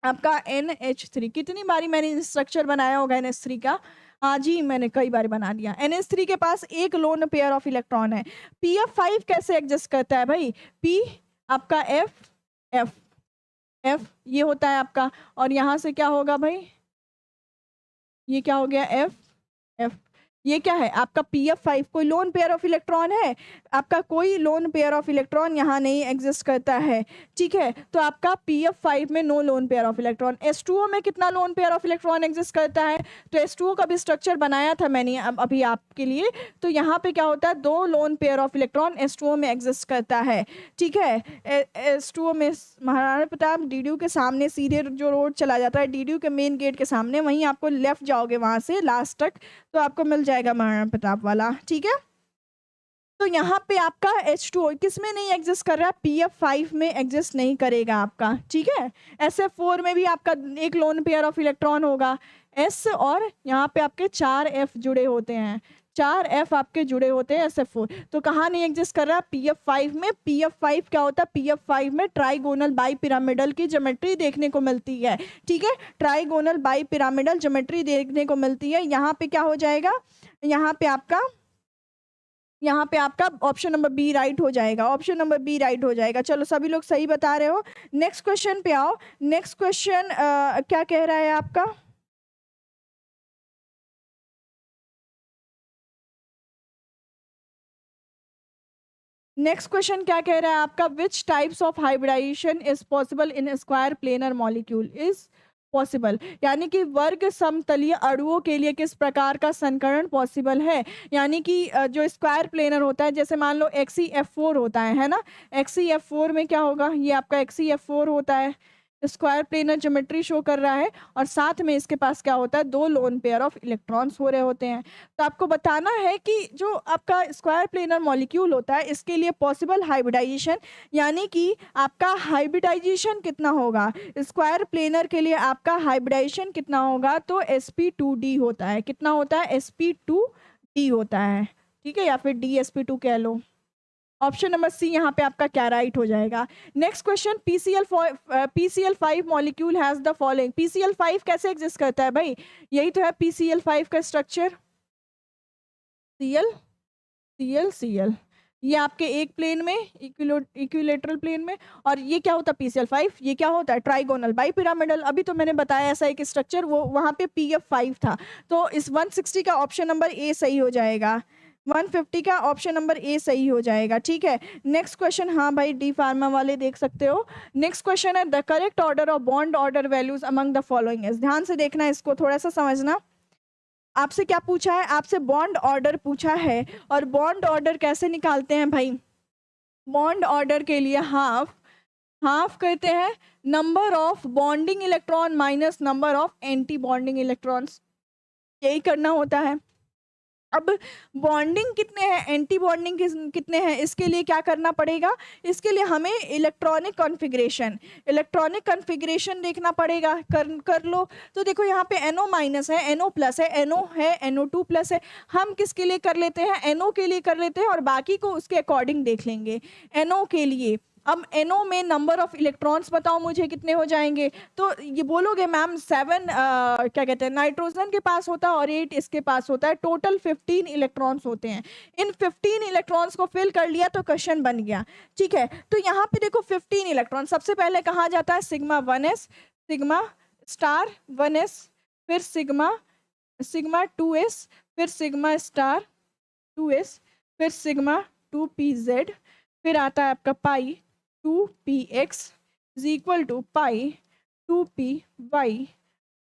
आपका, NH3 कितनी बारी मैंने स्ट्रक्चर बनाया होगा NH3 का? हाँ जी, मैंने कई बार बना दिया। NH3 के पास एक लोन पेयर ऑफ इलेक्ट्रॉन है। PF5 कैसे एग्जिस्ट करता है भाई? P आपका F ये होता है आपका, और यहाँ से क्या होगा भाई? ये क्या हो गया? F ये क्या है आपका? PF5 कोई लोन पेयर ऑफ इलेक्ट्रॉन है? आपका कोई लोन पेयर ऑफ इलेक्ट्रॉन यहाँ नहीं एग्जिस्ट करता है, ठीक है। तो आपका PF5 में no lone pair of electron. H2O में कितना lone pair of electron exist करता है? तो H2O का भी स्ट्रक्चर बनाया था मैंने अभी आपके लिए। तो यहाँ पे क्या होता है? 2 loan pair of electron H2O में एग्जिस्ट करता है, ठीक है। H2O में महाराणा प्रताप डीडीयू के सामने सीधे जो रोड चला जाता है डीडीयू के मेन गेट के सामने, वहीं आपको लेफ्ट जाओगे वहां से लास्ट तक, तो आपको मिल जाएगा महाराणा प्रताप वाला, ठीक है। तो यहाँ पे आपका H2O किस में नहीं एग्जिस्ट कर रहा है? PF5 में एग्जिस्ट नहीं करेगा आपका, ठीक है। SF4 में भी आपका एक लोन पेयर ऑफ इलेक्ट्रॉन होगा S, और यहाँ पे आपके 4 F जुड़े होते हैं, 4 F आपके जुड़े होते हैं SF4। तो कहाँ नहीं एग्जिस्ट कर रहा है? PF5 में। PF5 क्या होता है? PF5 में ट्राइगोनल बाई पिरामिडल की ज्योमेट्री देखने को मिलती है, ठीक है। ट्राइगोनल बाई पिरामिडल ज्योमेट्री देखने को मिलती है। यहाँ पे क्या हो जाएगा? यहाँ पे आपका ऑप्शन नंबर बी राइट हो जाएगा, ऑप्शन नंबर बी राइट हो जाएगा। चलो सभी लोग सही बता रहे हो। नेक्स्ट क्वेश्चन पे आओ। नेक्स्ट क्वेश्चन क्या कह रहा है आपका? नेक्स्ट क्वेश्चन क्या कह रहा है आपका? Which types of hybridization is possible in square planar molecule? Is possible यानी कि वर्ग समतलीय अणुओं के लिए किस प्रकार का संकरण पॉसिबल है? यानी कि जो स्क्वायर प्लेनर होता है, जैसे मान लो XeF4 होता है ना, XeF4 में क्या होगा? ये आपका XeF4 होता है, स्क्वायर प्लेनर ज्योमेट्री शो कर रहा है, और साथ में इसके पास क्या होता है? 2 लोन पेयर ऑफ इलेक्ट्रॉन्स हो रहे होते हैं। तो आपको बताना है कि जो आपका स्क्वायर प्लेनर मॉलिक्यूल होता है इसके लिए पॉसिबल हाइब्रिडाइजेशन, यानी कि आपका हाइब्रिडाइजेशन कितना होगा स्क्वायर प्लेनर के लिए? आपका हाइब्रिडाइजेशन कितना होगा? तो sp2d होता है। कितना होता है? sp2d होता है, ठीक है, या फिर dsp2 कह लो। ऑप्शन नंबर सी यहाँ पे आपका क्या राइट हो जाएगा। Next question, PCl5 molecule has the following. PCl5 कैसे एग्जिस्ट करता है भाई? यही तो है PCl5 का स्ट्रक्चर, Cl Cl Cl, ये आपके एक प्लेन में इक्विलेटरल प्लेन में, और ये क्या होता है PCl5, ये क्या होता है ट्राइगोनल बाइपिरामिडल। अभी तो मैंने बताया ऐसा एक स्ट्रक्चर, वो वहाँ पे PF5 था, तो इस 160 का ऑप्शन नंबर ए सही हो जाएगा, 150 का ऑप्शन नंबर ए सही हो जाएगा। ठीक है, नेक्स्ट क्वेश्चन, हाँ भाई डी फार्मा वाले देख सकते हो। नेक्स्ट क्वेश्चन है the correct order of bond order values among the following is. ध्यान से देखना, इसको थोड़ा सा समझना। आपसे क्या पूछा है, आपसे बॉन्ड ऑर्डर पूछा है, और बॉन्ड ऑर्डर कैसे निकालते हैं भाई, बॉन्ड ऑर्डर के लिए हाफ कहते हैं number of bonding electron minus number of anti bonding electrons, यही करना होता है। अब बॉन्डिंग कितने हैं, एंटी बॉन्डिंग कितने हैं, इसके लिए क्या करना पड़ेगा, इसके लिए हमें इलेक्ट्रॉनिक कॉन्फ़िगरेशन देखना पड़ेगा। कर लो तो देखो यहाँ पे NO माइनस है, NO प्लस है, NO है, NO2 प्लस है। हम किसके लिए कर लेते हैं, NO के लिए कर लेते हैं, और बाकी को उसके अकॉर्डिंग देख लेंगे। NO के लिए अब NO में नंबर ऑफ इलेक्ट्रॉन्स बताओ मुझे कितने हो जाएंगे, तो ये बोलोगे मैम 7 क्या कहते हैं नाइट्रोजन के पास होता है और 8 इसके पास होता है, टोटल 15 इलेक्ट्रॉन्स होते हैं। इन 15 इलेक्ट्रॉन्स को फिल कर लिया तो क्वेश्चन बन गया। ठीक है, तो यहाँ पे देखो 15 इलेक्ट्रॉन सबसे पहले कहाँ जाता है, sigma 1s, sigma star 1s, फिर सिग्मा 2s, फिर सिग्मा स्टार 2s, फिर सिग्मा 2pz, फिर आता है आपका pi 2px is equal to pi 2py,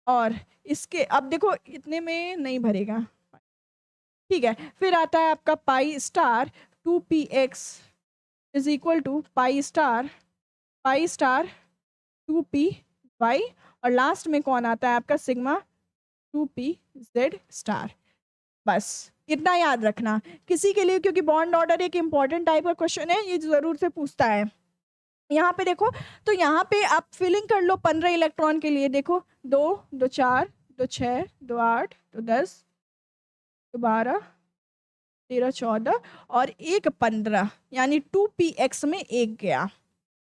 और इसके अब देखो इतने में नहीं भरेगा, ठीक है। फिर आता है आपका pi star 2px is equal to pi star 2py, और लास्ट में कौन आता है आपका सिग्मा 2pz स्टार। बस इतना याद रखना किसी के लिए, क्योंकि बॉन्ड ऑर्डर एक इंपॉर्टेंट टाइप का क्वेश्चन है, ये जरूर से पूछता है। यहाँ पे देखो, तो यहाँ पे आप फिलिंग कर लो 15 इलेक्ट्रॉन के लिए। देखो 2 2 4 2 6 2 8 2 10 2 12 13 14 और 1 15, यानी 2px में 1 गया,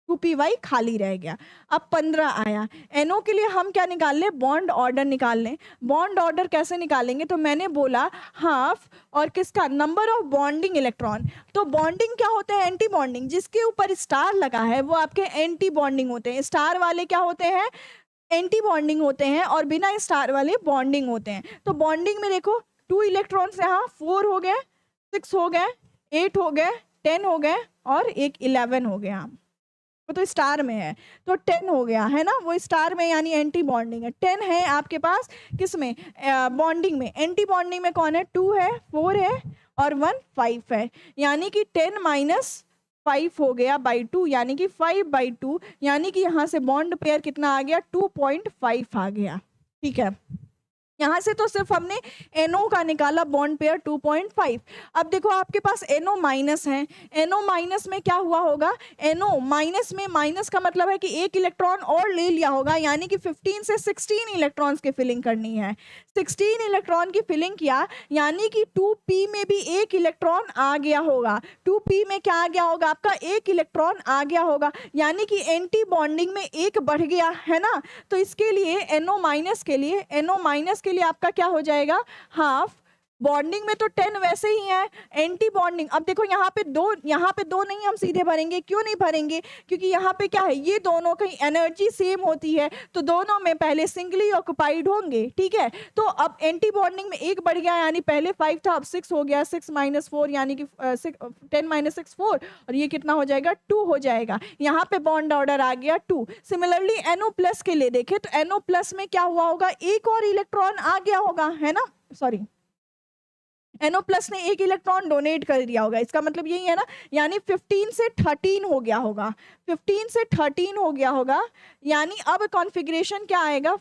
2py खाली रह गया, अब 15 आया। NO के लिए हम क्या निकाल लें, बॉन्ड ऑर्डर निकाल लें। बॉन्ड ऑर्डर कैसे निकालेंगे, तो मैंने बोला हाफ और किसका, नंबर ऑफ बॉन्डिंग इलेक्ट्रॉन। तो बॉन्डिंग क्या होते हैं, एंटी बॉन्डिंग, जिसके ऊपर स्टार लगा है वो आपके एंटी बॉन्डिंग होते हैं, स्टार वाले क्या होते हैं, एंटी बॉन्डिंग होते हैं, और बिना स्टार वाले बॉन्डिंग होते हैं। तो बॉन्डिंग में देखो 2 इलेक्ट्रॉन्स यहाँ, 4 हो गए, 6 हो गए, 8 हो गए, 10 हो गए, और एक 11 हो गया, वो तो स्टार में है, तो 10 हो गया है ना, वो स्टार में यानी एंटी बॉन्डिंग है। 10 है आपके पास किस में, बॉन्डिंग में। एंटी बॉन्डिंग में कौन है, 2 है, 4 है, और 1 5 है, यानी कि 10 माइनस 5 हो गया बाई 2, यानी कि 5/2, यानी कि यहाँ से बॉन्ड पेयर कितना आ गया, 2.5 आ गया। ठीक है, यहाँ से तो सिर्फ हमने NO का निकाला बॉन्ड पेयर 2.5। अब देखो आपके पास NO माइनस है, NO माइनस में क्या हुआ होगा, NO माइनस में, माइनस का मतलब है कि 1 इलेक्ट्रॉन और ले लिया होगा, यानी कि 15 से 16 इलेक्ट्रॉन्स की फिलिंग करनी है। 16 इलेक्ट्रॉन की फिलिंग किया, यानी कि 2p में भी 1 इलेक्ट्रॉन आ गया होगा, 2p में क्या आ गया होगा, आपका 1 इलेक्ट्रॉन आ गया होगा, यानी कि एंटी बॉन्डिंग में 1 बढ़ गया है ना। तो इसके लिए NO माइनस के लिए आपका क्या हो जाएगा, हाफ। बॉन्डिंग में तो 10 वैसे ही है, एंटी बॉन्डिंग, अब देखो यहाँ पे दो नहीं हम सीधे भरेंगे, क्यों नहीं भरेंगे, क्योंकि यहाँ पे क्या है, ये दोनों की एनर्जी सेम होती है, तो दोनों में पहले सिंगली ऑक्युपाइड होंगे। ठीक है, तो अब एंटी बॉन्डिंग में 1 बढ़ गया, यानी पहले 5 था अब 6 हो गया, 6 माइनस 4 यानी कि 10 माइनस 6 4, और ये कितना हो जाएगा, 2 हो जाएगा। यहाँ पे बॉन्ड ऑर्डर आ गया 2। सिमिलरली NO प्लस के लिए देखे तो NO प्लस में क्या हुआ होगा, 1 और इलेक्ट्रॉन आ गया होगा, है ना, सॉरी NO प्लस ने 1 इलेक्ट्रॉन डोनेट कर दिया होगा, इसका मतलब यही है ना, यानी 15 से 13 हो गया होगा, 15 से 13 हो गया होगा, यानी अब कॉन्फ़िगरेशन क्या आएगा,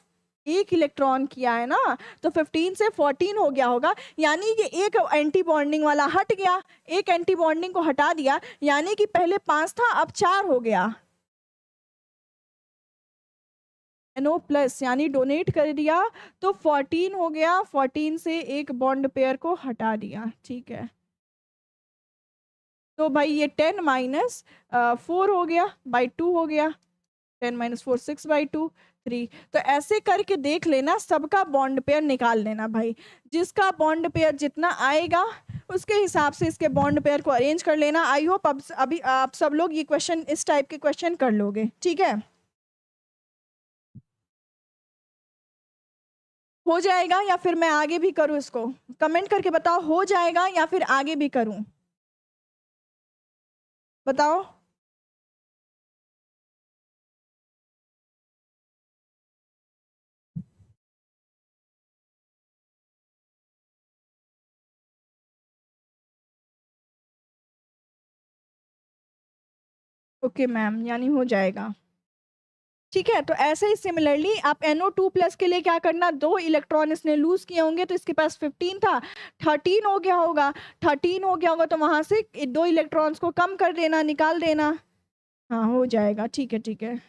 1 इलेक्ट्रॉन किया है ना, तो 15 से 14 हो गया होगा, यानी कि एक एंटी बॉन्डिंग वाला हट गया, एक एंटी बॉन्डिंग को हटा दिया, यानी कि पहले 5 था अब 4 हो गया। NO प्लस यानी डोनेट कर दिया तो 14 हो गया, 14 से एक बॉन्ड पेयर को हटा दिया। ठीक है, तो भाई ये 10 माइनस 4 हो गया बाई 2 हो गया, 10 माइनस 4 6/2 3। तो ऐसे करके देख लेना, सबका बॉन्ड पेयर निकाल लेना भाई, जिसका बॉन्ड पेयर जितना आएगा उसके हिसाब से इसके बॉन्ड पेयर को अरेंज कर लेना। आई होप अब अभी आप सब लोग ये क्वेश्चन, इस टाइप के क्वेश्चन कर लोगे, ठीक है। हो जाएगा या फिर मैं आगे भी करूं? इसको कमेंट करके बताओ, हो जाएगा या फिर आगे भी करूं, बताओ। ओके मैम, यानी हो जाएगा, ठीक है। तो ऐसे ही सिमिलरली आप NO2+ के लिए क्या करना, 2 इलेक्ट्रॉन इसने लूज किए होंगे, तो इसके पास 15 था, 13 हो गया होगा, 13 हो गया होगा, तो वहां से 2 इलेक्ट्रॉन्स को कम कर देना, निकाल देना। हाँ, हो जाएगा, ठीक है, ठीक है।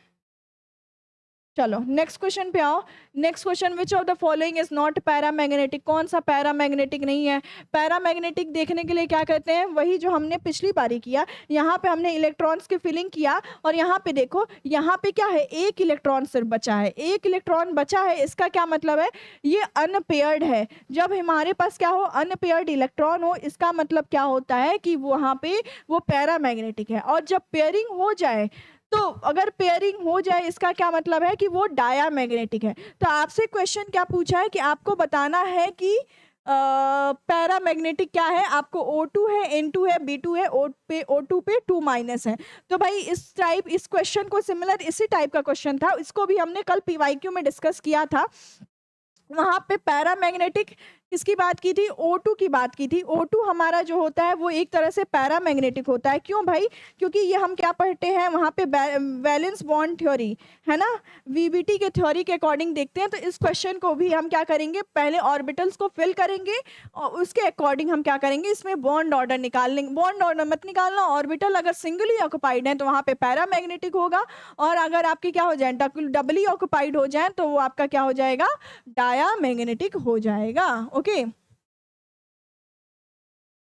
चलो नेक्स्ट क्वेश्चन पे आओ। Next question, which of the following is not paramagnetic? कौन सा पैरामैग्नेटिक नहीं है? पैरामैग्नेटिक देखने के लिए क्या करते हैं, वही जो हमने पिछली बारी किया। यहाँ पे हमने इलेक्ट्रॉन्स की फिलिंग किया, और यहाँ पे देखो, यहाँ पे क्या है, एक इलेक्ट्रॉन सिर्फ बचा है, एक इलेक्ट्रॉन बचा है। इसका क्या मतलब है, ये अनपेयर्ड है। जब हमारे पास क्या हो, अनपेयर्ड इलेक्ट्रॉन हो, इसका मतलब क्या होता है कि वहाँ पे वो पैरामैग्नेटिक है। और जब पेयरिंग हो जाए, तो अगर पेयरिंग हो जाए, इसका क्या मतलब है कि वो डायामैग्नेटिक है। तो आपसे क्वेश्चन क्या पूछा है कि आपको बताना है कि पैरामैग्नेटिक क्या है। आपको O2 है, N2 है, B2 है, O2 पे 2- है। तो भाई इस टाइप, इस क्वेश्चन को सिमिलर इसी टाइप का क्वेश्चन था, इसको भी हमने कल PYQ में डिस्कस किया था। वहां पे पैरामैग्नेटिक किसकी बात की थी, O2 की बात की थी। O2 हमारा जो होता है वो एक तरह से पैरामैग्नेटिक होता है। क्यों भाई, क्योंकि ये हम क्या पढ़ते हैं वहां पे, वैलेंस बॉन्ड थ्योरी है ना, VBT के थ्योरी के अकॉर्डिंग देखते हैं। तो इस क्वेश्चन को भी हम क्या करेंगे, पहले ऑर्बिटल्स को फिल करेंगे और उसके अकॉर्डिंग हम क्या करेंगे, इसमें बॉन्ड ऑर्डर निकाल लेंगे। बॉन्ड ऑर्डर मत निकालना, ऑर्बिटल अगर सिंगली ऑक्युपाइड है तो वहां पे पैरामैग्नेटिक होगा, और अगर आपके क्या हो जाए, डबली ऑक्युपाइड हो जाए तो वो आपका क्या हो जाएगा, डायामैग्नेटिक हो जाएगा। ओके,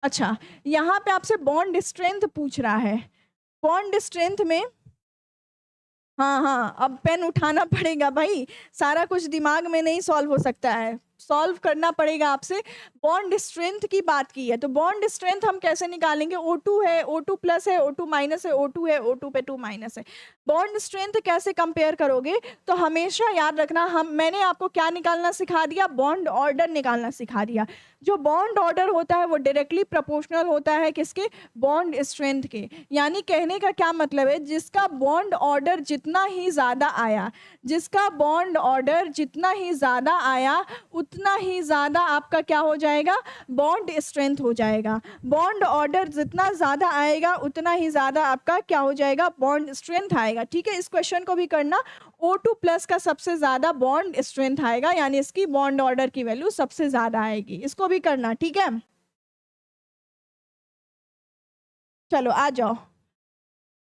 अच्छा, यहाँ पे आपसे बॉन्ड स्ट्रेंथ पूछ रहा है। बॉन्ड स्ट्रेंथ में, हाँ हाँ, अब पेन उठाना पड़ेगा भाई, सारा कुछ दिमाग में नहीं सॉल्व हो सकता है, सॉल्व करना पड़ेगा आपसे। बॉन्ड स्ट्रेंथ की बात की है, तो बॉन्ड स्ट्रेंथ हम कैसे निकालेंगे, O2 है, O2+ है, O2- है, O2 है, O2 पे 2- है। बॉन्ड स्ट्रेंथ कैसे कंपेयर करोगे, तो हमेशा याद रखना, मैंने आपको क्या निकालना सिखा दिया, बॉन्ड ऑर्डर निकालना सिखा दिया। जो बॉन्ड ऑर्डर होता है वो डायरेक्टली प्रोपोर्शनल होता है किसके, बॉन्ड स्ट्रेंथ के। यानी कहने का क्या मतलब है, जिसका बॉन्ड ऑर्डर जितना ही ज्यादा आया, जिसका बॉन्ड ऑर्डर जितना ही ज्यादा आया, उतना ही ज्यादा आपका क्या हो जाएगा, बॉन्ड स्ट्रेंथ हो जाएगा। बॉन्ड ऑर्डर जितना ज्यादा आएगा, उतना ही ज्यादा आपका क्या हो जाएगा, बॉन्ड स्ट्रेंथ आएगा। ठीक है, इस क्वेश्चन को भी करना, O2+ का सबसे ज्यादा बॉन्ड स्ट्रेंथ आएगा, यानी इसकी बॉन्ड ऑर्डर की वैल्यू सबसे ज्यादा आएगी। इसको भी करना, ठीक है। चलो आ जाओ।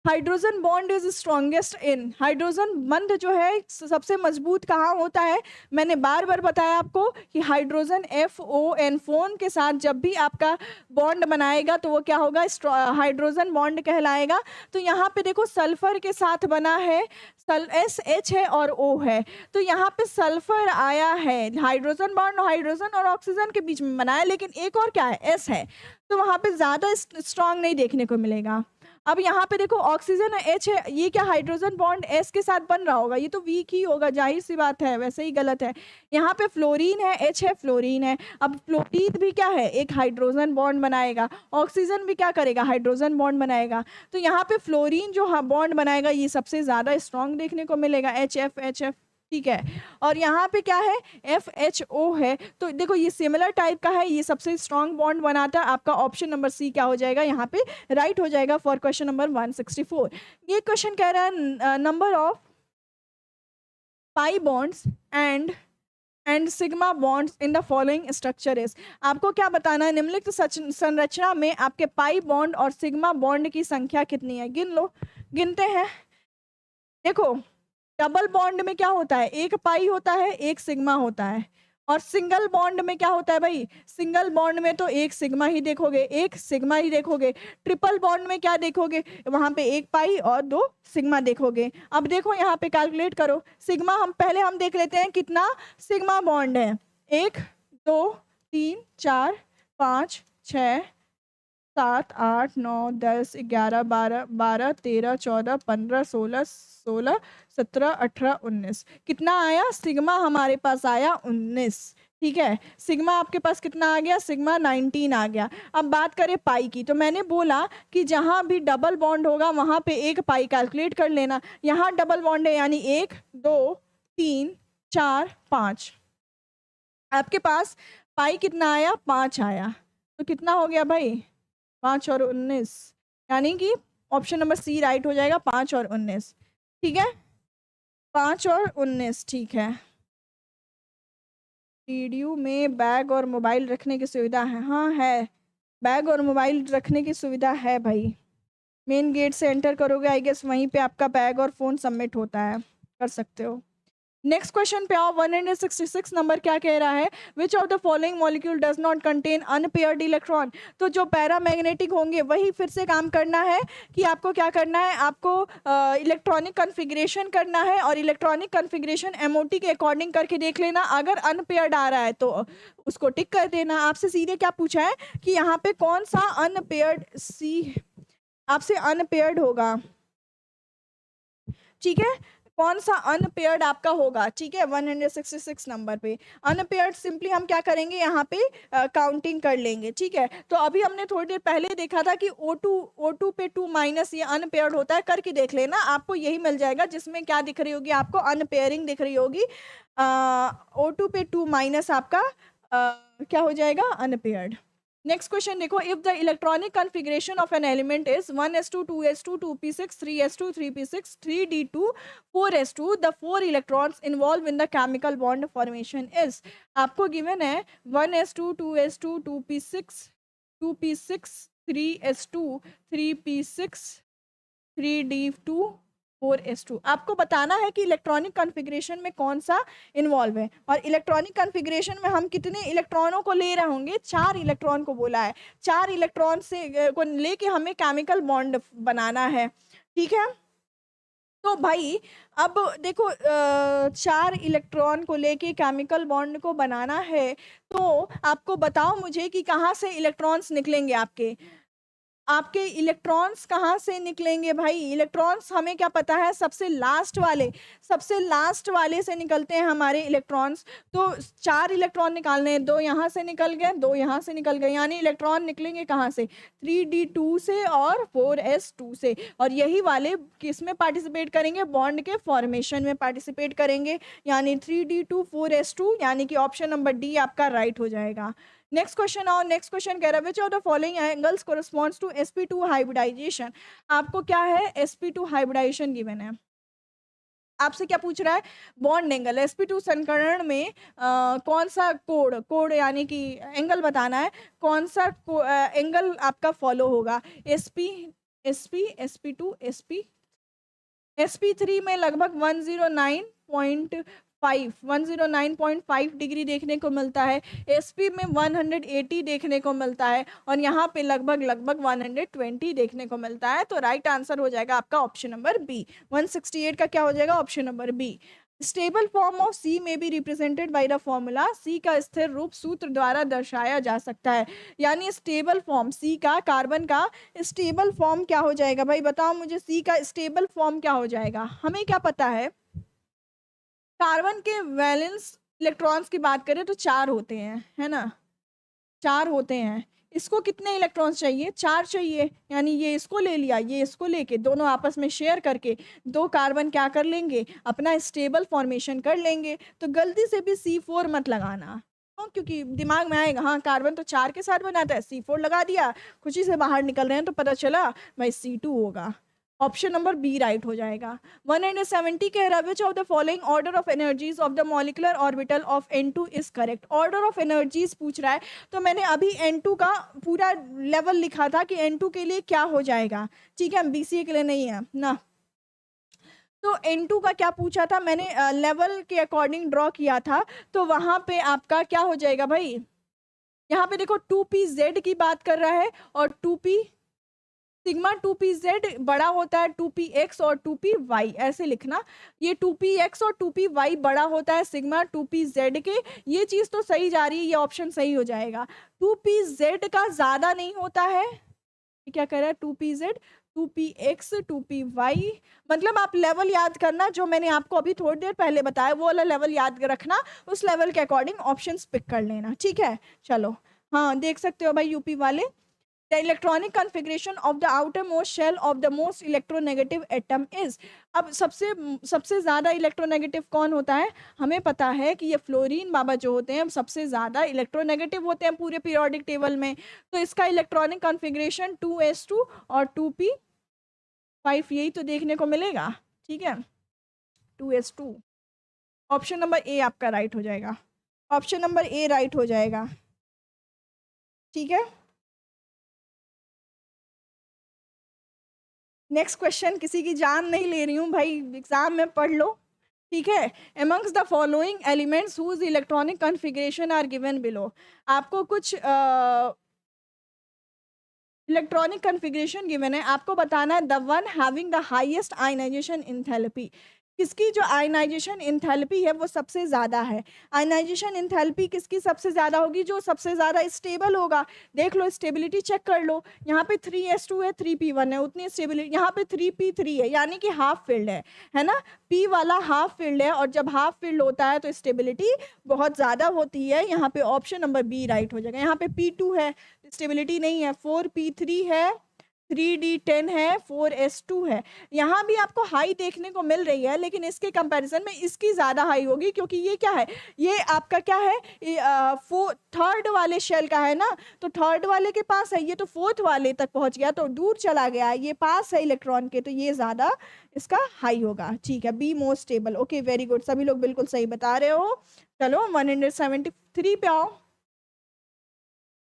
Hydrogen bond is strongest in, hydrogen बंध जो है सबसे मजबूत कहाँ होता है। मैंने बार बार बताया आपको कि हाइड्रोजन FON फोन के साथ जब भी आपका बॉन्ड बनाएगा तो वो क्या होगा, हाइड्रोजन बॉन्ड कहलाएगा। तो यहाँ पे देखो सल्फर के साथ बना है, SH है और O है, तो यहाँ पे सल्फर आया है, हाइड्रोजन बॉन्ड हाइड्रोजन और ऑक्सीजन के बीच में बना है, लेकिन एक और क्या है, S है, तो वहाँ पे ज्यादा स्ट्रॉन्ग नहीं देखने को मिलेगा। अब यहाँ पे देखो ऑक्सीजन H है, ये क्या हाइड्रोजन बॉन्ड S के साथ बन रहा होगा, ये तो वीक ही होगा, जाहिर सी बात है, वैसे ही गलत है। यहाँ पे फ्लोरीन है, H है, फ्लोरीन है। अब फ्लोरीन भी क्या है, एक हाइड्रोजन बॉन्ड बनाएगा, ऑक्सीजन भी क्या करेगा, हाइड्रोजन बॉन्ड बनाएगा। तो यहाँ पे फ्लोरीन जो बॉन्ड बनाएगा ये सबसे ज्यादा स्ट्रॉन्ग देखने को मिलेगा, HF। ठीक है, और यहाँ पे क्या है, FHO है। तो देखो ये सिमिलर टाइप का है, ये सबसे स्ट्रॉन्ग बॉन्ड बनाता है। आपका ऑप्शन नंबर C क्या हो जाएगा, यहाँ पे राइट हो जाएगा फॉर क्वेश्चन नंबर 164। ये क्वेश्चन कह रहा है number of pi bonds and sigma bonds in the following structure is. आपको क्या बताना है, निम्नलिखित संरचना में आपके पाई बॉन्ड और सिग्मा बॉन्ड की संख्या कितनी है, गिन लो। गिनते हैं, देखो डबल बॉन्ड में क्या होता है, एक पाई होता है, एक सिग्मा होता है। और सिंगल बॉन्ड में क्या होता है भाई, सिंगल बॉन्ड में तो एक सिग्मा ही देखोगे, एक सिग्मा ही देखोगे। ट्रिपल बॉन्ड में क्या देखोगे, वहां पे एक पाई और 2 सिग्मा देखोगे। अब देखो यहाँ पे कैलकुलेट करो, सिग्मा हम देख लेते हैं कितना सिग्मा बॉन्ड है, 1 2 3 4 5 6 7 8 9 10 11 12 12 13 14 15 16 16 17 18 19 कितना आया सिग्मा हमारे पास आया 19। ठीक है, सिग्मा आपके पास कितना आ गया, सिग्मा 19 आ गया। अब बात करें पाई की, तो मैंने बोला कि जहां भी डबल बॉन्ड होगा वहां पे एक पाई कैलकुलेट कर लेना। यहाँ डबल बॉन्ड है यानी 1 2 3 4 5, आपके पास पाई कितना आया 5 आया, तो कितना हो गया भाई 5 और 19, यानी कि ऑप्शन नंबर सी राइट हो जाएगा, 5 और 19। ठीक है, 5 और 19। ठीक है, टीडीयू में बैग और मोबाइल रखने की सुविधा है, हाँ है, बैग और मोबाइल रखने की सुविधा है भाई। मेन गेट से एंटर करोगे आई गेस वहीं पे आपका बैग और फोन सबमिट होता है, कर सकते हो। नेक्स्ट क्वेश्चन पे आओ, 166 नंबर क्या कह रहा है, which of the following molecule does not contain unpaired electron. तो जो पैरामैग्नेटिक होंगे वही फिर से काम करना है कि आपको क्या करना है, आपको इलेक्ट्रॉनिक कन्फिग्रेशन करना है और इलेक्ट्रॉनिक कन्फिग्रेशन एमओटी के अकॉर्डिंग करके देख लेना, अगर अनपेयर्ड आ रहा है तो उसको टिक कर देना। आपसे सीधे क्या पूछा है कि यहाँ पे कौन सा अनपेयर्ड, सी आपसे अनपेयर्ड होगा, ठीक है, कौन सा अनपेयर्ड आपका होगा। ठीक है, 166 नंबर पे अनपेयर्ड सिंपली हम क्या करेंगे, यहाँ पे काउंटिंग कर लेंगे। ठीक है, तो अभी हमने थोड़ी देर पहले देखा था कि O2 पे 2 माइनस ये अनपेयर्ड होता है, करके देख लेना, आपको यही मिल जाएगा जिसमें क्या दिख रही होगी, आपको अनपेयरिंग दिख रही होगी। O2 पे 2 माइनस आपका क्या हो जाएगा, अनपेयर्ड। नेक्स्ट क्वेश्चन देखो, if the electronic configuration of an element is 1s2 2s2 2p6 3s2 3p6 3d2 4s2, the 4 electrons involve in the chemical bond formation is. आपको गिवन है 1s2 2s2 2p6 2p6 3s2 3p6 3d2 4s2, आपको बताना है कि electronic configuration में कौन सा involve है। और इलेक्ट्रॉनिक कॉन्फ़िगरेशन में हम कितने इलेक्ट्रॉनों को ले रहे होंगे, 4 इलेक्ट्रॉन को बोला है, 4 इलेक्ट्रॉन से को लेके हमें केमिकल बॉन्ड बनाना है। ठीक है, तो भाई अब देखो 4 इलेक्ट्रॉन को लेके केमिकल बॉन्ड को बनाना है, तो आपको बताओ मुझे कि कहाँ से इलेक्ट्रॉन्स निकलेंगे, आपके इलेक्ट्रॉन्स कहाँ से निकलेंगे भाई। इलेक्ट्रॉन्स हमें क्या पता है, सबसे लास्ट वाले से निकलते हैं हमारे इलेक्ट्रॉन्स। तो 4 इलेक्ट्रॉन निकालने हैं, 2 यहाँ से निकल गए, 2 यहाँ से निकल गए, यानी इलेक्ट्रॉन निकलेंगे कहाँ से, 3d2 से और 4s2 से, और यही वाले किस में पार्टिसिपेट करेंगे, बॉन्ड के फॉर्मेशन में पार्टिसिपेट करेंगे, यानी 3d2 4s2, यानी कि ऑप्शन नंबर डी आपका राइट हो जाएगा। नेक्स्ट क्वेश्चन आओ, नेक्स्ट क्वेश्चन कह रहा है, which of the following angles corresponds to sp2 hybridization. आपको क्या है, sp2 हाइब्रिडाइजेशन गिवन है, आपसे क्या पूछ रहा है, बॉन्ड एंगल sp2 संकरण में कौन सा कोड यानी कि एंगल बताना है, कौन सा एंगल आपका फॉलो होगा, sp2 sp3 में लगभग 109.5 डिग्री देखने को मिलता है, sp में 180 देखने को मिलता है, और यहाँ पे लगभग 120 देखने को मिलता है। तो राइट आंसर हो जाएगा आपका ऑप्शन नंबर बी, 168 का क्या हो जाएगा, option number B. Stable form of C may be represented by the formula, C का स्थिर रूप सूत्र द्वारा दर्शाया जा सकता है, यानी स्टेबल फॉर्म सी का, कार्बन का स्टेबल फॉर्म क्या हो जाएगा भाई, बताओ मुझे, सी का स्टेबल फॉर्म क्या हो जाएगा। हमें क्या पता है, कार्बन के वैलेंस इलेक्ट्रॉन्स की बात करें तो 4 होते हैं, है ना, 4 होते हैं, इसको कितने इलेक्ट्रॉन्स चाहिए, 4 चाहिए, यानी ये इसको ले लिया, ये इसको लेके दोनों आपस में शेयर करके 2 कार्बन क्या कर लेंगे, अपना स्टेबल फॉर्मेशन कर लेंगे। तो गलती से भी C4 मत लगाना, क्योंकि दिमाग में आएगा हाँ कार्बन तो 4 के साथ बनाता है, C4 लगा दिया, खुशी से बाहर निकल रहे हैं तो पता चला भाई C2 होगा, ऑप्शन नंबर बी राइट हो जाएगा। 170 कह रहा है, which of the following order of energies of the molecular orbital of N2 is correct. Order of energies पूछ रहा है, तो मैंने अभी N2 का पूरा लेवल लिखा था कि N2 के लिए क्या हो जाएगा, ठीक है, BCA के लिए नहीं है ना। तो N2 का क्या पूछा था मैंने, लेवल के अकॉर्डिंग ड्रॉ किया था, तो वहां पे आपका क्या हो जाएगा भाई, यहाँ पे देखो 2pz की बात कर रहा है, और 2p सिग्मा 2pz बड़ा होता है 2px और 2py, ऐसे लिखना, ये 2px और 2py बड़ा होता है सिग्मा 2pz के, ये चीज तो सही जा रही है, ये ऑप्शन सही हो जाएगा। 2pz का ज्यादा नहीं होता है, ये क्या कर रहा है 2pz 2px 2py, मतलब आप लेवल याद करना जो मैंने आपको अभी थोड़ी देर पहले बताया, वो वाला लेवल याद रखना, उस लेवल के अकॉर्डिंग ऑप्शंस पिक कर लेना, ठीक है। चलो हाँ देख सकते हो भाई यूपी वाले, the electronic configuration of the outermost shell of the most electronegative atom is। अब सबसे सबसे ज्यादा इलेक्ट्रोनेगेटिव कौन होता है, हमें पता है कि ये फ्लोरीन बाबा जो होते हैं सबसे ज्यादा इलेक्ट्रोनेगेटिव होते हैं पूरे पीरियोडिक टेबल में। तो इसका इलेक्ट्रॉनिक कॉन्फ़िगरेशन 2s2 और 2p5 यही तो देखने को मिलेगा, ठीक है 2s2। ऑप्शन नंबर ए आपका राइट हो जाएगा, ऑप्शन नंबर ए राइट हो जाएगा, ठीक है। नेक्स्ट क्वेश्चन, किसी की जान नहीं ले रही हूँ भाई, एग्जाम में पढ़ लो, ठीक है। amongst the following elements whose electronic configuration are given below, आपको कुछ इलेक्ट्रॉनिक कॉन्फ़िगरेशन गिवन है, आपको बताना है the one having the highest ionization enthalpy, किसकी जो आयनाइजेशन एंथैल्पी है वो सबसे ज़्यादा है। आयनाइजेशन एंथैल्पी किसकी सबसे ज़्यादा होगी, जो सबसे ज़्यादा स्टेबल होगा। देख लो स्टेबिलिटी चेक कर लो, यहाँ पे 3s2 है 3p1 है, उतनी स्टेबिलिटी, यहाँ पे 3p3 है यानी कि हाफ फील्ड है ना, p वाला हाफ फील्ड है, और जब हाफ फील्ड होता है तो स्टेबिलिटी बहुत ज़्यादा होती है। यहाँ पे ऑप्शन नंबर बी राइट हो जाएगा। यहाँ पे p2 है, स्टेबिलिटी नहीं है, 4p3 है, 3d10 है, 4s2 है। यहाँ भी आपको हाई देखने को मिल रही है, लेकिन इसके कंपैरिजन में इसकी ज़्यादा हाई होगी, क्योंकि ये क्या है, ये आपका क्या है, थर्ड वाले शेल का है ना, तो थर्ड वाले के पास है, ये तो फोर्थ वाले तक पहुंच गया, तो दूर चला गया, ये पास है इलेक्ट्रॉन के, तो ये ज़्यादा इसका हाई होगा, ठीक है। Be most stable, okay very good, सभी लोग बिल्कुल सही बता रहे हो। चलो 173 पे आओ।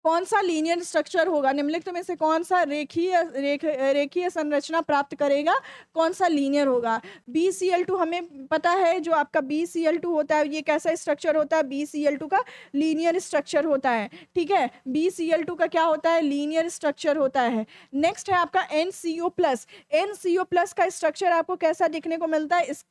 कौन सा लीनियर स्ट्रक्चर होगा निम्नलिखित में से, कौन सा रेखीय संरचना प्राप्त करेगा, कौन सा लीनियर होगा। BCl2 हमें पता है, जो आपका BCl2 होता है ये कैसा स्ट्रक्चर होता है, BCl2 का लीनियर स्ट्रक्चर होता है, ठीक है। BCl2 का क्या होता है, लीनियर स्ट्रक्चर होता है। नेक्स्ट है आपका NCO+, NCO+ का स्ट्रक्चर आपको कैसा दिखने को मिलता है, इस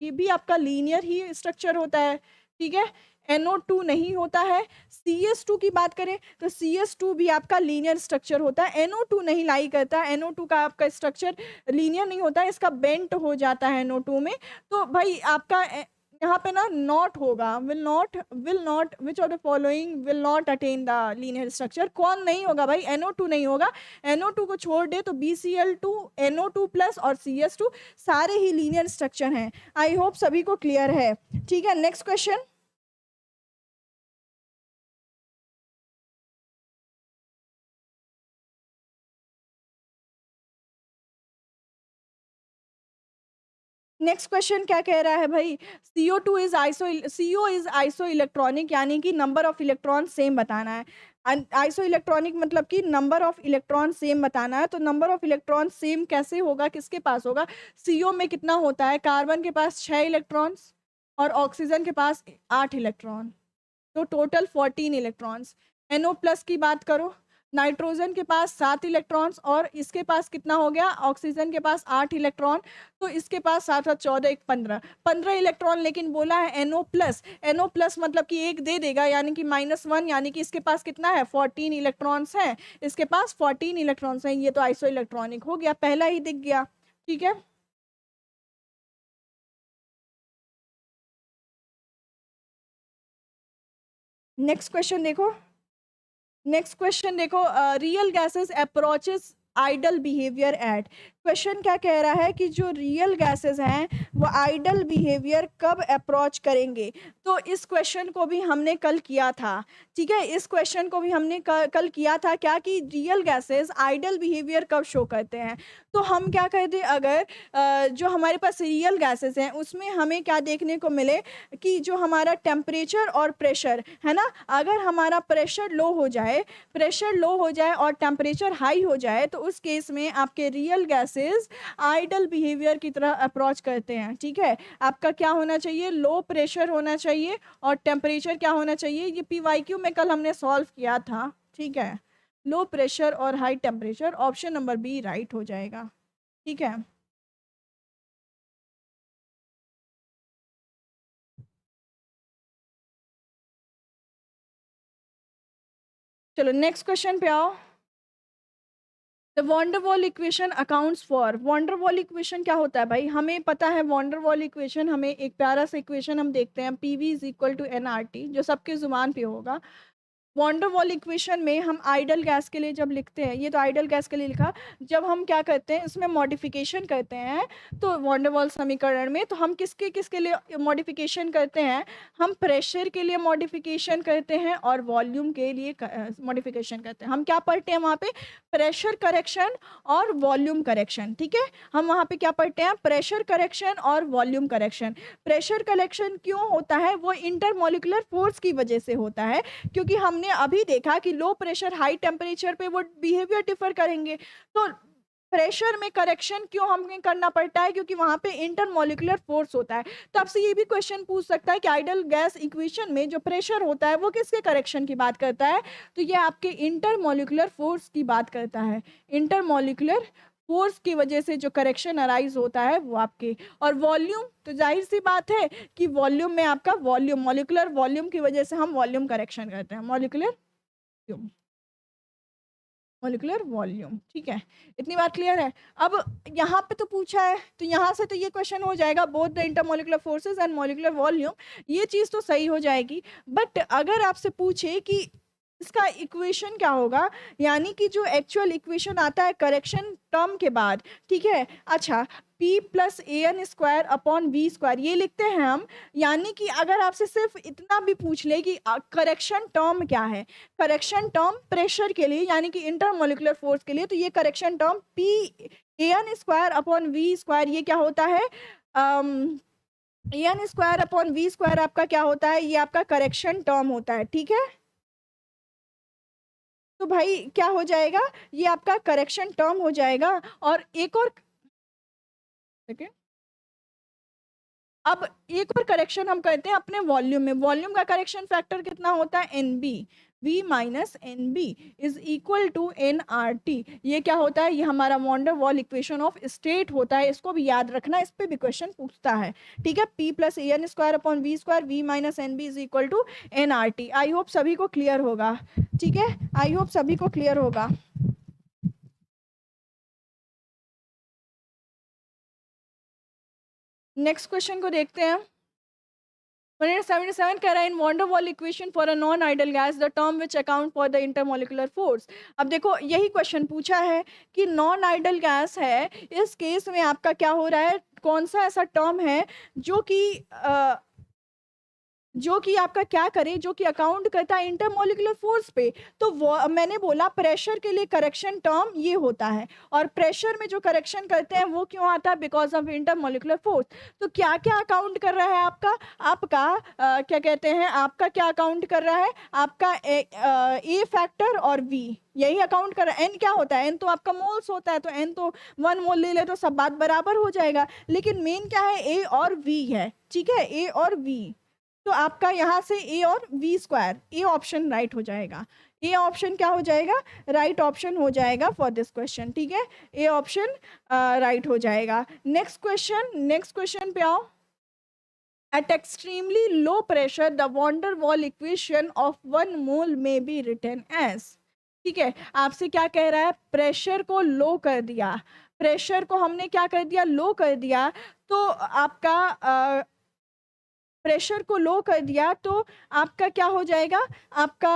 ये भी आपका लीनियर ही स्ट्रक्चर होता है, ठीक है। NO2 नहीं होता है। CS2 की बात करें तो CS2 भी आपका लीनियर स्ट्रक्चर होता है, NO2 नहीं लाई करता, NO2 का आपका स्ट्रक्चर लीनियर नहीं होता है, इसका बेंट हो जाता है NO2 में। तो भाई आपका यहाँ पे ना नॉट होगा, will not which of the following will not attain the linear structure, कौन नहीं होगा भाई, NO2 नहीं होगा। NO2 को छोड़ दे तो BCl2, NO2+ और CS2 सारे ही लीनियर स्ट्रक्चर हैं। आई होप सभी को क्लियर है, ठीक है। नेक्स्ट क्वेश्चन, नेक्स्ट क्वेश्चन क्या कह रहा है भाई, CO2 is CO is iso electronic, यानी कि नंबर ऑफ इलेक्ट्रॉन सेम बताना है। आइसो इलेक्ट्रॉनिक मतलब कि नंबर ऑफ इलेक्ट्रॉन सेम बताना है, तो नंबर ऑफ इलेक्ट्रॉन सेम कैसे होगा, किसके पास होगा। CO में कितना होता है, कार्बन के पास 6 इलेक्ट्रॉन्स और ऑक्सीजन के पास 8 इलेक्ट्रॉन, तो टोटल 14 इलेक्ट्रॉन्स। NO+ की बात करो, नाइट्रोजन के पास 7 इलेक्ट्रॉन्स और इसके पास कितना हो गया, ऑक्सीजन के पास 8 इलेक्ट्रॉन, तो इसके पास 7 और 14 एक 15 इलेक्ट्रॉन, लेकिन बोला है NO+ मतलब कि एक दे देगा, यानी कि -1, यानी कि इसके पास कितना है 14 इलेक्ट्रॉन्स हैं, इसके पास 14 इलेक्ट्रॉन्स हैं, ये तो आइसो इलेक्ट्रॉनिक हो गया, पहला ही दिख गया, ठीक है। नेक्स्ट क्वेश्चन देखो, नेक्स्ट क्वेश्चन देखो, real gases approaches ideal behaviour at, question क्या कह रहा है कि जो रियल गैसेस हैं वो आइडल बिहेवियर कब अप्रोच करेंगे। तो इस क्वेश्चन को भी हमने कल किया था, ठीक है, इस क्वेश्चन को भी हमने कल किया था, क्या कि रियल गैसेस आइडल बिहेवियर कब शो करते हैं। तो हम क्या कहते हैं, अगर जो हमारे पास रियल गैसेस हैं उसमें हमें क्या देखने को मिले कि जो हमारा टेम्परेचर और प्रेशर है ना, अगर हमारा प्रेशर लो हो जाए और टेम्परेचर हाई हो जाए, तो उस केस में आपके रियल गैसेस आइडल बिहेवियर की तरह अप्रोच करते हैं, ठीक है। आपका क्या होना चाहिए, लो प्रेशर होना चाहिए और टेम्परेचर क्या होना चाहिए, ये PYQ में कल हमने सॉल्व किया था, ठीक है। लो प्रेशर और high temperature, option number B right हो जाएगा, ठीक है। चलो नेक्स्ट क्वेश्चन पे आओ। The van der Waals equation accounts for, van der Waals equation क्या होता है भाई, हमें पता है वॉन्डरवॉल इक्वेशन, हमें एक प्यारा सा इक्वेशन हम देखते हैं, P V is equal to n R T, जो सबके जुबान पे होगा। वॉन्डरवॉल इक्वेशन में हम आइडल गैस के लिए जब लिखते हैं, ये तो आइडल गैस के लिए लिखा, जब हम क्या करते हैं इसमें मॉडिफिकेशन करते हैं तो वॉन्डरवॉल समीकरण में, तो हम किसके किसके लिए मॉडिफिकेशन करते हैं, हम प्रेशर के लिए मॉडिफिकेशन करते हैं और वॉल्यूम के लिए मॉडिफिकेशन करते हैं। हम क्या पढ़ते हैं वहाँ पे, प्रेशर करेक्शन और वॉल्यूम करेक्शन, ठीक है। हम वहाँ पे क्या पढ़ते हैं, प्रेशर करेक्शन और वॉल्यूम करेक्शन। प्रेशर करेक्शन क्यों होता है, वो इंटरमोलिकुलर फोर्स की वजह से होता है, क्योंकि हमने अभी देखा कि लो प्रेशर हाई टेम्परेचर पे वो बिहेवियर डिफर करेंगे। तो प्रेशर में करेक्शन क्यों हमें करना पड़ता है, क्योंकि वहां पे इंटरमोलिकुलर फोर्स होता है। तो आपसे ये भी क्वेश्चन पूछ सकता है कि आइडल गैस इक्वेशन में जो प्रेशर होता है वो किसके करेक्शन की बात करता है, तो ये आपके इंटरमोलिकुलर फोर्स की बात करता है। इंटरमोलिकुलर फोर्स की वजह से जो करेक्शन अराइज होता है वो आपके। और वॉल्यूम, तो जाहिर सी बात है कि वॉल्यूम में आपका वॉल्यूम, मॉलिकुलर वॉल्यूम की वजह से हम वॉल्यूम करेक्शन करते हैं, मॉलिकुलर मॉलिकुलर वॉल्यूम, ठीक है। इतनी बात क्लियर है। अब यहाँ पे तो पूछा है, तो यहाँ से तो ये क्वेश्चन हो जाएगा, both the intermolecular forces and molecular volume, ये चीज़ तो सही हो जाएगी। बट अगर आपसे पूछे कि इसका इक्वेशन क्या होगा, यानी कि जो एक्चुअल इक्वेशन आता है करेक्शन टर्म के बाद, ठीक है। अच्छा, P plus a n square upon V square ये लिखते हैं हम, यानी कि अगर आपसे सिर्फ इतना भी पूछ ले कि करेक्शन टर्म क्या है, करेक्शन टर्म प्रेशर के लिए यानी कि इंटरमोलिकुलर फोर्स के लिए, तो ये correction term P a n square upon V square ये क्या होता है, a n square upon V square आपका क्या होता है, ये आपका करेक्शन टर्म होता है, ठीक है। तो भाई क्या हो जाएगा, ये आपका करेक्शन टर्म हो जाएगा। और एक और देखिए, अब एक और करेक्शन हम करते हैं अपने वॉल्यूम में। वॉल्यूम का करेक्शन फैक्टर कितना होता है, n b, V minus n b is equal to n R T. ये क्या होता है, ये हमारा van der wall equation of state होता है, इसको भी याद रखना, इस पे भी क्वेश्चन पूछता है, ठीक है। P plus a n square upon V square, V minus n b is equal to n R T. I hope सभी को क्लियर होगा, ठीक है, आई होप सभी को क्लियर होगा। नेक्स्ट क्वेश्चन को देखते हैं। 177 कह रहा है in van der wall equation for a non ideal gas the term which account for the intermolecular force. अब देखो यही क्वेश्चन पूछा है कि नॉन आइडल गैस है, इस केस में आपका क्या हो रहा है, कौन सा ऐसा टर्म है जो कि आपका क्या करे, जो कि अकाउंट करता है इंटरमोलिकुलर फोर्स पे। तो वो मैंने बोला प्रेशर के लिए करेक्शन टर्म ये होता है, और प्रेशर में जो करेक्शन करते हैं वो क्यों आता है, बिकॉज ऑफ इंटरमोलिकुलर फोर्स। तो क्या क्या अकाउंट कर रहा है आपका क्या कहते हैं, आपका क्या अकाउंट कर रहा है, आपका ए फैक्टर और वी, यही अकाउंट कर रहा है। एन क्या होता है, एन तो आपका मोल्स होता है, तो एन तो 1 मोल ले ले तो सब बात बराबर हो जाएगा। लेकिन मेन क्या है, ए और वी है, ठीक है, ए और वी। तो आपका यहाँ से ए और V square, A option right हो जाएगा। ए ऑप्शन क्या हो जाएगा, राइट ऑप्शन हो जाएगा फॉर दिस क्वेश्चन, ठीक है, ए ऑप्शन राइट हो जाएगा। नेक्स्ट क्वेश्चन पे आओ। At extremely low pressure the van der wall equation of 1 mole may be written as, ठीक है। आपसे क्या कह रहा है, प्रेशर को लो कर दिया, प्रेशर को हमने क्या कर दिया, लो कर दिया, तो आपका प्रेशर को लो कर दिया, तो आपका क्या हो जाएगा, आपका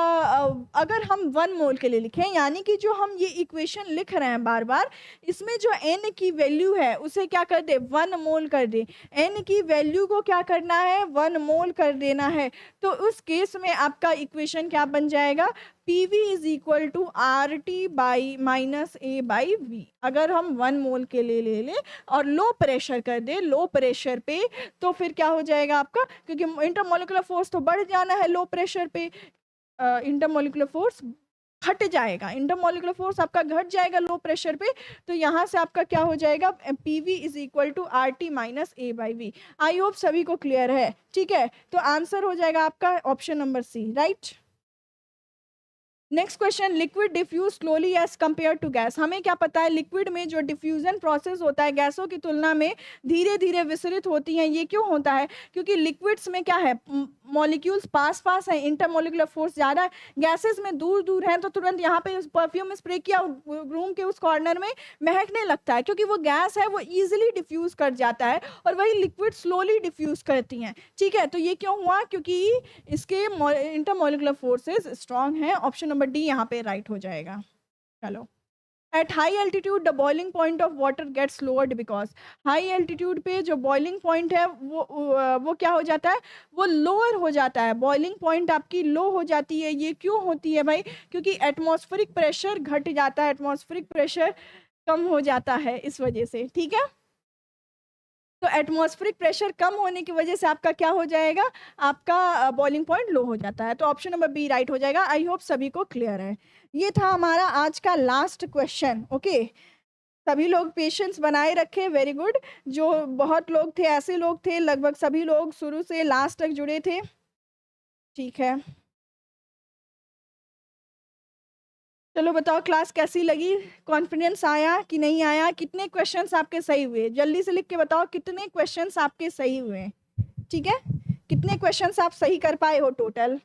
अगर हम 1 मोल के लिए लिखें, यानी कि जो हम ये इक्वेशन लिख रहे हैं बार बार, इसमें जो n की वैल्यू है उसे क्या कर दे, 1 मोल कर दे। n की वैल्यू को क्या करना है, 1 मोल कर देना है। तो उस केस में आपका इक्वेशन क्या बन जाएगा, P V is equal to R T by minus a by V. अगर हम 1 मोल के लिए ले लें और लो प्रेशर कर दे, लो प्रेशर पे, तो फिर क्या हो जाएगा आपका, क्योंकि इंटरमोलिकुलर फोर्स तो बढ़ जाना है लो प्रेशर पे, इंटरमोलिकुलर फोर्स घट जाएगा, इंटरमोलिकुलर फोर्स आपका घट जाएगा लो प्रेशर पे। तो यहाँ से आपका क्या हो जाएगा, P V is equal to R T minus a by V. I hope सभी को क्लियर है, ठीक है। तो आंसर हो जाएगा आपका option number C, right. Next question, liquid diffuse slowly as compare to gas. हमें क्या पता है लिक्विड में जो डिफ्यूजन प्रोसेस होता है गैसों की तुलना में धीरे धीरे विसरित होती हैं। ये क्यों होता है? क्योंकि लिक्विड्स में क्या है, मॉलिक्यूल्स पास पास है, इंटरमोलिकुलर फोर्स ज़्यादा है। गैसेस में दूर दूर हैं तो तुरंत यहाँ पे परफ्यूम स्प्रे किया, रूम के उस कॉर्नर में महकने लगता है, क्योंकि वो गैस है वो ईजिली डिफ्यूज कर जाता है, और वही लिक्विड स्लोली डिफ्यूज करती हैं। ठीक है, तो ये क्यों हुआ? क्योंकि इसके इंटरमोलिकुलर फोर्सेस स्ट्रांग हैं। ऑप्शन नंबर डी यहाँ पे राइट हो जाएगा। चलो, at high altitude the boiling point of water gets lowered because. High altitude पे जो बॉइलिंग पॉइंट है वो क्या हो जाता है? वो लोअर हो जाता है। बॉइलिंग पॉइंट आपकी लो हो जाती है। ये क्यों होती है भाई? क्योंकि एटमॉस्फेरिक प्रेशर घट जाता है, एटमॉस्फेरिक प्रेशर कम हो जाता है इस वजह से। ठीक है, तो एटमॉस्फेरिक प्रेशर कम होने की वजह से आपका क्या हो जाएगा? आपका बॉइलिंग पॉइंट लो हो जाता है। तो ऑप्शन नंबर बी राइट हो जाएगा। आई होप सभी को क्लियर है। ये था हमारा आज का लास्ट क्वेश्चन। ओके, सभी लोग पेशेंस बनाए रखे, वेरी गुड। जो बहुत लोग थे, ऐसे लोग थे, लगभग सभी लोग शुरू से लास्ट तक जुड़े थे। ठीक है, चलो बताओ क्लास कैसी लगी? कॉन्फिडेंस आया कि नहीं आया? कितने क्वेश्चंस आपके सही हुए? जल्दी से लिख के बताओ कितने क्वेश्चंस आपके सही हुए। ठीक है, कितने क्वेश्चंस आप सही कर पाए हो टोटल?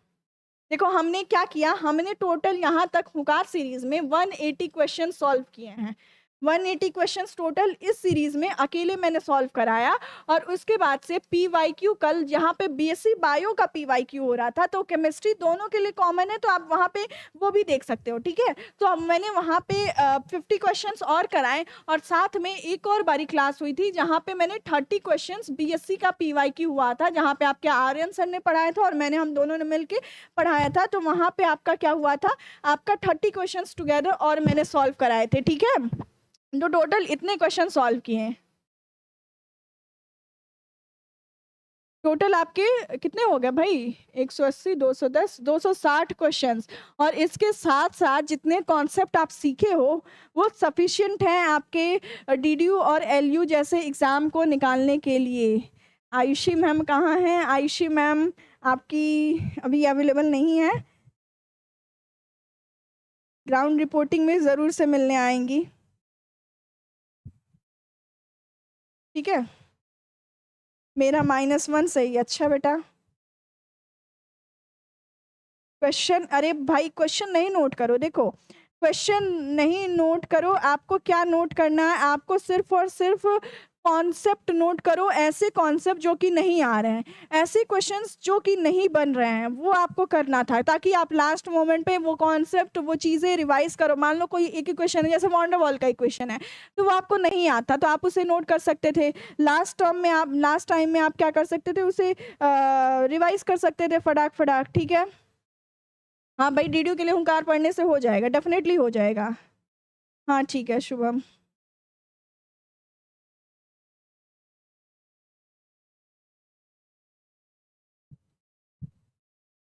देखो हमने क्या किया, हमने टोटल यहाँ तक हुकार सीरीज में 180 क्वेश्चन सॉल्व किए हैं। 180 क्वेश्चंस टोटल इस सीरीज में अकेले मैंने सॉल्व कराया। और उसके बाद से PYQ कल जहाँ पे BSc बायो का PYQ हो रहा था, तो केमिस्ट्री दोनों के लिए कॉमन है, तो आप वहाँ पे वो भी देख सकते हो। ठीक है, तो अब मैंने वहाँ पे 50 क्वेश्चंस और कराए, और साथ में एक और बारी क्लास हुई थी जहाँ पे मैंने 30 क्वेश्चंस BSc का PYQ हुआ था, जहाँ पे आपके आर्यन सर ने पढ़ाया था और मैंने, हम दोनों ने मिल पढ़ाया था। तो वहाँ पे आपका क्या हुआ था, आपका 30 क्वेश्चंस टुगेदर और मैंने सॉल्व कराए थे। ठीक है, तो टोटल इतने क्वेश्चन सॉल्व किए हैं। टोटल आपके कितने हो गए भाई? 180, 210, 260 क्वेश्चंस। और इसके साथ साथ जितने कॉन्सेप्ट आप सीखे हो वो सफिशिएंट हैं आपके DDU और LU जैसे एग्ज़ाम को निकालने के लिए। आयुषी मैम कहाँ हैं? आयुषी मैम आपकी अभी अवेलेबल नहीं है, ग्राउंड रिपोर्टिंग में ज़रूर से मिलने आएंगी। ठीक है, मेरा -1 सही। अच्छा बेटा, क्वेश्चन, अरे भाई क्वेश्चन नहीं नोट करो। देखो क्वेश्चन नहीं नोट करो, आपको क्या नोट करना है? आपको सिर्फ और सिर्फ कॉन्सेप्ट नोट करो। ऐसे कॉन्सेप्ट जो कि नहीं आ रहे हैं, ऐसे क्वेश्चंस जो कि नहीं बन रहे हैं, वो आपको करना था, ताकि आप लास्ट मोमेंट पे वो कॉन्सेप्ट, वो चीज़ें रिवाइज करो। मान लो कोई एक ही क्वेश्चन है, जैसे वॉन्डरवॉल का ही क्वेश्चन है, तो वो आपको नहीं आता, तो आप उसे नोट कर सकते थे। लास्ट टाइम में आप क्या कर सकते थे, उसे रिवाइज कर सकते थे फटाक फटाक। ठीक है, हाँ भाई, DDU के लिए हुंकार पढ़ने से हो जाएगा, डेफिनेटली हो जाएगा। हाँ ठीक है शुभम।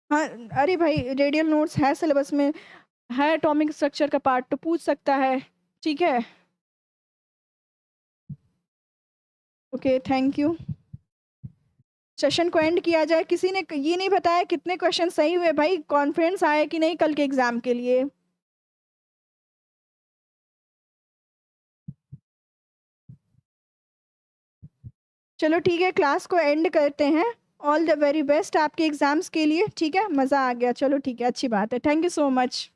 हाँ, अरे भाई रेडियल नोट्स है सिलेबस में, है एटॉमिक स्ट्रक्चर का पार्ट, तो पूछ सकता है। ठीक है, ओके थैंक यू। सेशन को एंड किया जाए। किसी ने ये नहीं बताया कितने क्वेश्चन सही हुए भाई? कॉन्फिडेंस आया कि नहीं कल के एग्जाम के लिए? चलो ठीक है, क्लास को एंड करते हैं। ऑल द वेरी बेस्ट आपके एग्जाम्स के लिए। ठीक है, मज़ा आ गया। चलो ठीक है, अच्छी बात है। Thank you so much.